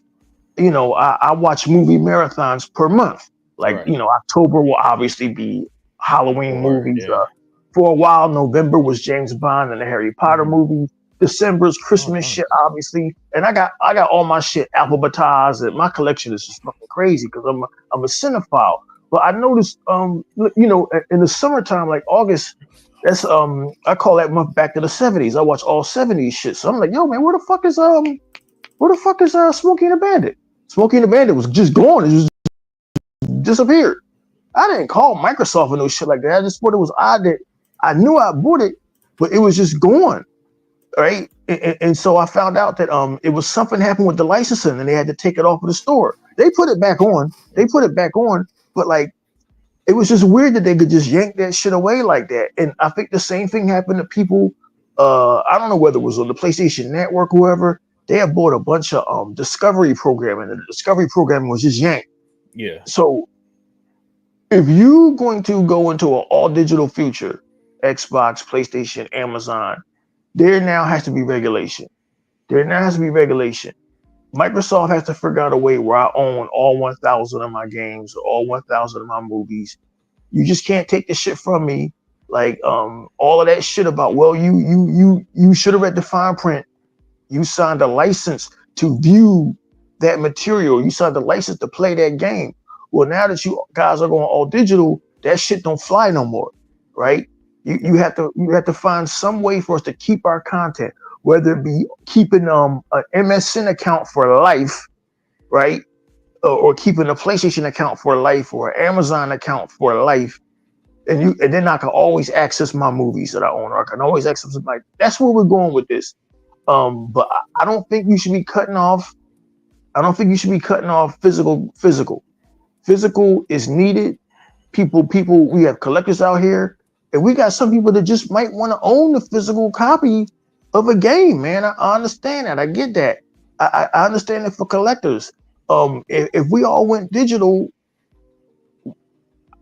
I watch movie marathons per month. Like, October will obviously be Halloween movies. Yeah. For a while, November was James Bond and the Harry Potter movies. December's Christmas shit, obviously. And I got all my shit alphabetized, and my collection is just fucking crazy because I'm a cinephile. But I noticed, in the summertime, like August, that's I call that month back to the 70s. I watch all 70s shit. So I'm like, yo, man, where the fuck is Smokey and the Bandit? Smokey and the Bandit was just gone. It just disappeared. I didn't call Microsoft or no shit like that. I just thought it was odd that I knew I bought it, but it was just gone. Right. And so I found out that it was something happened with the licensing and they had to take it off of the store. They put it back on, but like it was just weird that they could just yank that shit away like that. And I think the same thing happened to people. I don't know whether it was on the PlayStation Network or whoever. They had bought a bunch of Discovery programming, and the Discovery programming was just yanked. Yeah. So if you're going to go into an all digital future, Xbox, PlayStation, Amazon, there now has to be regulation. Microsoft has to figure out a way where I own all 1,000 of my games, all 1,000 of my movies. You just can't take the shit from me. Like all of that shit about, well, you should have read the fine print. You signed a license to view that material. You signed a license to play that game. Well, now that you guys are going all digital, that shit don't fly no more, right? You have to find some way for us to keep our content, whether it be keeping an MSN account for life, right, or keeping a PlayStation account for life or an Amazon account for life, and then I can always access my movies that I own, or I can always access them. Like that's where we're going with this. But I don't think you should be cutting off. I don't think you should be cutting off physical. Physical is needed. People. We have collectors out here. And we got some people that just might want to own the physical copy of a game, man. I understand that. I get that. I understand it for collectors. If we all went digital,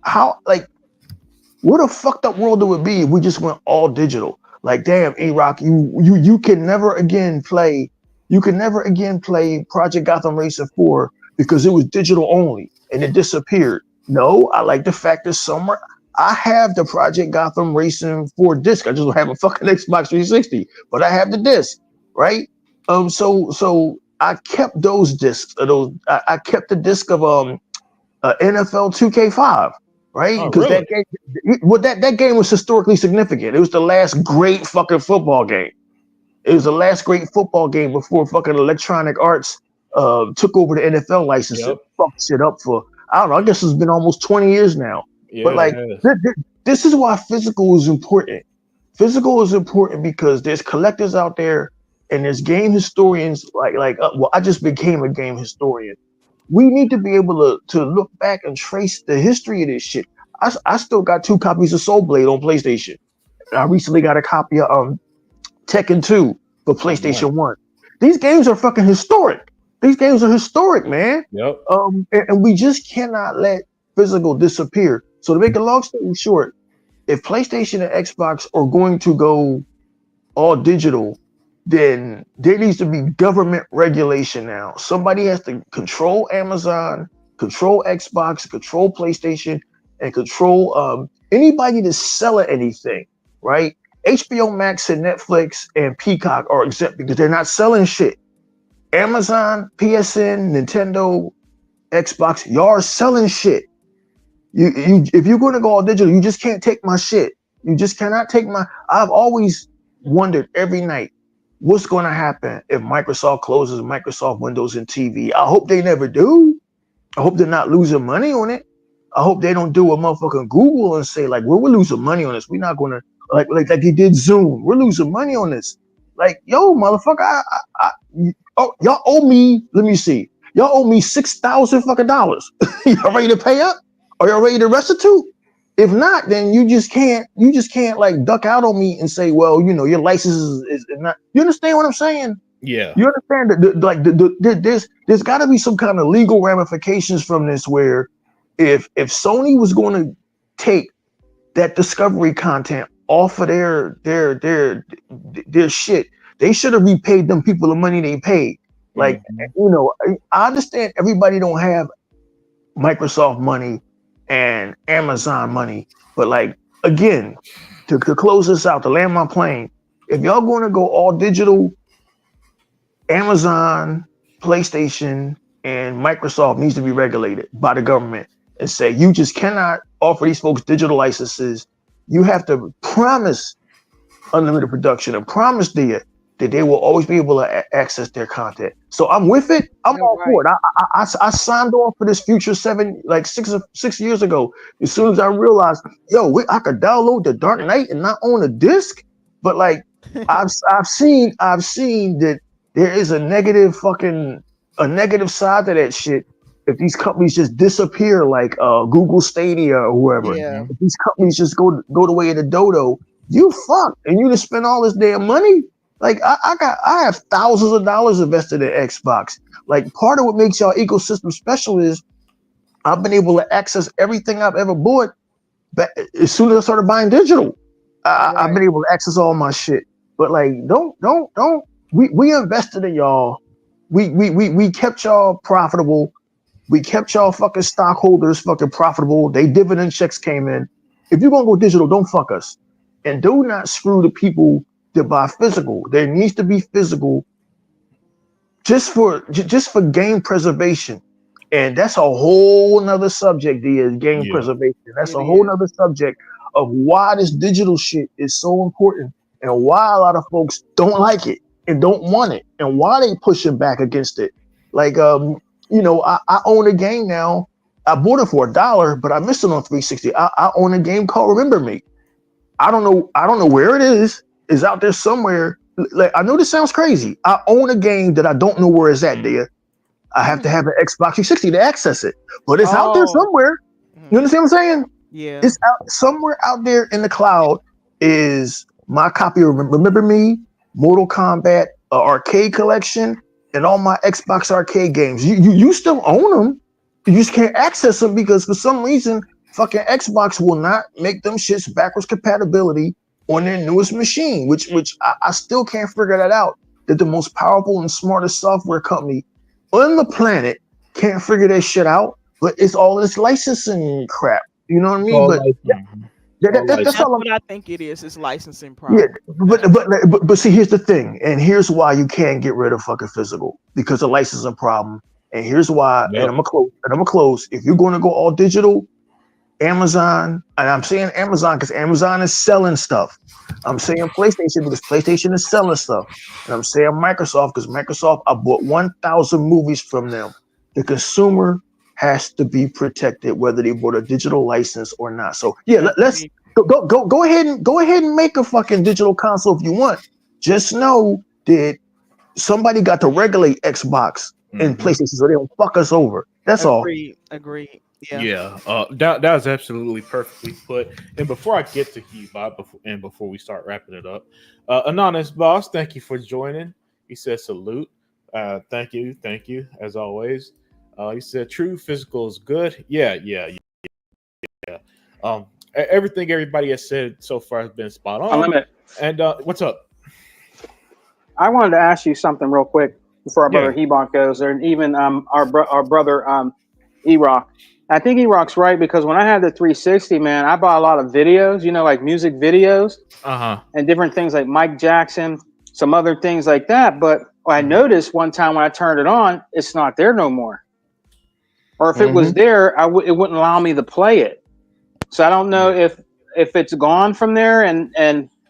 what a fucked up world it would be if we just went all digital. Like, damn, A-Rock, you can never again play. You can never again play Project Gotham Racing 4 because it was digital only and it disappeared. No, I like the fact that somewhere. I have the Project Gotham Racing 4 disc. I just don't have a fucking Xbox 360, but I have the disc, right? So I kept those discs. I kept the disc of NFL 2K5, right? Because that game was historically significant. It was the last great fucking football game. It was the last great football game before fucking Electronic Arts took over the NFL license and fucked shit up for, I don't know, I guess it's been almost 20 years now. Yeah, but like, this is why physical is important. Physical is important because there's collectors out there and there's game historians well, I just became a game historian. We need to be able to look back and trace the history of this shit. I still got 2 copies of Soul Blade on PlayStation. I recently got a copy of Tekken 2 for PlayStation 1. These games are fucking historic. These games are historic, man. Yep. And we just cannot let physical disappear. So to make a long story short, if PlayStation and Xbox are going to go all digital, then there needs to be government regulation now. Somebody has to control Amazon, control Xbox, control PlayStation, and control anybody that's selling anything, right? HBO Max and Netflix and Peacock are exempt because they're not selling shit. Amazon, PSN, Nintendo, Xbox, y'all are selling shit. You if you're going to go all digital, you just can't take my shit. You just cannot take my. I've always wondered every night what's going to happen if Microsoft closes Microsoft Windows and TV. I hope they never do. I hope they're not losing money on it. I hope they don't do a motherfucking Google and say like, well, we're losing money on this. We're not going to like they did Zoom. We're losing money on this. Like, yo, motherfucker, y'all owe me. Let me see. Y'all owe me $6,000 fucking dollars. Y'all ready to pay up? Are y'all ready to restitute? If not, then you just can't like duck out on me and say, well, you know, your license is not. You understand what I'm saying? Yeah. You understand that there's got to be some kind of legal ramifications from this, where if Sony was going to take that Discovery content off of their shit, they should have repaid them people the money they paid. Like, you know, I understand everybody don't have Microsoft money and Amazon money, but like, again, to close this out, to land my plane, if y'all going to go all digital, Amazon, PlayStation, and Microsoft needs to be regulated by the government and say, you just cannot offer these folks digital licenses. You have to promise unlimited production and promise that they will always be able to access their content. So I'm with it. I'm all for it. I signed on for this future 6 years ago. As soon as I realized, I could download the Dark Knight and not own a disc. But like, I've seen that there is a negative side to that shit. If these companies just disappear, like Google Stadia or whoever, if these companies just go the way of the dodo, you fucked, and you just spend all this damn money. Like, I have thousands of dollars invested in Xbox. Like, part of what makes y'all ecosystem special is I've been able to access everything I've ever bought. But as soon as I started buying digital, I've been able to access all my shit. But like, don't. We invested in y'all. We kept y'all profitable. We kept y'all fucking stockholders fucking profitable. They dividend checks came in. If you're gonna go digital, don't fuck us. And do not screw the people that buy physical. There needs to be physical just for game preservation. And that's a whole nother subject, is game preservation. That's a whole nother subject of why this digital shit is so important and why a lot of folks don't like it and don't want it and why they pushing back against it. Like, you know, I own a game now. I bought it for $1, but I missed it on 360. I own a game called Remember Me. I don't know where it is. It's out there somewhere. Like, I know this sounds crazy. I own a game that I don't know where it's at there. I have to have an Xbox 360 to access it, but it's out there somewhere. You understand what I'm saying? Yeah. It's out somewhere out there in the cloud is my copy of Remember Me, Mortal Kombat, arcade collection, and all my Xbox arcade games. You still own them. You just can't access them because for some reason, fucking Xbox will not make them shits backwards compatibility on their newest machine, which I still can't figure that out. That the most powerful and smartest software company on the planet can't figure that shit out, but it's all this licensing crap. You know what I mean? That's all what I think it is. It's licensing problem. Yeah, but see, here's the thing, and here's why you can't get rid of fucking physical, because of licensing problem. And here's why. And I'm gonna close. If you're going to go all digital, Amazon, and I'm saying Amazon because Amazon is selling stuff. I'm saying PlayStation because PlayStation is selling stuff. And I'm saying Microsoft because Microsoft, I bought 1,000 movies from them. The consumer has to be protected, whether they bought a digital license or not. So yeah, let's go ahead and make a fucking digital console if you want. Just know that somebody got to regulate Xbox and PlayStation so they don't fuck us over. That's all. Agreed. Yeah. That was absolutely perfectly put. And before I get to Heot, before we start wrapping it up, Anonymous Boss, thank you for joining. He said salute. Thank you as always. He said true physical is good. Yeah. Everything everybody has said so far has been spot on. Unlimited. And what's up? I wanted to ask you something real quick before our brother Heot goes there, and even our brother E-Rock. I think E-Rock's right, because when I had the 360, man, I bought a lot of videos, you know, like music videos and different things like Mike Jackson, some other things like that. But I noticed one time when I turned it on, it's not there no more. Or if it was there, it wouldn't allow me to play it. So I don't know if it's gone from there and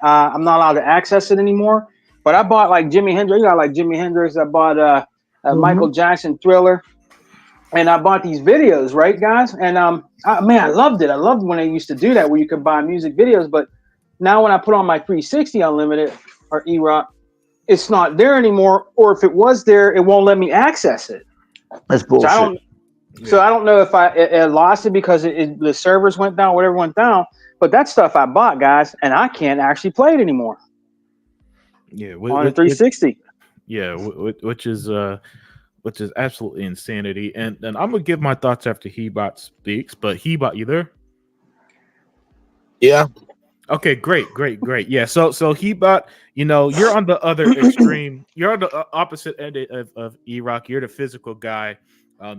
I'm not allowed to access it anymore. But I bought like Jimi Hendrix. I like Jimi Hendrix. I bought Michael Jackson Thriller. And I bought these videos, right, guys? And I loved it. I loved when they used to do that, where you could buy music videos. But Now when I put on my 360 Unlimited or E-Rock, it's not there anymore. Or if it was there, it won't let me access it. That's bullshit. So I don't know if I lost it because the servers went down, whatever went down. But that stuff I bought, guys, and I can't actually play it anymore. Yeah, on the 360. Which is absolutely insanity. And I'm gonna give my thoughts after Heot speaks. But Heot, you there? Yeah. Okay, great. Yeah. So Heot, you're on the other extreme. You're on the opposite end of E-Rock. You're the physical guy.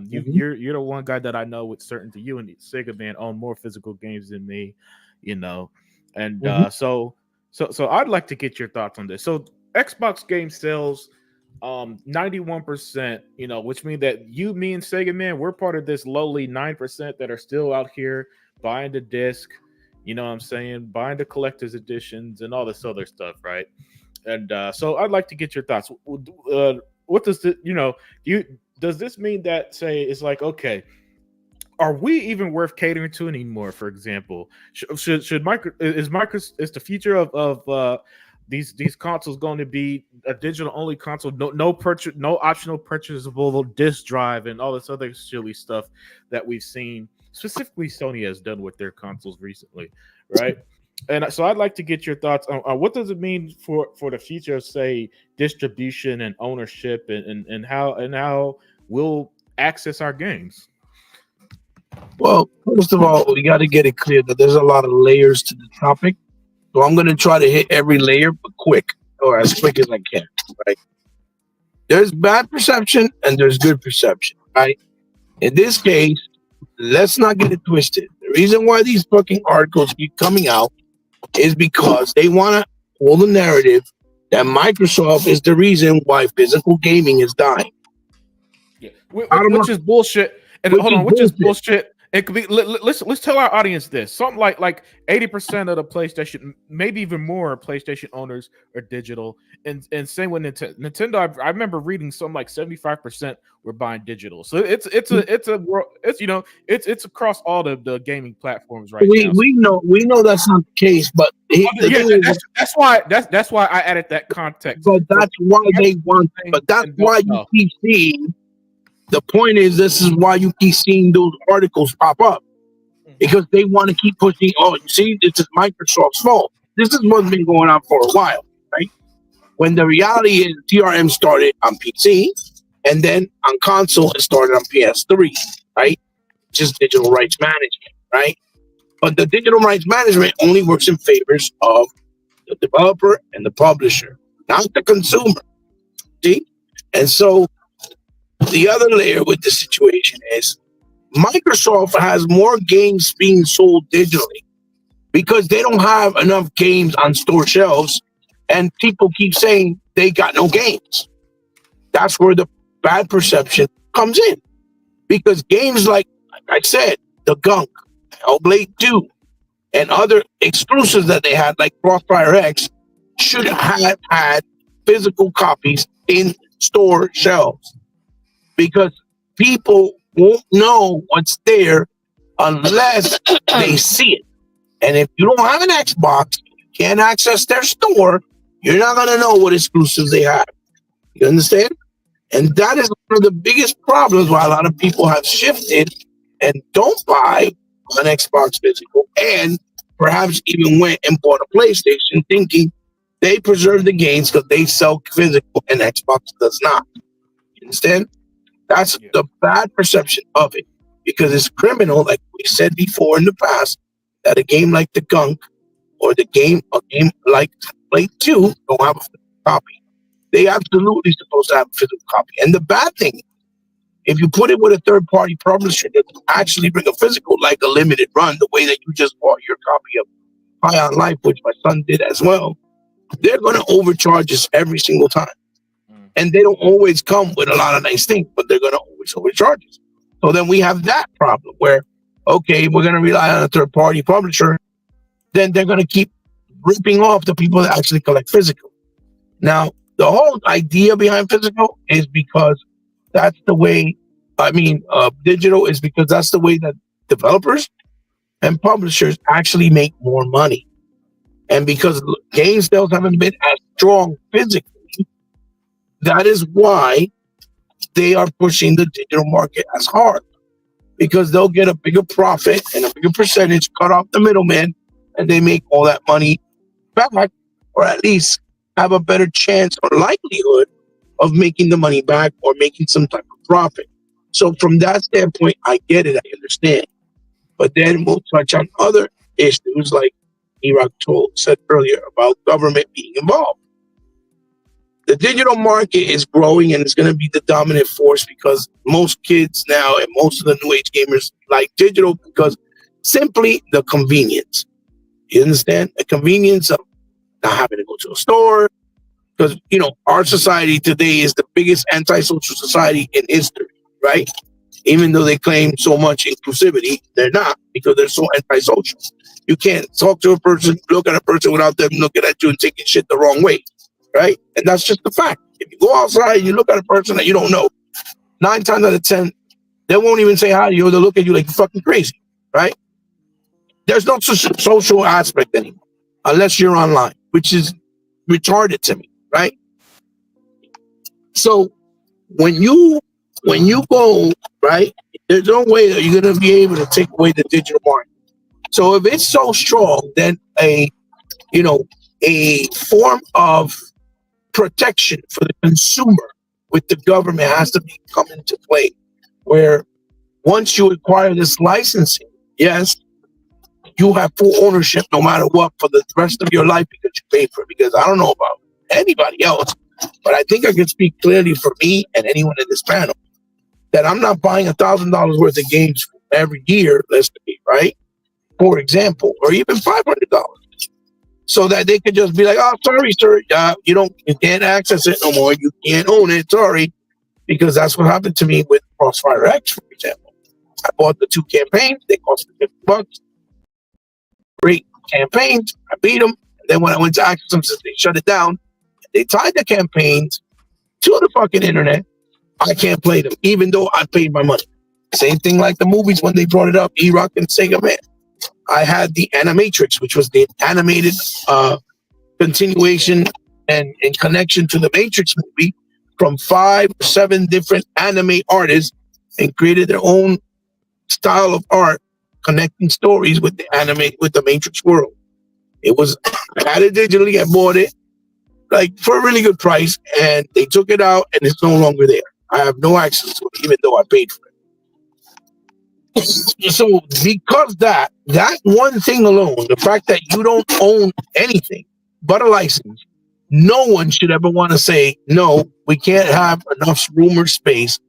You're the one guy that I know with certainty. You and Sega Man own more physical games than me, and so I'd like to get your thoughts on this. So Xbox game sales 91%, which means that me and Sega Man, we're part of this lowly 9% that are still out here buying the disc, you know what I'm saying, buying the collector's editions and all this other stuff, right? And so I'd like to get your thoughts. What does does this mean that, say, it's like, okay, are we even worth catering to anymore? For example, is the future of these consoles going to be a digital only console, no purchase, no optional purchasable disc drive, and all this other silly stuff that we've seen, specifically Sony has done with their consoles recently, right? And so I'd like to get your thoughts on what does it mean for the future of, say, distribution and ownership, and how we'll access our games. Well, first of all, we got to get it clear that there's a lot of layers to the topic. So I'm going to try to hit every layer, but quick, or as quick as I can, right? There's bad perception and there's good perception, right? In this case, let's not get it twisted. The reason why these fucking articles keep coming out is because they want to pull the narrative that Microsoft is the reason why physical gaming is dying. Yeah, which is bullshit. And hold on, which is bullshit. It could be. Let's tell our audience this. Something like 80% of the PlayStation, maybe even more, PlayStation owners are digital. And same with Nintendo. I remember reading something like 75% were buying digital. So it's across all the gaming platforms right now. We know that's not the case, but that's why I added that context. But that's why they want. But that's why you keep seeing. The point is, this is why you keep seeing those articles pop up, because they want to keep pushing. Oh, you see, this is Microsoft's fault. This is what's been going on for a while, right? When the reality is, DRM started on PC, and then on console, it started on PS3, right? Just digital rights management, right? But the digital rights management only works in favors of the developer and the publisher, not the consumer. See? And so the other layer with the situation is Microsoft has more games being sold digitally because they don't have enough games on store shelves, and people keep saying they got no games. That's where the bad perception comes in, because games like I said, The Gunk, Hellblade 2, and other exclusives that they had, like Crossfire X, should have had physical copies in store shelves, because people won't know what's there unless they see it. And if you don't have an Xbox, you can't access their store, you're not going to know what exclusives they have. You understand? And that is one of the biggest problems why a lot of people have shifted and don't buy an Xbox physical, and perhaps even went and bought a PlayStation thinking they preserve the games because they sell physical and Xbox does not. You understand? That's the bad perception of it, because it's criminal, like we said before in the past, that a game like The Gunk or a game like Play 2 don't have a physical copy. They absolutely supposed to have a physical copy. And the bad thing, if you put it with a third-party publisher that will actually bring a physical, like a limited run, the way that you just bought your copy of High on Life, which my son did as well, they're going to overcharge us every single time. And they don't always come with a lot of nice things, but they're going to always overcharge us. So then we have that problem where, okay, we're going to rely on a third-party publisher. Then they're going to keep ripping off the people that actually collect physical. Now, the whole idea behind physical is because that's the way, digital is because that's the way that developers and publishers actually make more money. And because game sales haven't been as strong physically, that is why they are pushing the digital market as hard, because they'll get a bigger profit and a bigger percentage, cut off the middleman, and they make all that money back, or at least have a better chance or likelihood of making the money back or making some type of profit. So from that standpoint, I get it, I understand. But then we'll touch on other issues like Heot said earlier about government being involved. The digital market is growing and it's going to be the dominant force because most kids now and most of the new age gamers like digital because simply the convenience. You understand? The convenience of not having to go to a store. Because, you know, our society today is the biggest antisocial society in history, right? Even though they claim so much inclusivity, they're not because they're so antisocial. You can't talk to a person, look at a person without them looking at you and taking shit the wrong way, right? And that's just the fact. If you go outside and you look at a person that you don't know, 9 times out of 10, they won't even say hi to you. They'll look at you like you're fucking crazy, right? There's no social aspect anymore unless you're online, which is retarded to me, right? So when you go, right, there's no way that you're going to be able to take away the digital market. So if it's so strong, then a form of protection for the consumer with the government has to come into play, where once you acquire this licensing, yes, you have full ownership no matter what for the rest of your life because you pay for it. Because I don't know about anybody else, but I think I can speak clearly for me and anyone in this panel that I'm not buying $1,000 worth of games every year, let's say, right? For example, or even $500, so that they could just be like, "Oh, sorry, sir, you can't access it no more. You can't own it. Sorry," because that's what happened to me with Crossfire X, for example. I bought the 2 campaigns; they cost me $50. Great campaigns. I beat them. And then when I went to access them, since they shut it down, they tied the campaigns to the fucking internet. I can't play them, even though I paid my money. Same thing like the movies when they brought it up, Heot and Sega Man. I had the Animatrix, which was the animated continuation and in connection to the Matrix movie from 5 or 7 different anime artists and created their own style of art connecting stories with the Matrix world. I had it digitally, I bought it like for a really good price, and they took it out and it's no longer there. I have no access to it, even though I paid for it. So because that one thing alone, the fact that you don't own anything but a license, no one should ever want to say, no, we can't have enough room or space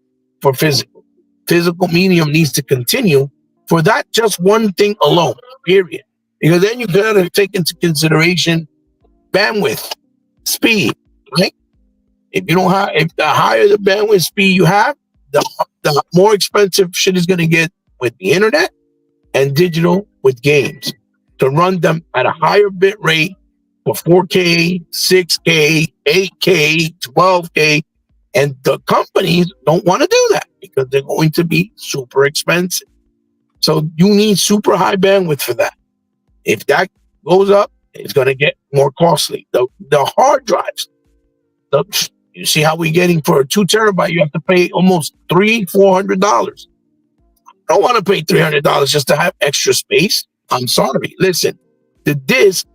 for physical. Physical medium needs to continue for that just one thing alone, period. Because then you got to take into consideration bandwidth, speed, right? If the higher the bandwidth speed you have, the more expensive shit is going to get with the internet and digital with games to run them at a higher bit rate for 4K, 6K, 8K, 12K. And the companies don't want to do that because they're going to be super expensive. So you need super high bandwidth for that. If that goes up, it's going to get more costly. The hard drives, you see how we're getting for a 2 terabyte, you have to pay almost $300-400. I don't want to pay $300 just to have extra space. I'm sorry. Listen, the disc,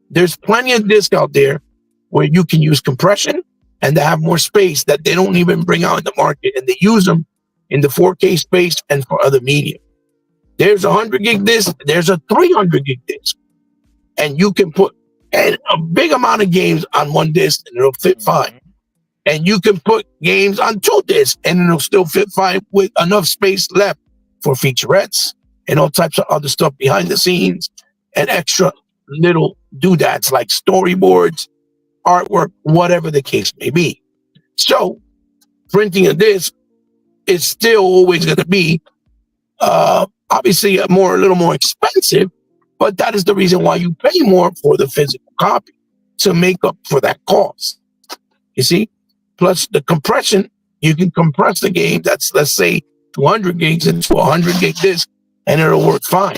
there's plenty of discs out there where you can use compression and they have more space that they don't even bring out in the market, and they use them in the 4K space and for other media. There's a 100 gig disc, there's a 300 gig disc, and you can put a big amount of games on one disc and it'll fit fine. And you can put games on 2 discs and it'll still fit fine with enough space left for featurettes and all types of other stuff behind the scenes and extra little doodads like storyboards, artwork, whatever the case may be. So printing a disc is still always going to be obviously a little more expensive, but that is the reason why you pay more for the physical copy to make up for that cost. You see? Plus the compression, you can compress the game that's, let's say, 200 gigs into a 100 gig disc, and it'll work fine.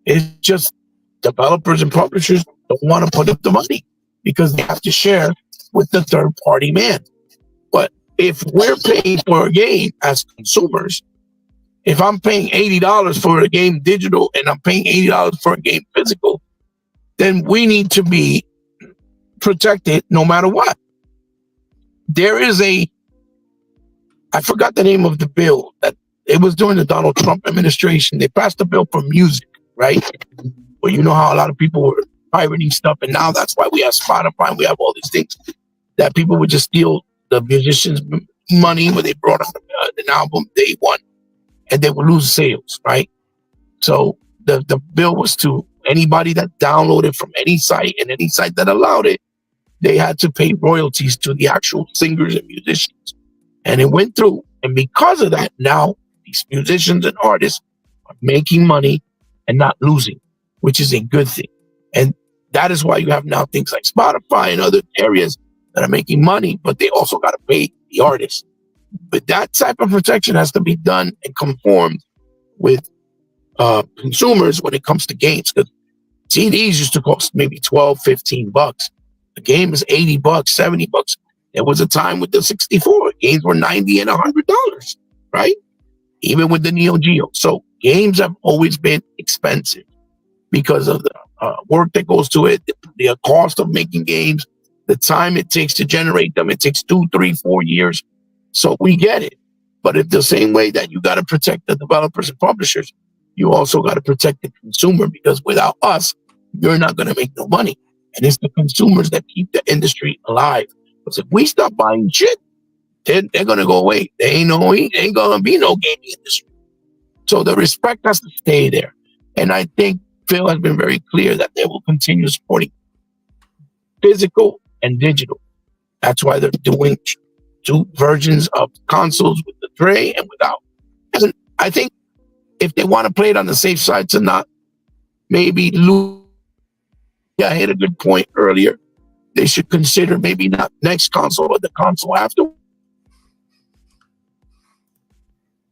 It's just developers and publishers don't want to put up the money because they have to share with the third party man. But if we're paying for a game as consumers, if I'm paying $80 for a game digital and I'm paying $80 for a game physical, then we need to be protected no matter what. There is I forgot the name of the bill that it was during the Donald Trump administration. They passed a bill for music, right? Well, you know how a lot of people were pirating stuff, and now that's why we have Spotify and we have all these things that people would just steal the musicians' money when they brought out an album day one, and they would lose sales, right? So the bill was to anybody that downloaded from any site and any site that allowed it, they had to pay royalties to the actual singers and musicians. And it went through. And because of that, now these musicians and artists are making money and not losing, which is a good thing. And that is why you have now things like Spotify and other areas that are making money, but they also got to pay the artists. But that type of protection has to be done and conformed with consumers when it comes to games. Because CDs used to cost maybe $12, $15. The game is $80, $70. There was a time with the 64, games were $90 and $100, right? Even with the Neo Geo. So games have always been expensive because of the work that goes to it, the cost of making games, the time it takes to generate them. It takes 2, 3, 4 years. So we get it. But it's the same way that you got to protect the developers and publishers, you also got to protect the consumer, because without us, you're not going to make no money. And it's the consumers that keep the industry alive. Because if we stop buying shit, they're going to go away. There ain't going to be no gaming industry. So the respect has to stay there. And I think Phil has been very clear that they will continue supporting physical and digital. That's why they're doing 2 versions of consoles with the tray and without. And I think if they want to play it on the safe side to not maybe lose, I hit a good point earlier. They should consider maybe not next console, but the console after.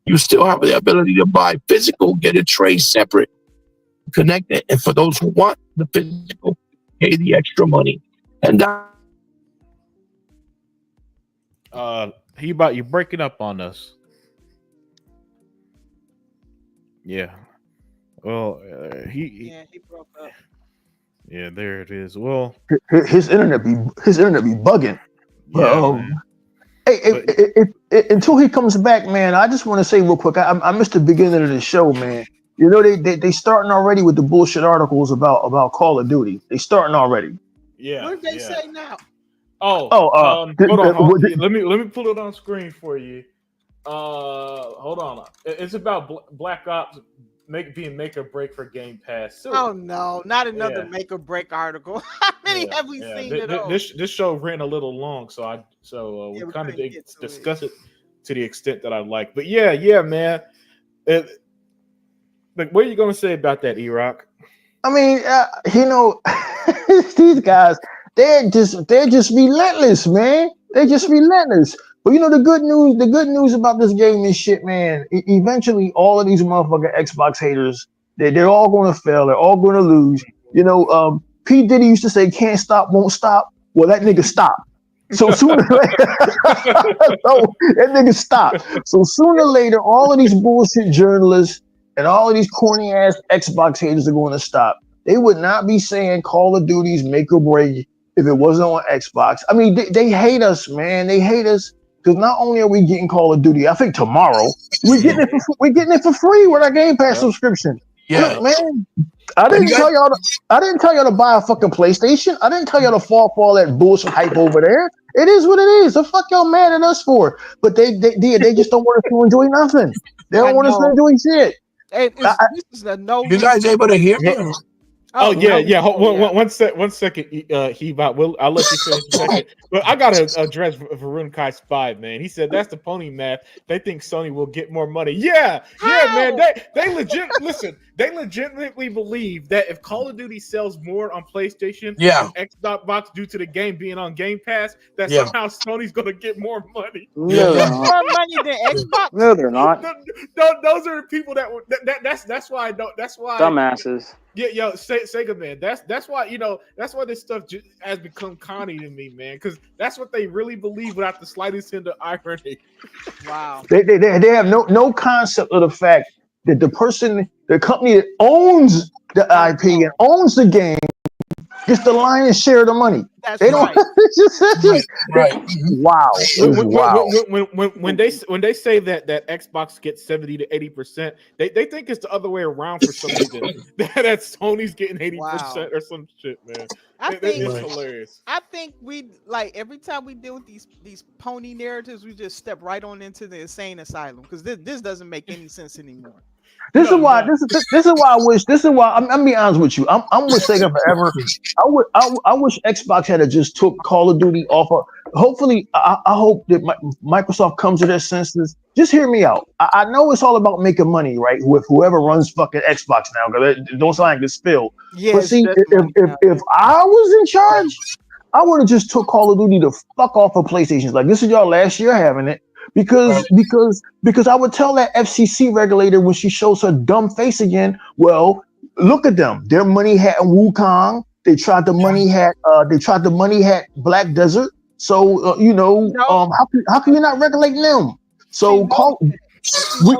You still have the ability to buy physical, get a tray separate, connect it. And for those who want the physical, pay the extra money. And that. You're breaking up on us. Yeah. Well, he broke up. Yeah, there it is. Well, his internet be bugging. Yeah, Until he comes back, man, I just want to say real quick, I missed the beginning of the show, man. You know, they starting already with the bullshit articles about Call of Duty. They starting already. Yeah. What did they say now? Hold on. Let me pull it on screen for you. Hold on. It's about Black Ops being make or break for Game Pass. So, oh no, not another make or break article. How many have we seen it all? This show ran a little long, so we kind of discuss it to the extent that I like. But yeah, man. Like, what are you gonna say about that, E-Rock? I mean, these guys, they're just relentless, man. They're just relentless. But you know, the good news about this game is shit, man. Eventually, all of these motherfucking Xbox haters, they're all going to fail. They're all going to lose. You know, P. Diddy used to say, "Can't stop, won't stop." Well, that nigga stopped. So sooner or later, that nigga stopped. So sooner or later, all of these bullshit journalists and all of these corny ass Xbox haters are going to stop. They would not be saying Call of Duty's make or break if it wasn't on Xbox. I mean, they hate us, man. They hate us. Because not only are we getting Call of Duty, I think tomorrow we're getting it for free with our Game Pass subscription. Yeah, look, man. I didn't tell y'all to buy a fucking PlayStation. I didn't tell y'all to fall for all that bullshit hype over there. It is what it is. The fuck y'all mad at us for? But they just don't want us to enjoy nothing. They don't want us to enjoy shit. Hey, this is a no. You guys able to hear me? Oh yeah. One second, Heot. I'll let you finish a second. But I gotta address Varun Kai Spy, man. He said that's the pony math. They think Sony will get more money. Yeah, man. They legitimately believe that if Call of Duty sells more on PlayStation than Xbox due to the game being on Game Pass, that somehow Sony's gonna get more money. No, they're not. More money than Xbox. No, they're not. Those are the people that's why I don't. That's why dumbasses. Yeah, yo, Sega man. That's why that's why this stuff has become conny to me, man. Because that's what they really believe without the slightest hint of irony. Wow. They have no concept of the fact that the company that owns the IP and owns the game gets the lion's share of the money. That's They don't. right. Right. Wow. Wow. When they say that Xbox gets 70 to 80%, they think it's the other way around for some reason. that Sony's getting 80% or some shit, man. It's hilarious. I think we like every time we deal with these pony narratives, we just step right on into the insane asylum because this doesn't make any sense anymore. This is why I wish. This is why I'm being honest with you. I'm with Sega forever. I wish Xbox had just took Call of Duty off of. Hopefully, I hope that Microsoft comes to their senses. Just hear me out. I know it's all about making money, right? With whoever runs fucking Xbox now, because it don't sound like it's Phil. Yeah, but see, if I was in charge, I would have just took Call of Duty to fuck off of PlayStation. Like, this is y'all last year having it. Because I would tell that FCC regulator when she shows her dumb face again, well, look at them. Their money hat in Wukong. They tried the money hat Black Desert. So how can you not regulate them? So we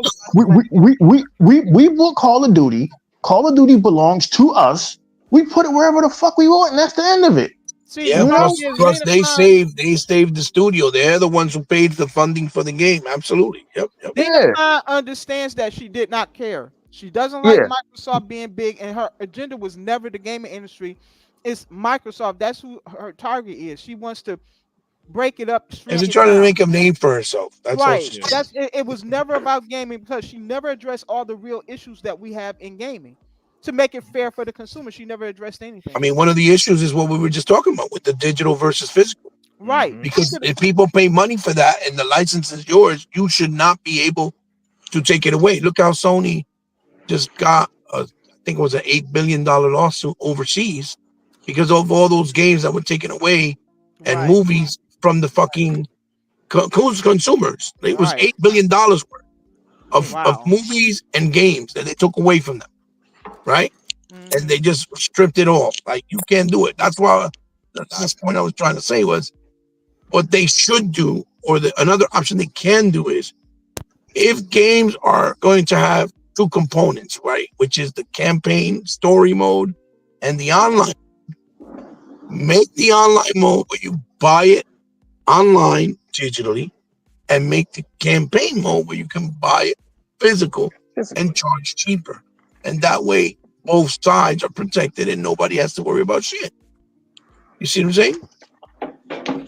book Call of Duty. Call of Duty belongs to us. We put it wherever the fuck we want, and that's the end of it. See, plus they saved the studio. They're the ones who paid the funding for the game. Absolutely. Yep. Dana understands that she did not care. She doesn't like Microsoft being big, and her agenda was never the gaming industry. It's Microsoft. That's who her target is. She wants to break it up. And she's trying to make a name for herself. That's right. It was never about gaming because she never addressed all the real issues that we have in gaming. To make it fair for the consumer, she never addressed anything. I mean, one of the issues is what we were just talking about with the digital versus physical. Right. Because if people pay money for that and the license is yours, you should not be able to take it away. Look how Sony just got, I think it was an $8 billion lawsuit overseas because of all those games that were taken away and movies from the fucking consumers. It was $8 billion worth of movies and games that they took away from them. Right? And they just stripped it off. Like, you can't do it. That's why the last point I was trying to say was what they should do, or another option they can do is if games are going to have two components, right? Which is the campaign story mode and the online. Make the online mode where you buy it online digitally and make the campaign mode where you can buy it physical and charge cheaper. And that way, both sides are protected and nobody has to worry about shit. You see what I'm saying?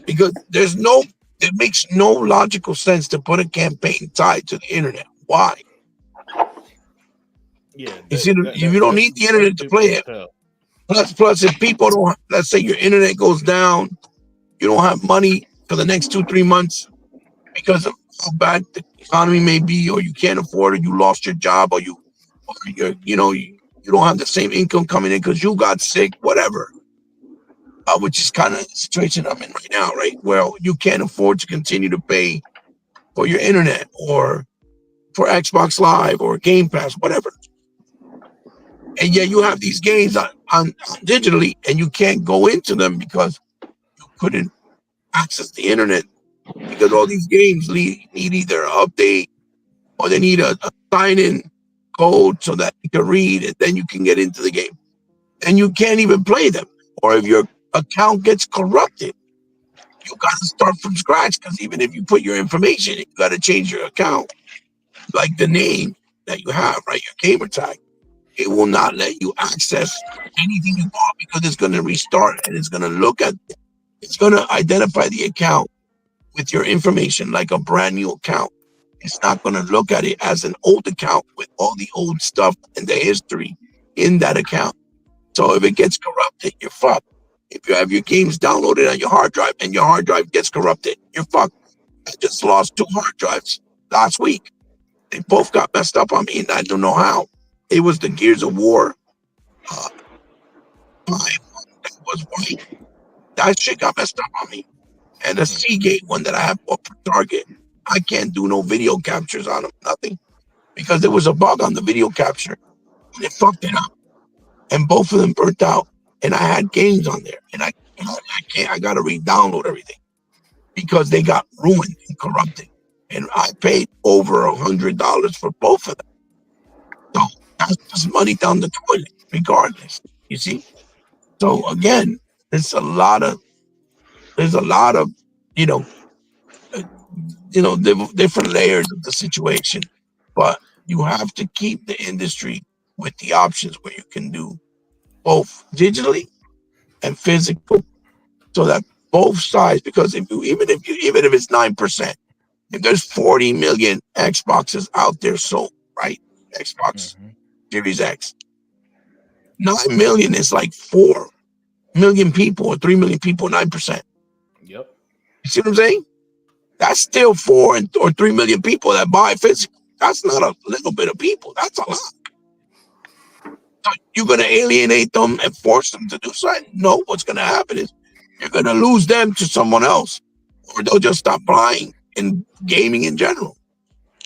Because it makes no logical sense to put a campaign tied to the internet. Why? Yeah. You don't need the internet to play it. Plus, if people don't, let's say your internet goes down, you don't have money for the next 2-3 months because of how bad the economy may be, or you can't afford it, you lost your job, or you don't have the same income coming in because you got sick, whatever. Which is kind of the situation I'm in right now, right? Well, you can't afford to continue to pay for your internet or for Xbox Live or Game Pass, whatever. And yet you have these games on digitally, and you can't go into them because you couldn't access the internet because all these games need either an update or they need a sign-in code so that you can read and then you can get into the game. And you can't even play them. Or if your account gets corrupted, you got to start from scratch because even if you put your information, you got to change your account, like the name that you have, right? Your gamer tag. It will not let you access anything you bought because it's going to restart and it's going to look at it. It's going to identify the account with your information like a brand new account. It's not going to look at it as an old account with all the old stuff and the history in that account. So if it gets corrupted, you're fucked. If you have your games downloaded on your hard drive and your hard drive gets corrupted, you're fucked. I just lost 2 hard drives last week. They both got messed up on me and I don't know how. It was the Gears of War 5 that was white. That shit got messed up on me. And the Seagate one that I have for Target, I can't do no video captures on them, nothing. Because there was a bug on the video capture and it fucked it up. and both of them burnt out. And I had games on there, and I got to re-download everything because they got ruined and corrupted. And I paid over $100 for both of them. So that's just money down the toilet, regardless. You see. So again, there's a lot of different layers of the situation, but you have to keep the industry with the options where you can do both digitally and physical, so that both sides. Because even if it's 9%, if there's 40 million Xboxes out there sold, right? Xbox Series X, 9 million is like 4 million people or 3 million people, 9%. Yep. You see what I'm saying? That's still 4 or 3 million people that buy physical. That's not a little bit of people. That's a lot. So you're going to alienate them and force them to do something? No, what's going to happen is you're going to lose them to someone else, or they'll just stop buying in gaming in general.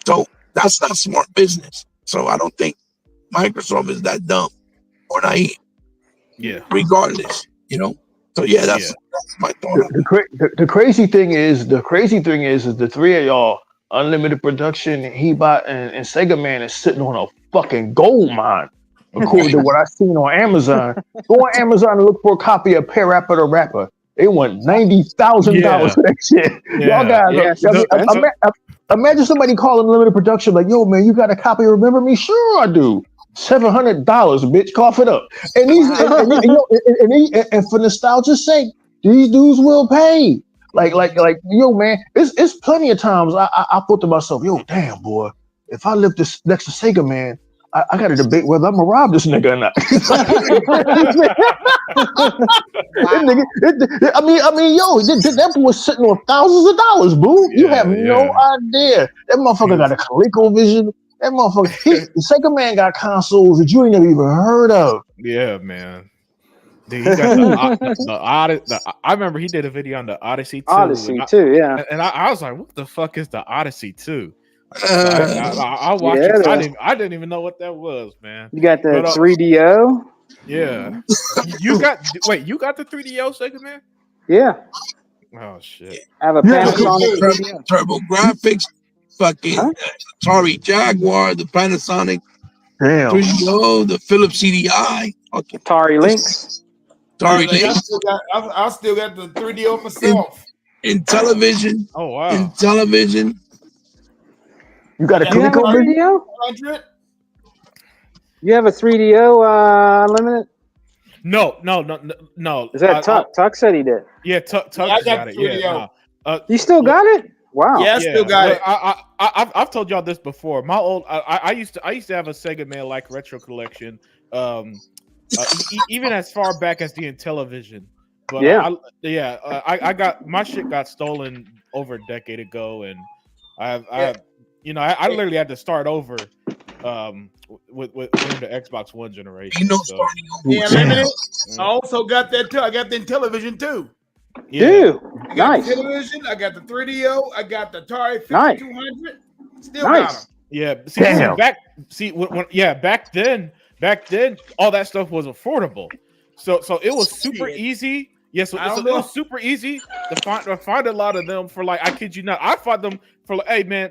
So that's not smart business. So I don't think Microsoft is that dumb or naive. Yeah. Regardless, So yeah, that's my thought. The crazy thing is the three of y'all, Unlimited Production, Heot, and Sega Man, is sitting on a fucking gold mine, according to what I seen on Amazon. Go on Amazon and look for a copy of Parappa the Rapper. They want $90,000 for that shit. Yeah. Y'all guys, imagine somebody calling Unlimited Production like, "Yo, man, you got a copy of Remember Me?" "Sure, I do." $700, bitch, cough it up. And these, and for nostalgia's sake, these dudes will pay. Like, yo, man, it's plenty of times I thought to myself, yo, damn, boy, if I live this next to Sega Man, I got to debate whether I'm gonna rob this nigga or not. Yo, that boy's sitting on thousands of dollars, boo. You have no idea. That motherfucker got a ColecoVision. That motherfucker, Sega Man got consoles that you ain't never even heard of. Yeah, man. Dude, he got I remember he did a video on the Odyssey 2. Odyssey 2, yeah. And I was like, what the fuck is the Odyssey 2? I watched it. I didn't even know what that was, man. You got the 3DO? Yeah. You got the 3DO, Sega Man? Yeah. Oh shit. I have a Panasonic Turbo Graphics, fucking Atari Jaguar, the Panasonic 3DO, the Philips CDI, Atari Lynx. I still got the 3DO myself. In television. Oh wow. In television. You got a ColecoVision? You have a 3DO Unlimited? No. Is that Tuck? Tuck said he did. Yeah, Tuck got it. 3DO. Yeah. You still got it? Wow. Yeah, I still got it. I've told y'all this before. My old I used to have a Sega Man like retro collection. Even as far back as the Intellivision. But I got my shit got stolen over a decade ago, and I literally had to start over with the Xbox One generation. Limited. I also got that too. I got the Intellivision too. Yeah. Dude, I got nice. the television. I got the 3DO. I got the Atari 5200. Still got them. Yeah. Back then, all that stuff was affordable. So it was super easy. Yes, it was super easy to find a lot of them for like, I kid you not, I found them for like, hey man,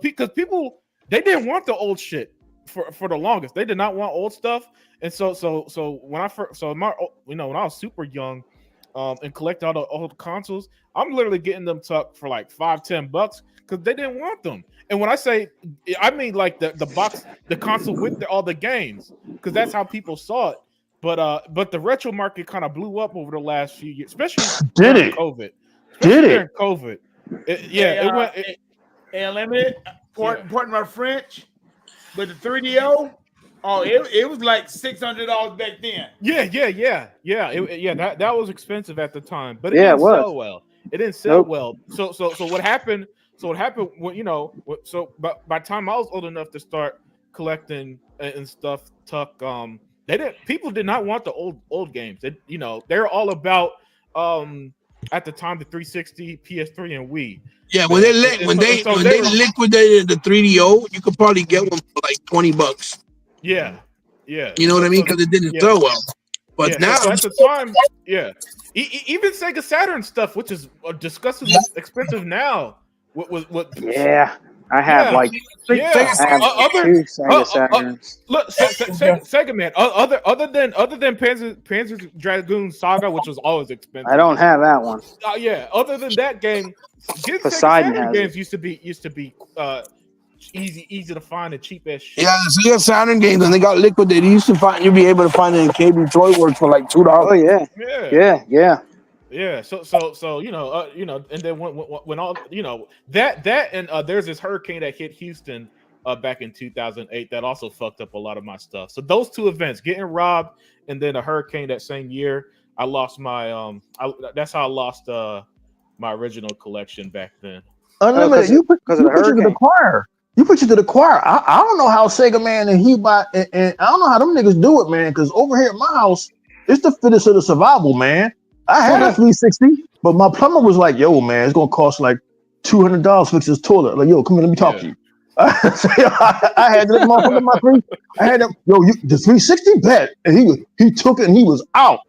because people, they didn't want the old shit for the longest. They did not want old stuff, and so when I was super young, and collecting all the old consoles, I'm literally getting them tucked for like $5-10 because they didn't want them. And when I say, I mean like the box, the console with all the games, because that's how people saw it. But the retro market kind of blew up over the last few years, especially during COVID. During COVID. It went. Unlimited. Pardon my French, but the 3DO. Oh, it was like $600 back then. That was expensive at the time, but it didn't sell well. It didn't sell well. So what happened? So what happened when but by the time I was old enough to start collecting and stuff, people did not want the old games. They're all about at the time the 360, PS3, and Wii. Yeah, when they liquidated the 3DO, you could probably get one for like $20. Yeah. Yeah. You know what I mean? Because it didn't sell well. But now, so at the time, even Sega Saturn stuff, which is disgustingly expensive now. What? Yeah, I have like yeah. I have two Sega Saturns. Look, Sega man. Other than Panzer Dragoon Saga, which was always expensive. I don't have that one. Yeah. Other than that game, getting Sega Saturn games used to be easy to find and cheap as shit. Yeah, the Sega Saturn games, and they got liquidated. You used to find you'd be able to find it in KB Toy Works for like $2. Oh yeah. So and then when all that and there's this hurricane that hit Houston back in 2008 that also fucked up a lot of my stuff. So those two events, getting robbed and then a hurricane that same year, I lost my that's how I lost my original collection back then. Unlimited, you put you to the choir. You put you to the choir. I don't know how Sega Man and Heot and I don't know how them niggas do it, man. Because over here at my house, it's the fittest of the survival, man. I had a 360, but my plumber was like, "Yo, man, it's gonna cost like $200 to fix this toilet." Like, yo, come here, let me talk to you. I had that motherfucker in my free. I had him, the 360 bet, and he took it and he was out.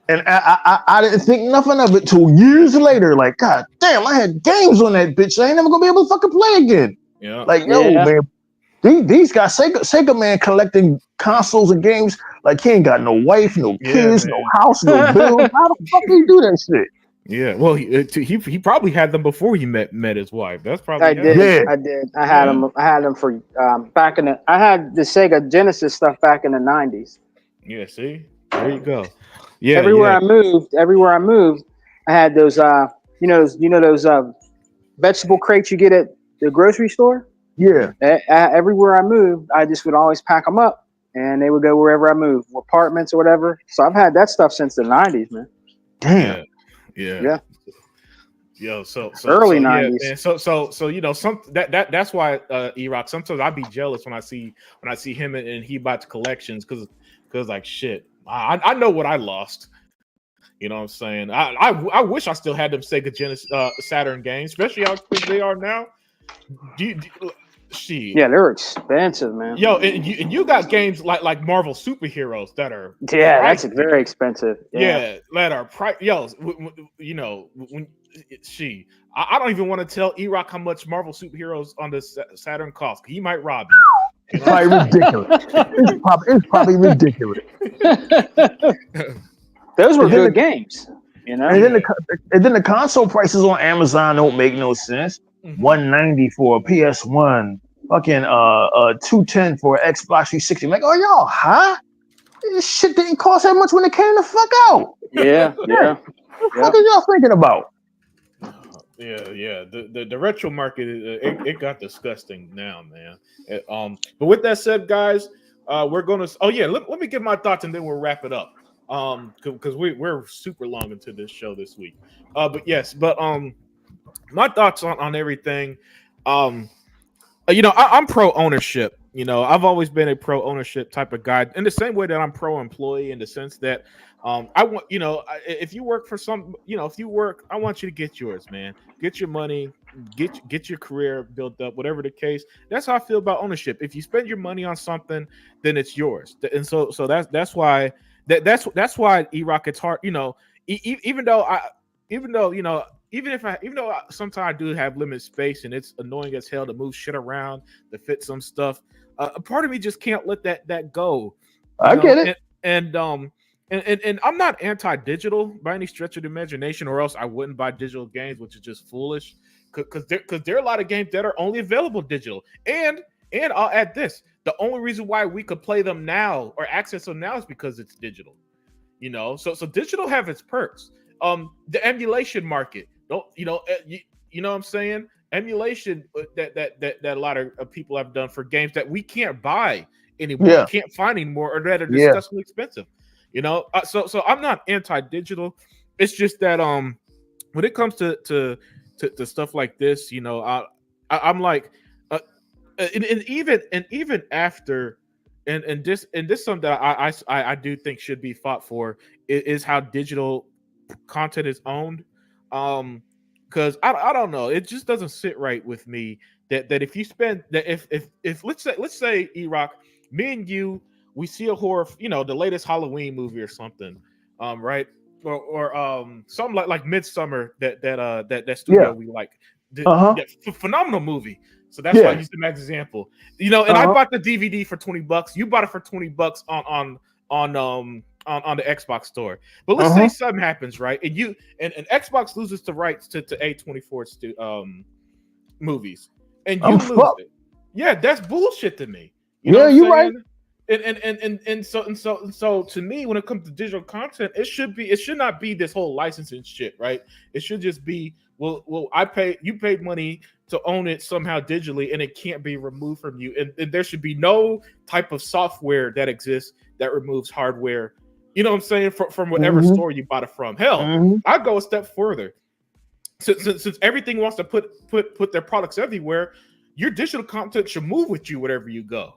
And I didn't think nothing of it till years later. Like, God damn, I had games on that bitch. I ain't never gonna be able to fucking play again. Yeah. Like, man, these guys, Sega Man collecting consoles and games like he ain't got no wife, no kids, no house, no bills. How the fuck do you do that shit? Yeah, well, he probably had them before he met his wife. That's probably I did. I had them. I had them for back in the. I had the Sega Genesis stuff back in the 90s. Yeah, see, there you go. Yeah, everywhere I moved, I had those. Those vegetable crates you get at the grocery store. Yeah. Everywhere I moved, I just would always pack them up, and they would go wherever I moved, apartments or whatever. So I've had that stuff since the 90s, man. Damn. Yeah. Yo, so early 90s. Yeah, man. That's why E-Rock. Sometimes I'd be jealous when I see him and Heot's collections because like shit, I know what I lost. You know what I'm saying? I wish I still had them Sega Genesis Saturn games, especially how expensive they are now. Yeah, they're expensive, man. Yo, and you got games like Marvel superheroes that are that's very expensive. Yeah, that are yo, I don't even want to tell E-Rock how much Marvel superheroes on the Saturn cost. He might rob you. It's probably ridiculous. It's probably ridiculous. Those were good games, you know. And then the console prices on Amazon don't make no sense. $190 for a PS1, fucking $210 for an Xbox 360. I'm like, oh y'all, huh? This shit didn't cost that much when it came the fuck out. Yeah. What the fuck are y'all thinking about? Yeah. The retro market it got disgusting now, man. But with that said, guys, we're gonna. Oh yeah, let me give my thoughts and then we'll wrap it up. Because we're super long into this show this week. My thoughts on everything. I'm pro ownership. I've always been a pro ownership type of guy in the same way that I'm pro employee in the sense that I want, if you work for I want you to get yours, man. Get your money, get your career built up, whatever the case. That's how I feel about ownership. If you spend your money on something, then it's yours. And so that's why E-Rock, it's hard, even though sometimes I do have limited space and it's annoying as hell to move shit around to fit some stuff, a part of me just can't let that go. I get it. And I'm not anti-digital by any stretch of the imagination, or else I wouldn't buy digital games, which is just foolish. Because there are a lot of games that are only available digital. And I'll add this: the only reason why we could play them now or access them now is because it's digital. So digital have its perks. The emulation market. You know what I'm saying? Emulation that a lot of people have done for games that we can't buy anymore, we can't find anymore, or that are disgustingly expensive. So I'm not anti-digital. It's just that when it comes to stuff like this, I'm like, and even after, and this something that I do think should be fought for is how digital content is owned. Because I don't know, it just doesn't sit right with me that if you spend that if let's say E-Rock, me and you, we see a horror, the latest Halloween movie or something, right? Or something like Midsummer that studio we like. Phenomenal movie. So that's why I used them as example. And I bought the DVD for $20. You bought it for $20 on the Xbox store. But let's say something happens, right? And Xbox loses the rights to A24 movies, and you lose it. Yeah, that's bullshit to me. You're right. And so to me, when it comes to digital content, it should not be this whole licensing shit, right? It should just be, well, you paid money to own it somehow digitally, and it can't be removed from you. And there should be no type of software that exists that removes hardware. You know what I'm saying? From whatever store you bought it from. Hell, I'd go a step further. Since everything wants to put their products everywhere, your digital content should move with you wherever you go.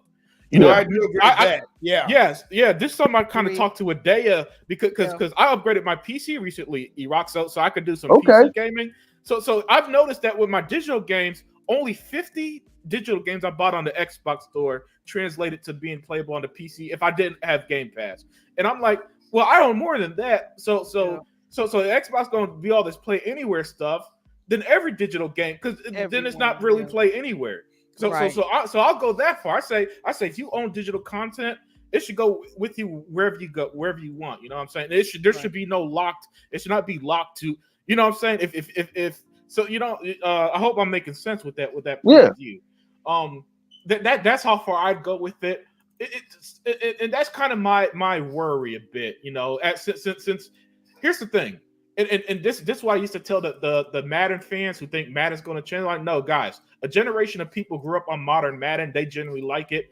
I do agree with that. Yes. This is something I kind of talked to Adea because I upgraded my PC recently, Erock, so I could do some PC gaming. So I've noticed that with my digital games, only 50 digital games I bought on the Xbox store translated to being playable on the PC if I didn't have Game Pass. And I'm like, well, I own more than that. So the Xbox going to be all this play anywhere stuff. Then every digital game, because then it's not really play anywhere. So I'll go that far. I say if you own digital content, it should go with you wherever you go, wherever you want. You know what I'm saying? There should be no locked. It should not be locked to. You know what I'm saying? If so, I hope I'm making sense with that point of view. That's how far I'd go with it. And that's kind of my worry a bit. Since here's the thing. And this is why I used to tell the Madden fans who think Madden's going to change. Like, no, guys, a generation of people grew up on modern Madden. They generally like it.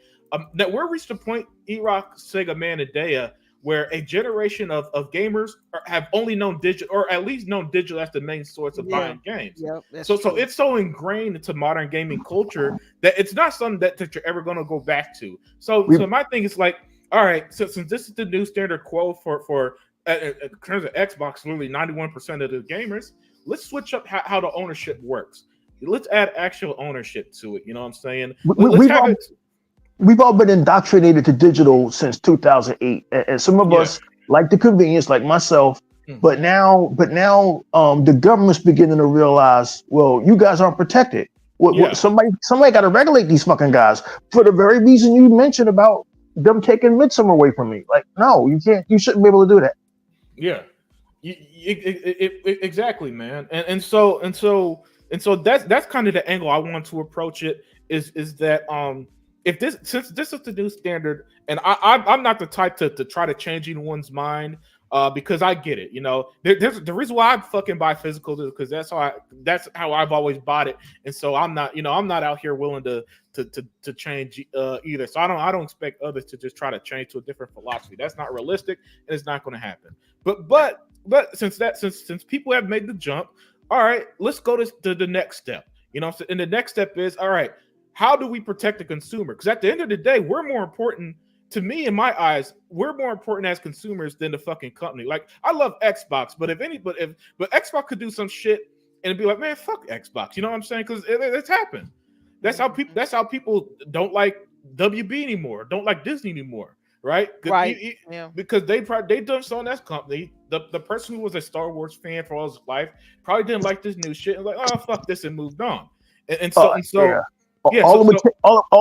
That we're reached a point, Erock, Sega, Man, and Dea, where a generation of gamers have only known digital, or at least known digital as the main source of buying games. Yep, so it's so ingrained into modern gaming culture that it's not something that you're ever going to go back to. So my thing is like, all right, so since this is the new standard quo for in terms of Xbox, literally 91% of the gamers, let's switch up how the ownership works. Let's add actual ownership to it. You know what I'm saying? We've all been indoctrinated to digital since 2008, and some of us like the convenience, like myself. But now, the government's beginning to realize, well, you guys aren't protected. Somebody got to regulate these fucking guys for the very reason you mentioned about them taking Midsummer away from me. Like, no, you can't. You shouldn't be able to do that. Yeah, exactly, man. And so that's kind of the angle I want to approach it. Is that since this is the new standard, and I'm not the type to try to change anyone's mind, because I get it. There's the reason why I fucking buy physical is because that's how I've always bought it, and so I'm not out here willing to change either. So I don't expect others to just try to change to a different philosophy. That's not realistic, and it's not going to happen. But since people have made the jump, all right, let's go to the next step. And the next step is, all right, how do we protect the consumer? Because at the end of the day, we're more important. To me, in my eyes, we're more important as consumers than the fucking company. Like, I love Xbox, but if Xbox could do some shit and it'd be like, man, fuck Xbox. You know what I'm saying? Because it's happened. That's how people don't like WB anymore, don't like Disney anymore, right? Right. Because they done so on that company. The person who was a Star Wars fan for all his life probably didn't like this new shit and like, oh fuck this, and moved on. All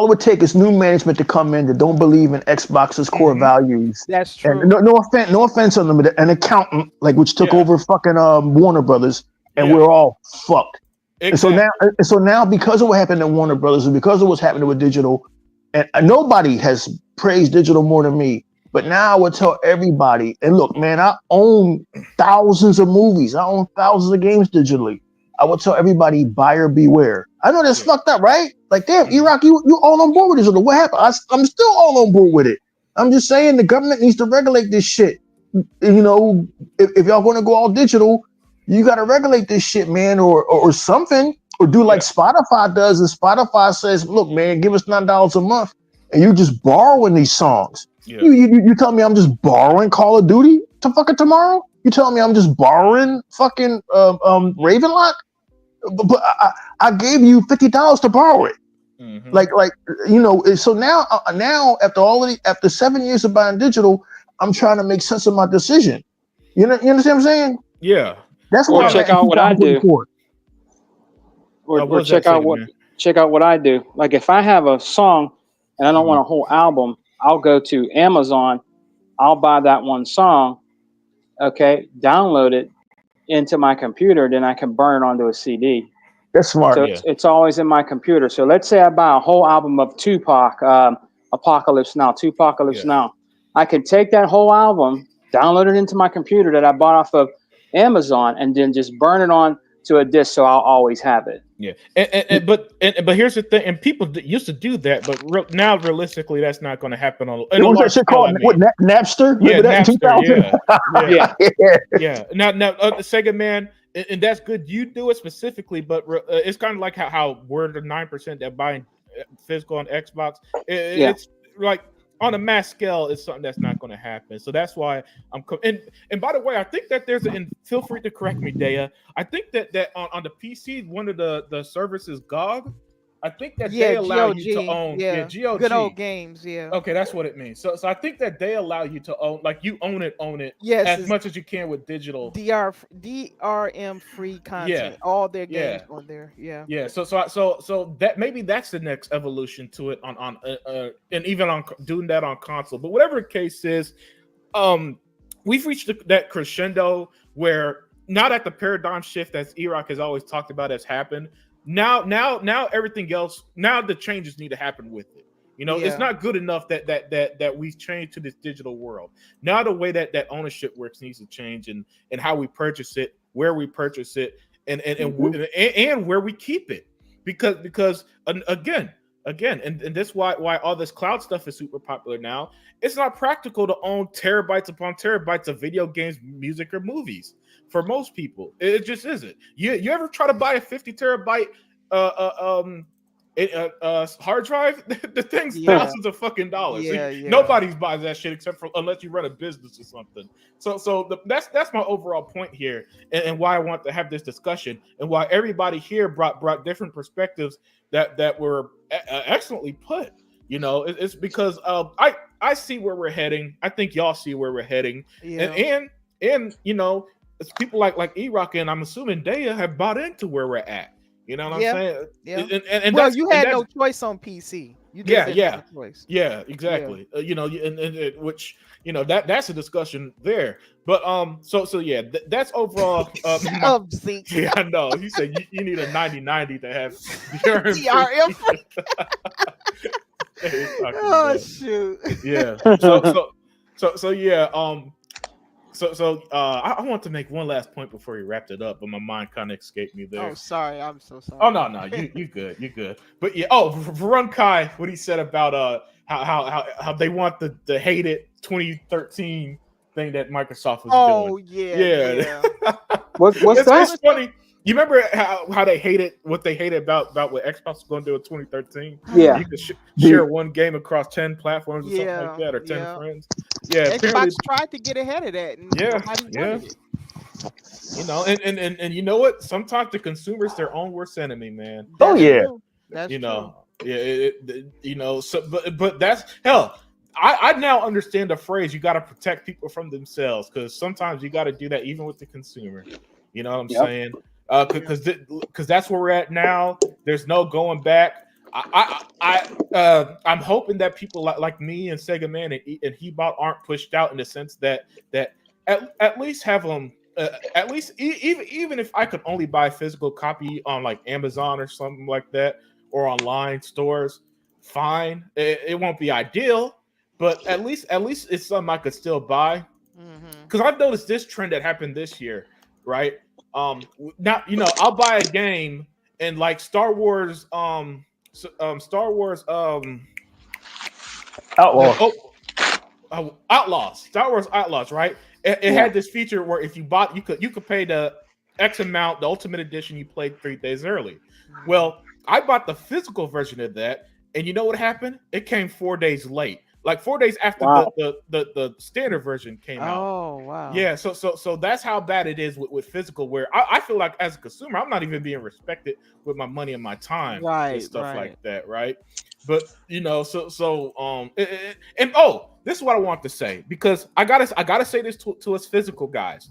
it would take is new management to come in that don't believe in Xbox's core values. That's true. And no offense on them, an accountant which took over fucking Warner Brothers, and we're all fucked. Exactly. And so now because of what happened at Warner Brothers and because of what's happening with digital, and nobody has praised digital more than me. But now I would tell everybody, and look, man, I own thousands of movies. I own thousands of games digitally. I would tell everybody, buyer beware. I know that's fucked up, right? Like, damn, Erock, you all on board with this? What happened? I'm still all on board with it. I'm just saying the government needs to regulate this shit. If y'all going to go all digital, you got to regulate this shit, man, or something, or do like Spotify does. And Spotify says, look, man, give us $9 a month, and you just borrowing these songs. Yeah. You tell me I'm just borrowing Call of Duty to fucking tomorrow? You telling me I'm just borrowing fucking Ravenlock? But I gave you $50 to borrow it. Mhm. Like you know. So now after 7 years of buying digital, I'm trying to make sense of my decision. You understand what I'm saying? Yeah. That's Or why I'm check at out what I do. 2024. Or What was check that out segment? what I do. Like if I have a song and I don't want a whole album, I'll go to Amazon. I'll buy that one song. Okay, download it into my computer, then I can burn it onto a CD. That's smart. So Yeah. it's always in my computer. So let's say I buy a whole album of Tupac, Apocalypse Now, Tupacalypse Yeah. Now. I can take that whole album, download it into my computer that I bought off of Amazon, and then just burn it on to a disc, so I'll always have it. Yeah, but here's the thing, and people used to do that, but now realistically, that's not going to happen on. It was that shit called Napster. Yeah, Remember that in Napster. 2000? Yeah. Now, Sega man, and that's good. You do it specifically, but it's kind of like how we're the 9% that buy physical on Xbox. It's like on a mass scale, it's something that's not going to happen. So that's why I'm. And by the way, I think that there's and feel free to correct me, Dea. I think that on the PC, one of the services, GOG, I think that they allow you to own GOG. Good old games, yeah. Okay, that's what it means. So I think that they allow you to own, like you own it yes, as much as you can with digital DRM free content. All their games on there. Yeah. Yeah. So that maybe that's the next evolution to it on and even on doing that on console. But whatever the case is, we've reached that crescendo where now that the paradigm shift that E-Rock has always talked about has happened. Now everything else, now the changes need to happen with it. You know, it's not good enough that we've changed to this digital world. Now the way that ownership works needs to change, and how we purchase it, where we purchase it, and where we keep it. Because again, and that's why all this cloud stuff is super popular now. It's not practical to own terabytes upon terabytes of video games, music, or movies. For most people, it just isn't. You ever try to buy a 50 terabyte hard drive? The thing's thousands of fucking dollars. Nobody buys that shit except for unless you run a business or something. So that's my overall point here, and why I want to have this discussion, and why everybody here brought different perspectives that were excellently put. You know, it's because I see where we're heading. I think y'all see where we're heading, and you know. It's people like E-Rock and I'm assuming Dea have bought into where we're at. You know what I'm saying? Yeah. And well, you had no choice on PC. You just no choice. Yeah, exactly. You know, and which you know that's a discussion there. But so that's overall. Yeah, I know. He said you need a 9090 to have DRM. Oh shoot. Yeah. So yeah. So I want to make one last point before we wrapped it up, but my mind kind of escaped me there. Oh, sorry, I'm so sorry. Oh no, you good, you good. But yeah, Varun Kai, what he said about how they want the hated 2013 thing that Microsoft was doing. Oh yeah. What's that? It's funny. You remember how they hated what about what Xbox was going to do in 2013? Yeah, you could share one game across 10 platforms or something like that, or 10 friends. Yeah, Xbox tried to get ahead of that. And You know, and you know what? Sometimes the consumer's their own worst enemy, man. That's you know, you know. So, but that's hell. I now understand the phrase. You got to protect people from themselves, because sometimes you got to do that even with the consumer. You know what I'm saying? Because that's where we're at now. There's no going back. I'm hoping that people like me and Sega Man and Heot aren't pushed out in the sense that at least have them at least even if I could only buy a physical copy on like Amazon or something like that, or online stores, fine. It won't be ideal, but at least it's something I could still buy. Because I've noticed this trend that happened this year, right? Now, you know, I'll buy a game and like Star Wars Outlaws, Star Wars Outlaws, right? It had this feature where if you bought, you could pay the X amount, the Ultimate Edition you played 3 days early. Well, I bought the physical version of that, and you know what happened? It came 4 days late. like 4 days after Wow. the standard version came out. Oh wow. Yeah, so that's how bad it is with physical. Where I feel like as a consumer, I'm not even being respected with my money and my time and stuff like that, right? But you know, and this is what I want to say, because I gotta say this to us physical guys.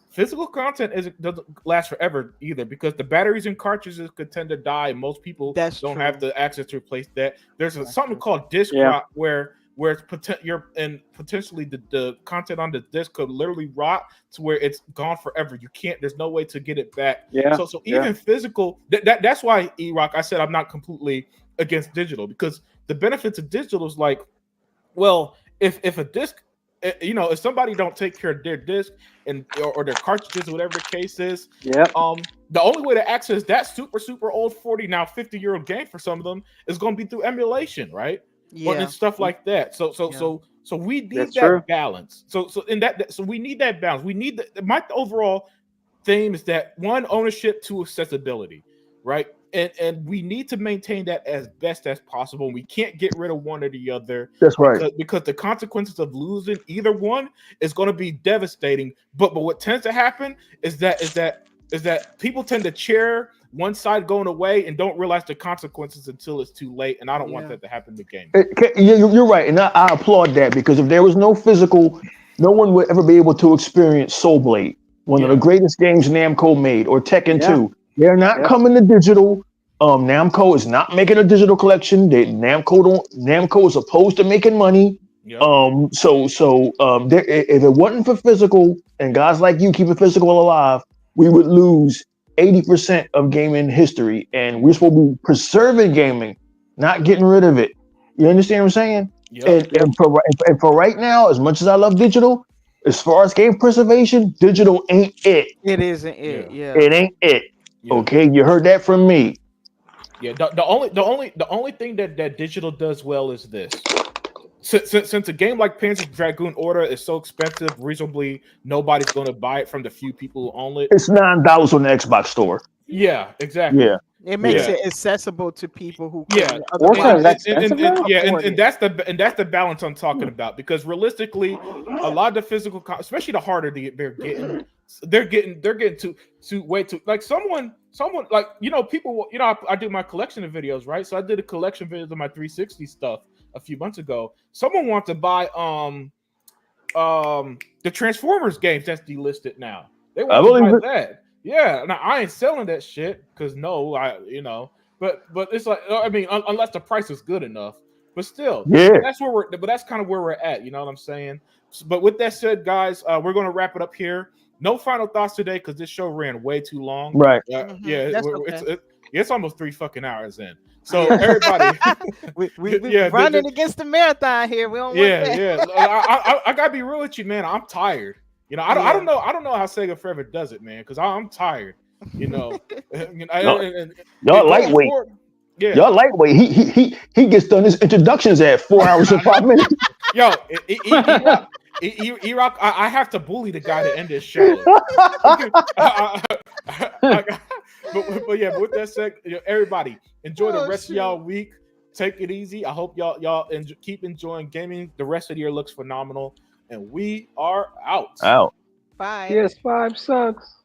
Physical content doesn't last forever either, because the batteries and cartridges could tend to die, and most people don't have the access to replace that. There's something called disk rot where it's potentially the content on the disc could literally rot to where it's gone forever. There's no way to get it back. So even physical, that's why E-Rock, I said I'm not completely against digital, because the benefits of digital is like, well, if a disc, you know, if somebody don't take care of their disc or their cartridges or whatever the case is, the only way to access that super old 50-year-old game for some of them is going to be through emulation, right? And stuff like that. So we need that balance. So we need that balance. We need my overall theme is that one, ownership, two, accessibility, right? And we need to maintain that as best as possible. We can't get rid of one or the other. That's right. Because the consequences of losing either one is going to be devastating. But what tends to happen is that people tend to cheer one side going away and don't realize the consequences until it's too late. And I don't want that to happen in the game. You're right, and I applaud that, because if there was no physical, no one would ever be able to experience Soul Blade, one of the greatest games Namco made, or Tekken 2. They're not coming to digital. Namco is not making a digital collection. Namco is opposed to making money. If it wasn't for physical and guys like you keeping physical alive, we would lose 80% of gaming history, and we're supposed to be preserving gaming, not getting rid of it. You understand what I'm saying? And for right now, as much as I love digital, as far as game preservation, digital ain't it. It isn't it. It ain't it. Okay, you heard that from me. The only thing that digital does well is this. Since a game like Panzer Dragoon Order is so expensive, reasonably nobody's going to buy it from the few people who own it. It's $9 on the Xbox store. Yeah, exactly. It makes it accessible to people who and that's the balance I'm talking about, because realistically, a lot of the physical, especially the harder they're getting to way too, like someone like, you know, people, you know, I do my collection of videos, right? So I did a collection video of my 360 stuff a few months ago. Someone wants to buy the Transformers games that's delisted now. They want to buy that. Yeah, now I ain't selling that shit because but it's like, I mean, unless the price is good enough. But still, that's kind of where we're at. You know what I'm saying? But with that said, guys, we're gonna wrap it up here. No final thoughts today because this show ran way too long. Right? It's almost 3 fucking hours in. So everybody, we're running against the marathon here. We don't want that. I gotta be real with you, man. I'm tired. You know, I don't know how Sega Forever does it, man, because I'm tired. You know, y'all lightweight. Y'all lightweight. He gets done his introductions at 4 hours and 5 minutes. Yo, E-Rock, I have to bully the guy to end this show. But with that said, everybody enjoy the rest of y'all week. Take it easy. I hope y'all keep enjoying gaming. The rest of the year looks phenomenal, and we are out. Bye. PS5 sucks.